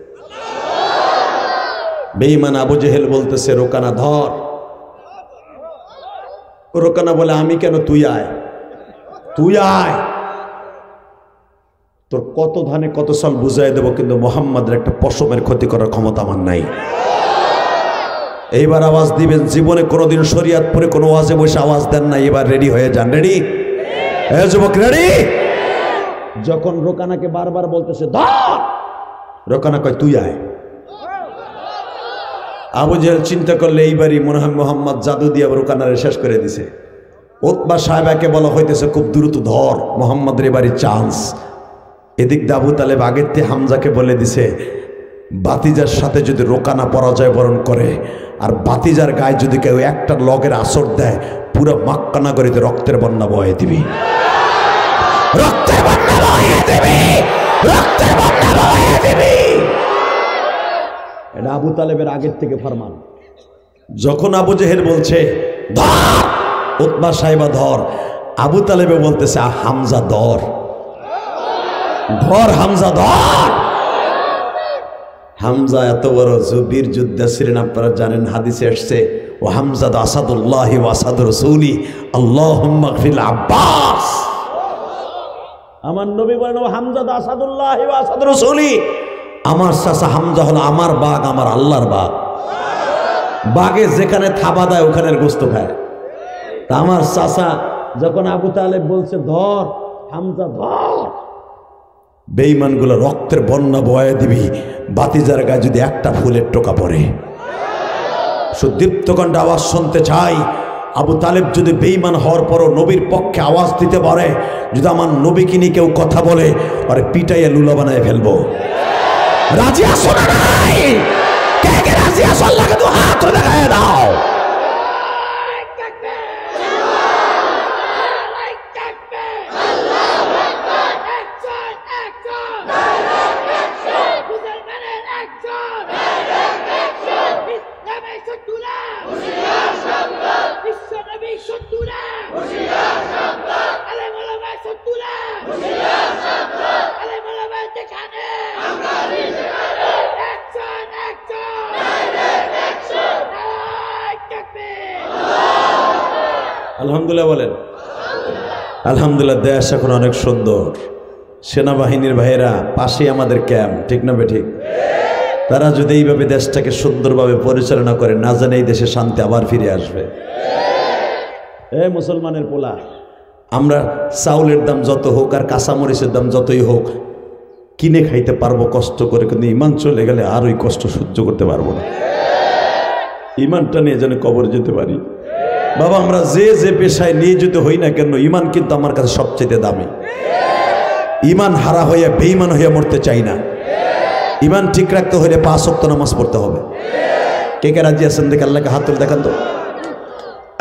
Speaker 1: বেঈমান আবু জেহেল বলতেছে, রোকানা ধর। রোকানা বলে, আমি কেন? তুই আয়, তুই আয়। তোর কত ধানে কত সাল বুঝাই দেবো, কিন্তু মোহাম্মদের একটা পশমের ক্ষতি করার ক্ষমতা আমার নাই। এইবার আওয়াজ দিবেন। জীবনে কোনোদিন শরীয়তপুরে কোনো ওয়াজে বসে আওয়াজ দেন না। এবার রেডি হয়ে যান। রেডি? হ্যাঁ যুবক, রেডি? যখন রোকানাকে বারবার বলতেছে ধর, রোকানা কয় তুই আয়। আবু জেহেল চিন্তা করলে এইবারই মনে হয় মোহাম্মদ জাদু দিয়ে রোকানারে শেষ করে দিছে। উতবা সাহেবাকে বলা হইতেছে, খুব দ্রুত ধর, মোহাম্মদের এবারই চান্স। এদিক দিয়ে আবু তালেব আগের থেকে হামজাকে বলে দিছে, বাতিজার সাথে যদি রোকানা পরাজয় বরণ করে আর বাতিজার গায়ে যদি কেউ একটা লগের আসর দেয়, পুরো মক্কা নগরীতে রক্তের বন্যা বয়ে দিবি, রক্তের বন্যা বয়ে দিবি, রক্তের বন্যা বয়ে দিবি। এটা আবু তালেবের আগের থেকে ফরমান। যখন আবু জেহেল বলছে ধর, উতবা সাহেবা ধর, আবু তালেবে বলতেছে হামজা ধর, ধর হামজা ধর। হামজা এত বড় বীর যোদ্ধা ছিলেন, আপনারা জানেন, হাদিসে আসছে, ও হামজা আসাদুল্লাহ ওয়া আসাদ রাসূলি আল্লাহুম্মা গফির আব্বাস। আমার নবী বলেন, ও হামজা আসাদুল্লাহ ওয়া আসাদ রাসূলি, আমার চাচা হামজা হলো আমার বাঘ, আমার আল্লাহর বাঘ। বাঘে যেখানে থাবা দেয় ওখানের গোস্ত খায়। তা আমার চাচা যখন আবু তালেব বলছে ধর হামজা ধর, বেঈমানগুলো রক্তের বন্যা বয়ে দিবি, বাতিজার গায়ে যদি একটা ফুলের টোকা পড়ে। সুদীপ্তকণ্ঠ আওয়াজ শুনতে চাই। আবু তালেব যদি বেঈমান হওয়ার পরও নবীর পক্ষে আওয়াজ দিতে পারে, যদি আমার নবীকে নিয়ে কেউ কথা বলে, আরে পিটাইয়া লুলা বানায় ফেলবো। রাজি আসো না নাই? কে কে রাজি আসো? আল্লাহকে তো হাত দেখায় দাও। আলহামদুলিল্লাহ বলেন। আলহামদুলিল্লাহ, দেশ এখন অনেক সুন্দর। সেনাবাহিনীর ভাইয়েরা পাশে আমাদের ক্যাম্প, ঠিক না বেঠিক? তারা যদি এইভাবে দেশটাকে সুন্দরভাবে পরিচালনা করে, না জানে এই দেশে শান্তি আবার ফিরে আসবে। মুসলমানের পোলা, আমরা চাউলের দাম যত হোক আর কাঁচামরিচের দাম যতই হোক কিনে খাইতে পারবো কষ্ট করে, কিন্তু ইমান চলে গেলে আর ওই কষ্ট সহ্য করতে পারবো না। ইমানটা নিয়ে যেন কবর যেতে পারি। বাবা, আমরা যে যে পেশায় নিয়োজিত হই না কেন, ইমান কিন্তু আমার কাছে সবচেয়ে দামি। ইমান হারা হইয়া বেঈমান হইয়া মরতে চাই না। ইমান ঠিক রাখতে হলে 5 ওয়াক্ত নামাজ পড়তে হবে। কে কে রাজি আছেন? দেখে আল্লাহকে হাত তুলে দেখান তো।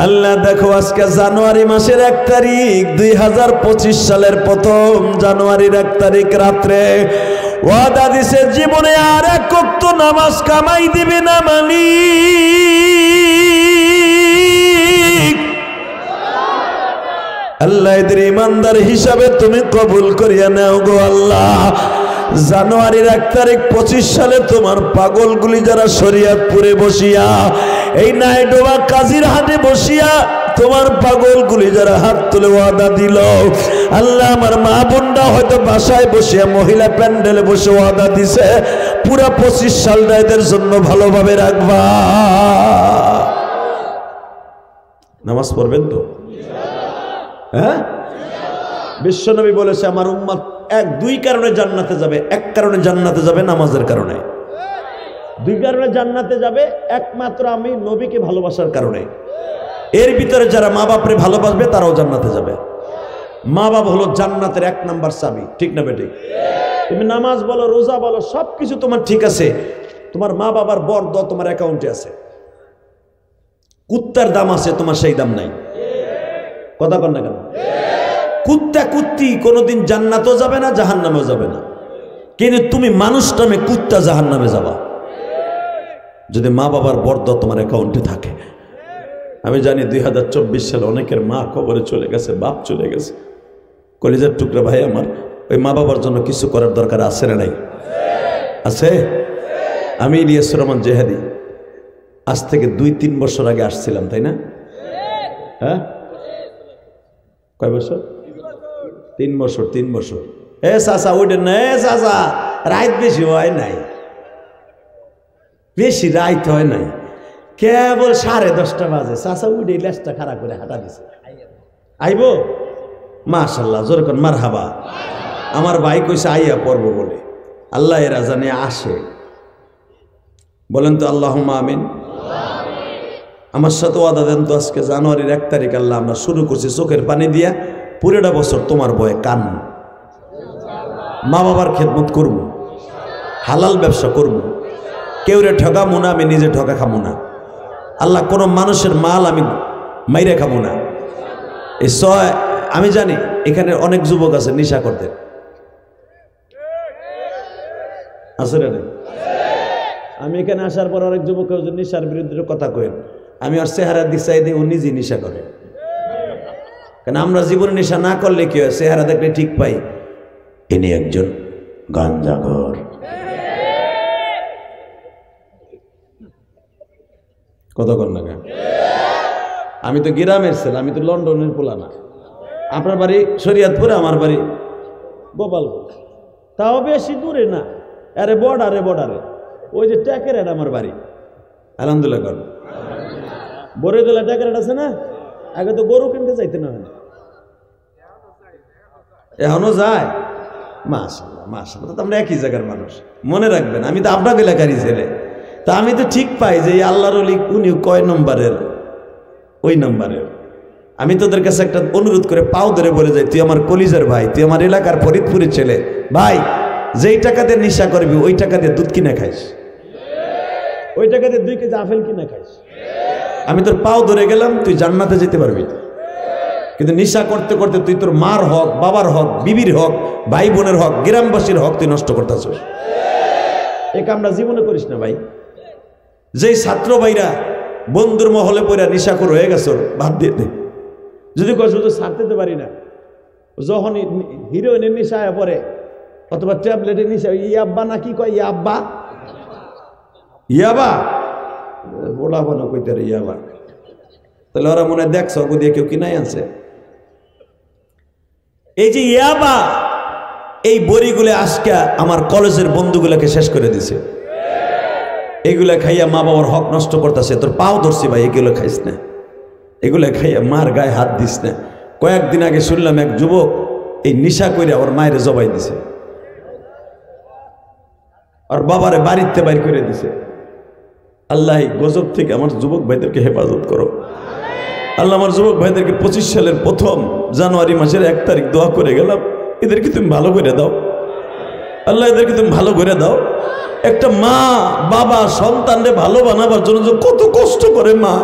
Speaker 1: আল্লাহ দেখো, আজকে জানুয়ারি মাসের 1 তারিখ, 2025 সালের প্রথম জানুয়ারির 1 তারিখ রাত্রে ওয়াদা দিছে জীবনে আর 1 ওয়াক্ত নামাজ কামাই দিবে না মালিক। আল্লাহ এদের ইমানদার হিসাবে তুমি কবুল করিয়া নাও গো আল্লাহ। জানুয়ারির 1 তারিখ 25 সালে তোমার পাগলগুলি যারা শরীয়তপুরে বসিয়া, এই নাইডোবা কাজীর হাটে বসিয়া তোমার পাগলগুলি যারা হাত তুলে ওয়াদা দিল, আল্লাহ আমার মা বোনরা হয়তো বাসায় বসিয়া মহিলা প্যান্ডেলে বসে ওয়াদা দিছে, পুরা 25 সালটা এদের জন্য ভালোভাবে রাখবা। নামাজ পড়বেন তো? হ্যাঁ, বিশ্বনবী বলেছে আমার উম্মত 2 কারণে জান্নাতে যাবে। 1 কারণে জান্নাতে যাবে নামাজের কারণে। 2 কারণে জান্নাতে যাবে, একমাত্র আমি নবীকে ভালোবাসার কারণে। এর ভিতরে যারা মা বাপরে ভালোবাসবে তারাও জান্নাতে যাবে। মা বাপ হলো জান্নাতের 1 নাম্বার চাবি, ঠিক না বেটি? তুমি নামাজ বলো, রোজা বলো, সবকিছু তোমার ঠিক আছে, তোমার মা বাবার বরদ তোমার অ্যাকাউন্টে আছে। কুত্তার দাম আছে, তোমার সেই দাম নাই। কথা কন না কেন? কুত্তা কুত্তি কোনোদিন জান্নাতও যাবে না, জাহান্নামেও যাবে না, কিন্তু তুমি মানুষ নামে কুত্তা জাহান্নামে যাবা যদি মা বাবার বরদ তোমার অ্যাকাউন্টে থাকে। আমি জানি 2024 সালে অনেকের মা কবরে চলে গেছে, বাপ চলে গেছে। কলিজার টুকরা ভাই আমার, ওই মা বাবার জন্য কিছু করার দরকার আছে না নাই? আছে। আমি ইলিয়াস রহমান জেহাদি আজ থেকে 2-3 বছর আগে আসছিলাম, তাই না? হ্যাঁ, কয় বছর? 3 বছর। 3 বছর। চাচা ওইটা না, চাচা রাত বেশি হয় নাই, বেশি রাত হয় নাই, কেবল 10:30 বাজে। চাচা উঠে লেজটা খাড়া করে হাঁটা দিছে, আইব। মাশাল্লাহ, যেরকম মারহাবা। আমার ভাই কইছে আইয়া পড়বো বলে। আল্লাহ এরা জানে আসে, বলেন তো আল্লাহুম্মা আমিন। আমার সাথে ওয়াদা দেন তো, আজকে জানুয়ারির 1 তারিখ আল্লাহ আমরা শুরু করছি চোখের পানি দিয়া, পুরোটা বছর তোমার বয়ে কান, মা বাবার খেদমত করব, হালাল ব্যবসা করব, কেউরে ঠকামো না, আমি নিজে ঠকা খামো না। আল্লাহ কোনো মানুষের মাল আমি মাইরে খামো না। এই আমি জানি এখানে অনেক যুবক আছে নেশা করতে, আছে না? আমি এখানে আসার পর অনেক যুবক নেশার বিরুদ্ধে কথা কয়েন, আমি আর চেহারা দিশাই দিই, ও নিজেই নেশা করে। কেন আমরা জীবনে নেশা না করলে কি হয়? চেহারা দেখলে ঠিক পাই ইনি একজন গাঞ্জাখোর। কতক্ষণ না? আমি তো গ্রামের ছেলে, আমি তো লন্ডনের পোলা না। আপনার বাড়ি শরীয়তপুরে, আমার বাড়ি গোপালপুর, তাও বেশি দূরে না। আরে বর্ডারে, বর্ডারে ওই যে ট্যাকের আমার বাড়ি। আলহামদুলিল্লাহ কর। বরেদোলা ট্যাকের আছে না? আগে তো গরু কিনতে চাইতে না, এখনো যায়। মাশাআল্লাহ, মাশাআল্লাহ, আমরা একই জায়গার মানুষ। মনে রাখবেন, আমি তো আপনাকে এলাকারই ছেলে, তা আমি তো ঠিক পাই যে আল্লাহর ওলি উনি কয় নম্বরের, ওই নম্বরের। আমি তোদের কাছে একটা অনুরোধ করে পাও ধরে বলে যাই, তুই আমার কলিজার ভাই, তুই আমার এলাকার ফরিদপুরের ছেলে ভাই, যেই টাকা দিয়ে নেশা করবি ওই টাকা দিয়ে দুধ কিনে খাইস, ওই টাকা দিয়ে 2 কেজি আপেল কিনে খাইস। আমি তোর পাও ধরে গেলাম, তুই জান্নাতে যেতে পারবি। কিন্তু নেশা করতে করতে তুই তোর মার হক, বাবার হক, বিবির হক, ভাই বোনের হক, গ্রামবাসীর হক তুই নষ্ট করতেছিস। এই কামটা জীবনে করিস না ভাই। যেই ছাত্র ভাইরা বন্ধুর মহলে পড়া নেশাখোর হয়ে গেছ, বাদ দিয়ে দে। যদি কয় শুধু ছাড়তে তো পারি না, যখন হিরোইনের নেশায় পড়ে অথবা ট্যাবলেটের নেশা, ইয়াব্বা না কি কয়, ইয়াব্বা, ইয়াবা বলা বলো কইতে রে, ইয়াবা তাহলে ওরা মনে হয় দেখছো অগু দিয়ে কেউ কিনাই আছে। এই যে ইয়াবা, এই বড়িগুলো আজকে আমার কলেজের বন্ধুগুলোকে শেষ করে দিছে। এগুলা খাইয়া মা বাবার হক নষ্ট করতেছে। তোর পাও ধরছি ভাই, এগুলো খাইস না, এগুলো খাইয়া মার গায়ে হাত দিস না। কয়েকদিন আগে শুনলাম এক যুবক এই নিশা করে ওর মায়ের জবাই দিছে, আর বাবারে বাড়িতে বাইর করে দিছে। আল্লাহ গজব থেকে আমার যুবক ভাইদেরকে হেফাজত করো। আল্লাহ আমার যুবক ভাইদেরকে 25 সালের প্রথম জানুয়ারি মাসের 1 তারিখ দোয়া করে গেলাম, এদেরকে তুমি ভালো করে দাও আল্লাহ, এদেরকে তুমি ভালো করে দাও। একটা মা বাবা সন্তানরে ভালো বানাবার জন্য কত কষ্ট করে মা।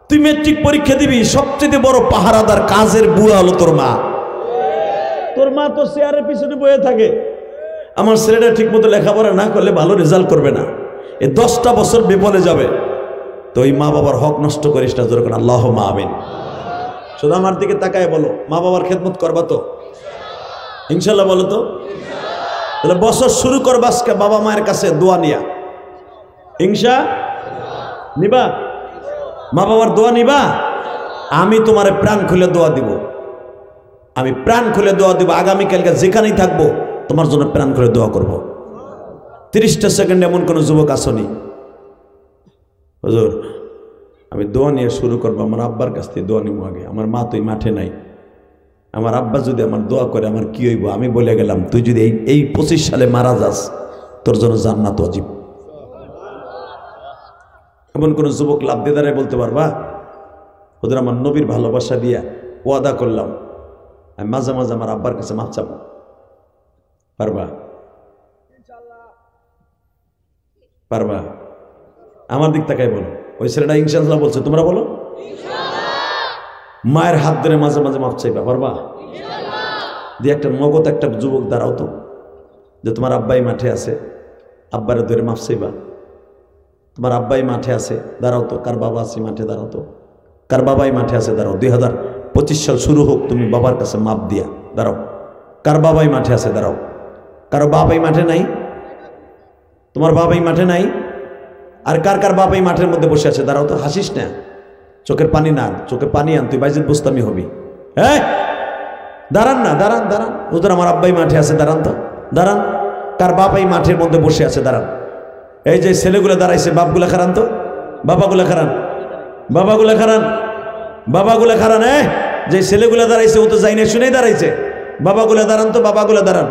Speaker 1: তুই মেট্রিক পরীক্ষা দিবি, সবচেয়ে বড় পাহারাদার কাজের বুয়া হলো তোর মা। তোর মা তো চেয়ারের পিছনে বয়ে থাকে। আমার ছেলেটা ঠিক মতো লেখাপড়া না করলে ভালো রেজাল্ট করবে না, এ 10টা বছর বিফলে যাবে। তো ওই মা বাবার হক নষ্ট করিস না, জোরে করে আল্লাহুম্মা আমিন। শুধু আমার দিকে তাকায় বলো, মা বাবার খেদমত করবা তো ইনশাল্লাহ? বলো তো। তাহলে বছর শুরু করবা আজকে বাবা মায়ের কাছে দোয়া নিয়া, ইনশা নিবা, মা বাবার দোয়া নিবা। আমি তোমারে প্রাণ খুলে দোয়া দিব, আমি প্রাণ খুলে দোয়া দিব। আগামীকালকে যেখানেই থাকবো তোমার জন্য প্রাণ খুলে দোয়া করব। 30টা সেকেন্ড এমন কোনো যুবক আসনি, হুজুর আমি দোয়া নিয়ে শুরু করবো, আমার আব্বার কাছ থেকে দোয়া নিব আগে। আমার মা তুই মাঠে নাই, আমার আব্বা যদি আমার দোয়া করে আমার কি হইব? আমি বলে গেলাম তুই যদি এই 25 সালে মারা যাস তোর জন্য জান্নাত ওয়াজিব। এমন কোন যুবক লাভ দিয়ে দাঁড়ায় বলতে পারবা ওদের আমার নবীর ভালোবাসা দিয়া ওয়াদা করলাম আমি মাঝে মাঝে আমার আব্বার কাছে মাপ চাবো? পারবা? পারবা? আমার দিক তাকাই বলো। ওই ছেলেটা ইনশাআল্লাহ বলছে, তোমরা বলো মায়ের হাত ধরে মাঝে মাঝে মাপ চাইবা? পারবা? দিয়ে একটা নগদ একটা যুবক দাঁড়াও তো, যে তোমার আব্বাই মাঠে আছে, আব্বারে ধরে মাপ চাইবা। তোমার আব্বাই মাঠে আছে, দাঁড়াও তো। কার বাবা আছে মাঠে? দাঁড়াও তো। কার বাবাই মাঠে আছে? দাঁড়াও। 2025 সাল শুরু হোক, তুমি বাবার কাছে মাপ দিয়া দাঁড়াও। কার বাবাই মাঠে আছে? দাঁড়াও। কারো বাবাই মাঠে নাই? তোমার বাবাই মাঠে নাই? আর কার কার বাবাই মাঠের মধ্যে বসে আছে? দাঁড়াও তো। হাসিস না, চোখের পানি না, চোখে পানি আন, তুই বাইজিদ বুস্তামি হবি। হ্যাঁ দাঁড়ান না, দাঁড়ান দাঁড়ান। ওদের আমার আব্বাই মাঠে আছে, দাঁড়ান তো, দাঁড়ান। কার বাবাই মাঠের মধ্যে বসে আছে? দাঁড়ান। এই যে ছেলেগুলো দাঁড়াইছে, বাপগুলা খারান তো, বাবাগুলা খারান, বাবাগুলা খারান, বাবাগুলা খারান। যে ছেলেগুলা দাঁড়াইছে ও তো যাই না, শুনেই দাঁড়াইছে। বাবাগুলা দাঁড়ান তো, বাবাগুলা দাঁড়ান।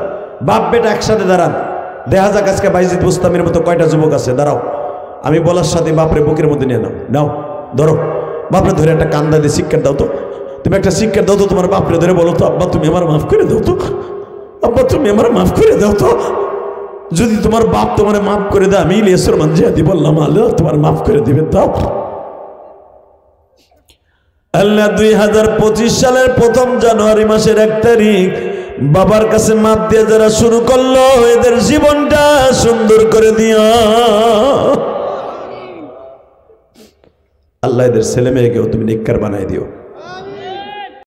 Speaker 1: বাপ বেটা একসাথে দাঁড়ান। দেখা যাক আজকে বাইজিদ বুস্তামির মতো কয়টা যুবক আছে। দাঁড়াও, আমি বলার সাথে বাপরে বুকের মধ্যে নিয়ে নাও, নাও ধরো। বাপরে ধরে একটা কান্দা দিয়ে শিক্ষা দাও তো, তুমি একটা শিক্ষা দাও তো তোমার বাপরে ধরে বলো তো, আব্বা তুমি আমার মাফ করে দাও তো, আব্বা তুমি আমার মাফ করে দাও তো। যদি তোমার বাপ তোমার মাফ করে দেয়, আমি ইলিয়াসের মানজিয়াদি বললাম আল্লাহ তোমার মাফ করে দিবে, দাও। আল্লাহ 2025 সালের প্রথম জানুয়ারি মাসের 1 তারিখ বাবার কাছে মাপ দিয়ে যারা শুরু করলো, এদের জীবনটা সুন্দর করে দিও আল্লাহ। এদের ছেলে মেয়েকেও তুমি নেককার বানাই দিও।